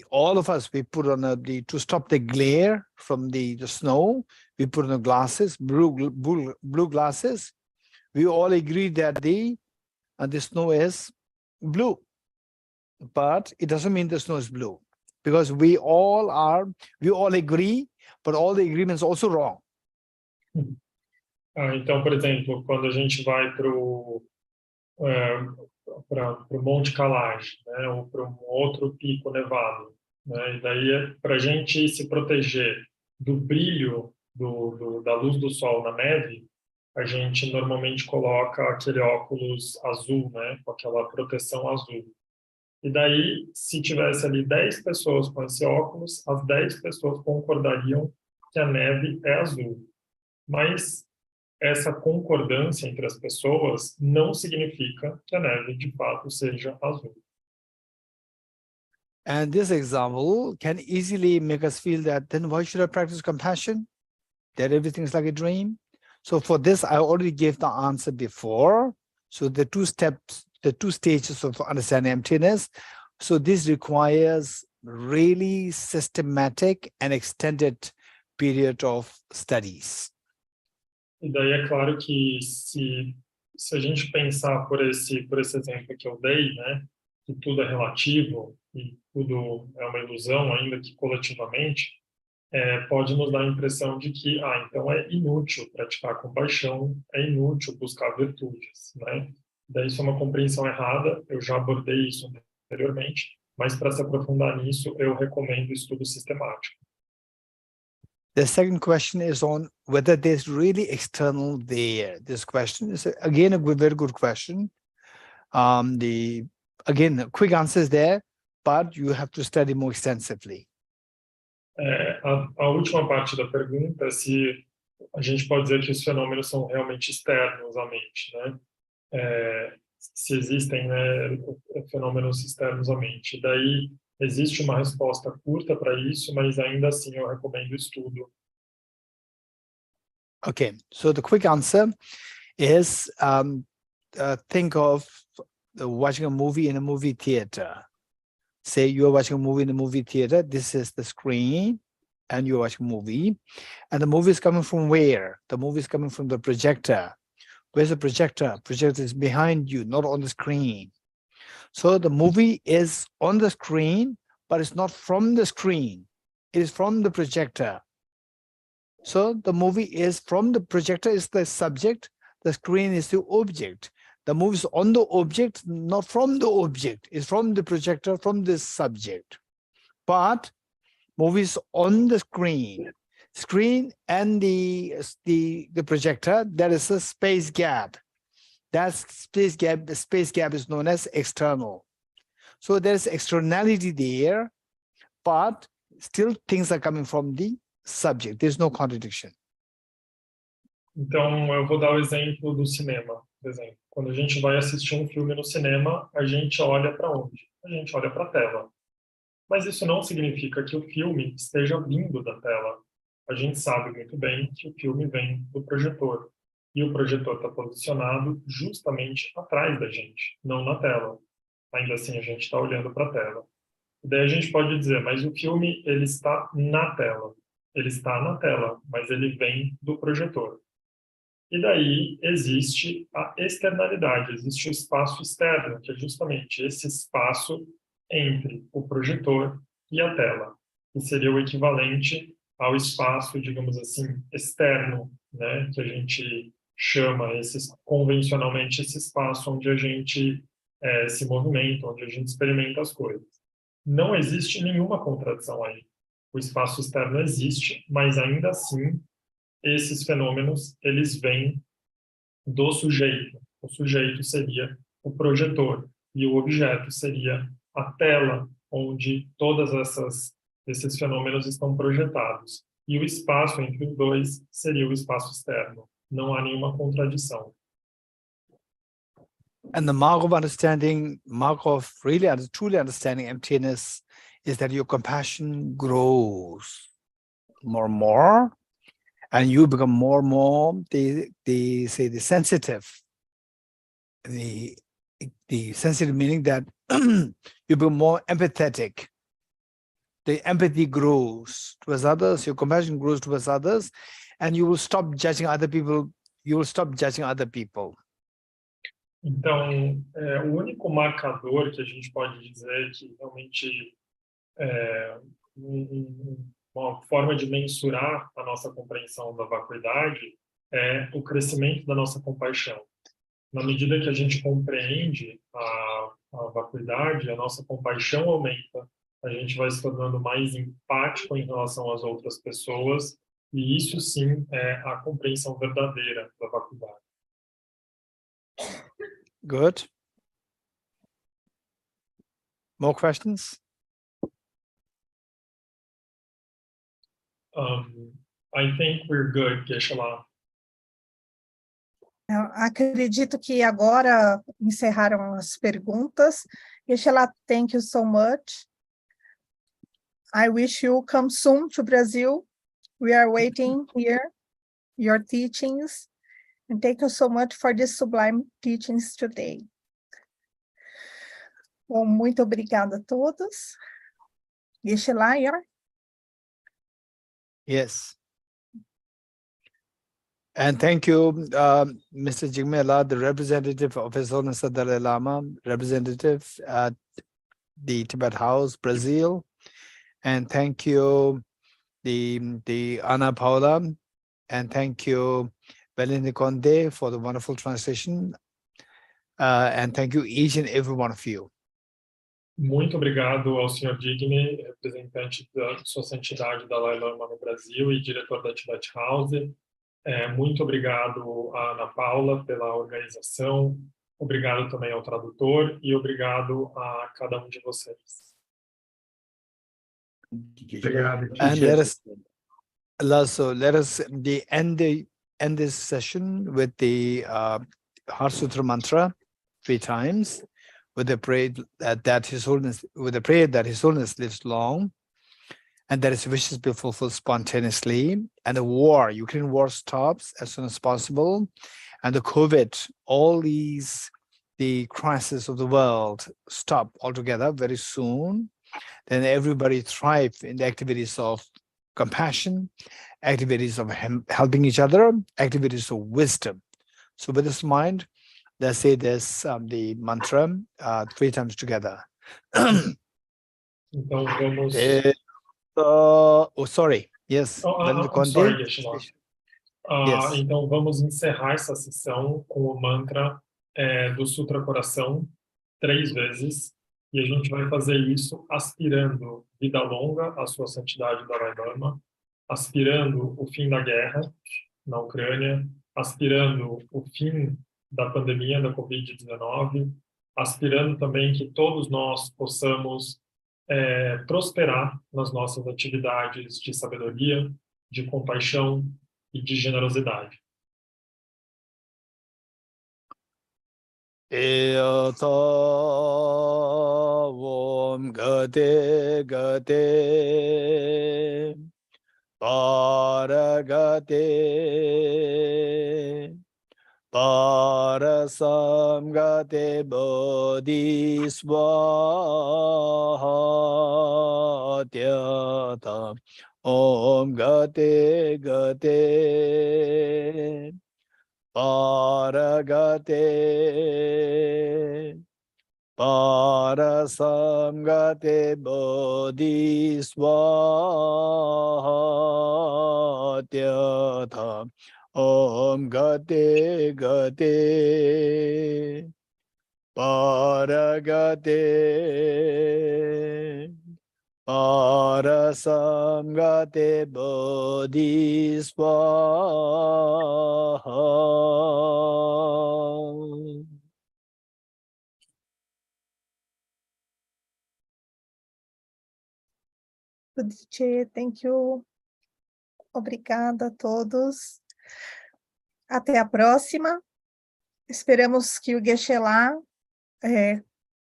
all of us, we put on to stop the glare from the snow, we put on the glasses, blue glasses. We all agree that the snow is blue, but it doesn't mean the snow is blue, because we all agree, but all the agreements also wrong. Então, por exemplo, quando a gente vai para o Monte Kailash, né, ou para um outro pico nevado, né, e daí para a gente se proteger do brilho da luz do sol na neve, a gente normalmente coloca aquele óculos azul, né, com aquela proteção azul. E daí, se tivesse ali 10 pessoas com esse óculos, as 10 pessoas concordariam que a neve é azul. Mas essa concordância entre as pessoas não significa que a neve, de fato, seja azul. And this example can easily make us feel that then why should I practice compassion? That everything is like a dream. So for this, I already gave the answer before. So the two steps, the two stages of understanding emptiness. So this requires really systematic and extended period of studies. E daí é claro que se a gente pensar por esse exemplo que eu dei, né, que tudo é relativo e tudo é uma ilusão, ainda que coletivamente, pode nos dar a impressão de que, então é inútil praticar compaixão, é inútil buscar virtudes, né? Daí isso é uma compreensão errada, eu já abordei isso anteriormente, mas para se aprofundar nisso, eu recomendo estudo sistemático. The second question is on whether there's really external there. This question is again a very good question. Again, the quick answer is there, but you have to study more extensively. A última parte da pergunta é se a gente pode dizer que os fenômenos são realmente externos à mente, né? Se existem, né, fenômenos externos à mente. Daí existe uma resposta curta para isso, mas ainda assim eu recomendo estudo. Okay, so the quick answer is think of watching a movie in a movie theater. Say you're watching a movie in a movie theater, this is the screen, and you're watching a movie. And the movie is coming from where? The movie is coming from the projector. Where's the projector? Projector is behind you, not on the screen. So the movie is on the screen, but it's not from the screen. It is from the projector. So the movie is from the projector is the subject, the screen is the object. The movie is on the object, not from the object. It's from the projector, from the subject. But movies on the screen and the projector, there is a space gap. That space gap is known as external. So there's externality there, but still things are coming from the subject. There's no contradiction. Então, eu vou dar o exemplo do cinema, por exemplo. Quando a gente vai assistir um filme no cinema, a gente olha para onde? A gente olha para a tela. Mas isso não significa que o filme esteja vindo da tela. A gente sabe muito bem que o filme vem do projetor. E o projetor está posicionado justamente atrás da gente, não na tela. Ainda assim, a gente está olhando para a tela. E daí a gente pode dizer, mas o filme ele está na tela. Ele está na tela, mas ele vem do projetor. E daí existe a externalidade, existe o espaço externo, que é justamente esse espaço entre o projetor e a tela, que seria o equivalente ao espaço, digamos assim, externo, né, que a gente chama convencionalmente esse espaço onde a gente se movimenta, onde a gente experimenta as coisas. Não existe nenhuma contradição aí. O espaço externo existe, mas ainda assim esses fenômenos, eles vêm do sujeito. O sujeito seria o projetor e o objeto seria a tela onde todas esses fenômenos estão projetados. E o espaço entre os dois seria o espaço externo. Não há nenhuma contradição. And the mark of understanding, truly understanding emptiness is that your compassion grows more and more. And you become more and more, the sensitive. The sensitive meaning that you become more empathetic. The empathy grows towards others, your compassion grows towards others, and you will stop judging other people. You will stop judging other people. Então, o único marcador que a gente pode dizer que realmente uma forma de mensurar a nossa compreensão da vacuidade é o crescimento da nossa compaixão. Na medida que a gente compreende a vacuidade, a nossa compaixão aumenta, a gente vai se tornando mais empático em relação às outras pessoas E isso sim é a compreensão verdadeira da vacuidade. Good. More questions? I think we're good, Geshe-la. Eu acredito que agora encerraram as perguntas. Geshe-la, thank you so much. I wish you come soon to Brazil. We are waiting here, your teachings. And thank you so much for these sublime teachings today. Bom, muito obrigada a todos. Geshe-la, Yes. And thank you, Mr. Jigmela, the representative of His Holiness the Dalai Lama, representative at the Tibet House, Brazil. And thank you, the Ana Paula, and thank you, Belinda Conde, for the wonderful translation. And thank you, each and every one of you. Muito obrigado ao Sr. Digne, representante da Sua Santidade Dalai Lama no Brasil e diretor da Tibet House. Muito obrigado à Ana Paula pela organização, obrigado também ao tradutor e obrigado a cada um de vocês. And let us end this session with the Heart Sutra mantra 3 times, with the prayer that His Holiness lives long, and that his wishes be fulfilled spontaneously, and the Ukraine war stops as soon as possible, and the COVID, all the crisis of the world stop altogether very soon. Then everybody thrive in the activities of compassion, activities of helping each other, activities of wisdom. So with this mind, let's say this the mantra 3 times together. Então vamos... sorry. Yes. I'm sorry, Geshe-la. Yes. Então vamos encerrar essa sessão com o mantra do Sutra Coração 3 vezes. E a gente vai fazer isso aspirando vida longa à Sua Santidade Dalai Lama, aspirando o fim da guerra na Ucrânia, aspirando o fim da pandemia da Covid-19, aspirando também que todos nós possamos prosperar nas nossas atividades de sabedoria, de compaixão e de generosidade. Om Gate Gate Paragate Parasam Gate Bodhisvaha Tyata Om Gate Gate Paragate Parasamgate Bodhisvaha Tyatha Om Gate Gate Paragate Parasamgate Bodhisvaha. Thank you. Obrigada a todos. Até a próxima. Esperamos que o Geshe-la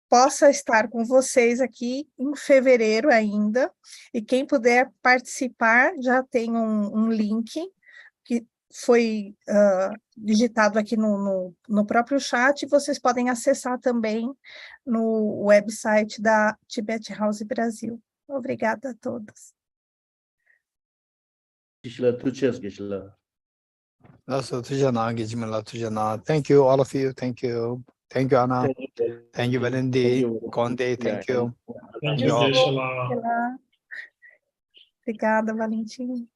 possa estar com vocês aqui em fevereiro ainda. E quem puder participar, já tem um link que foi digitado aqui no próprio chat. Vocês podem acessar também no website da Tibet House Brasil. Obrigada a todos. Thank you, all of you. Thank you. Thank you, Anna. Thank you, Valindi, Conde. Thank you. Thank you, Geshe-la. Obrigada, Valentim.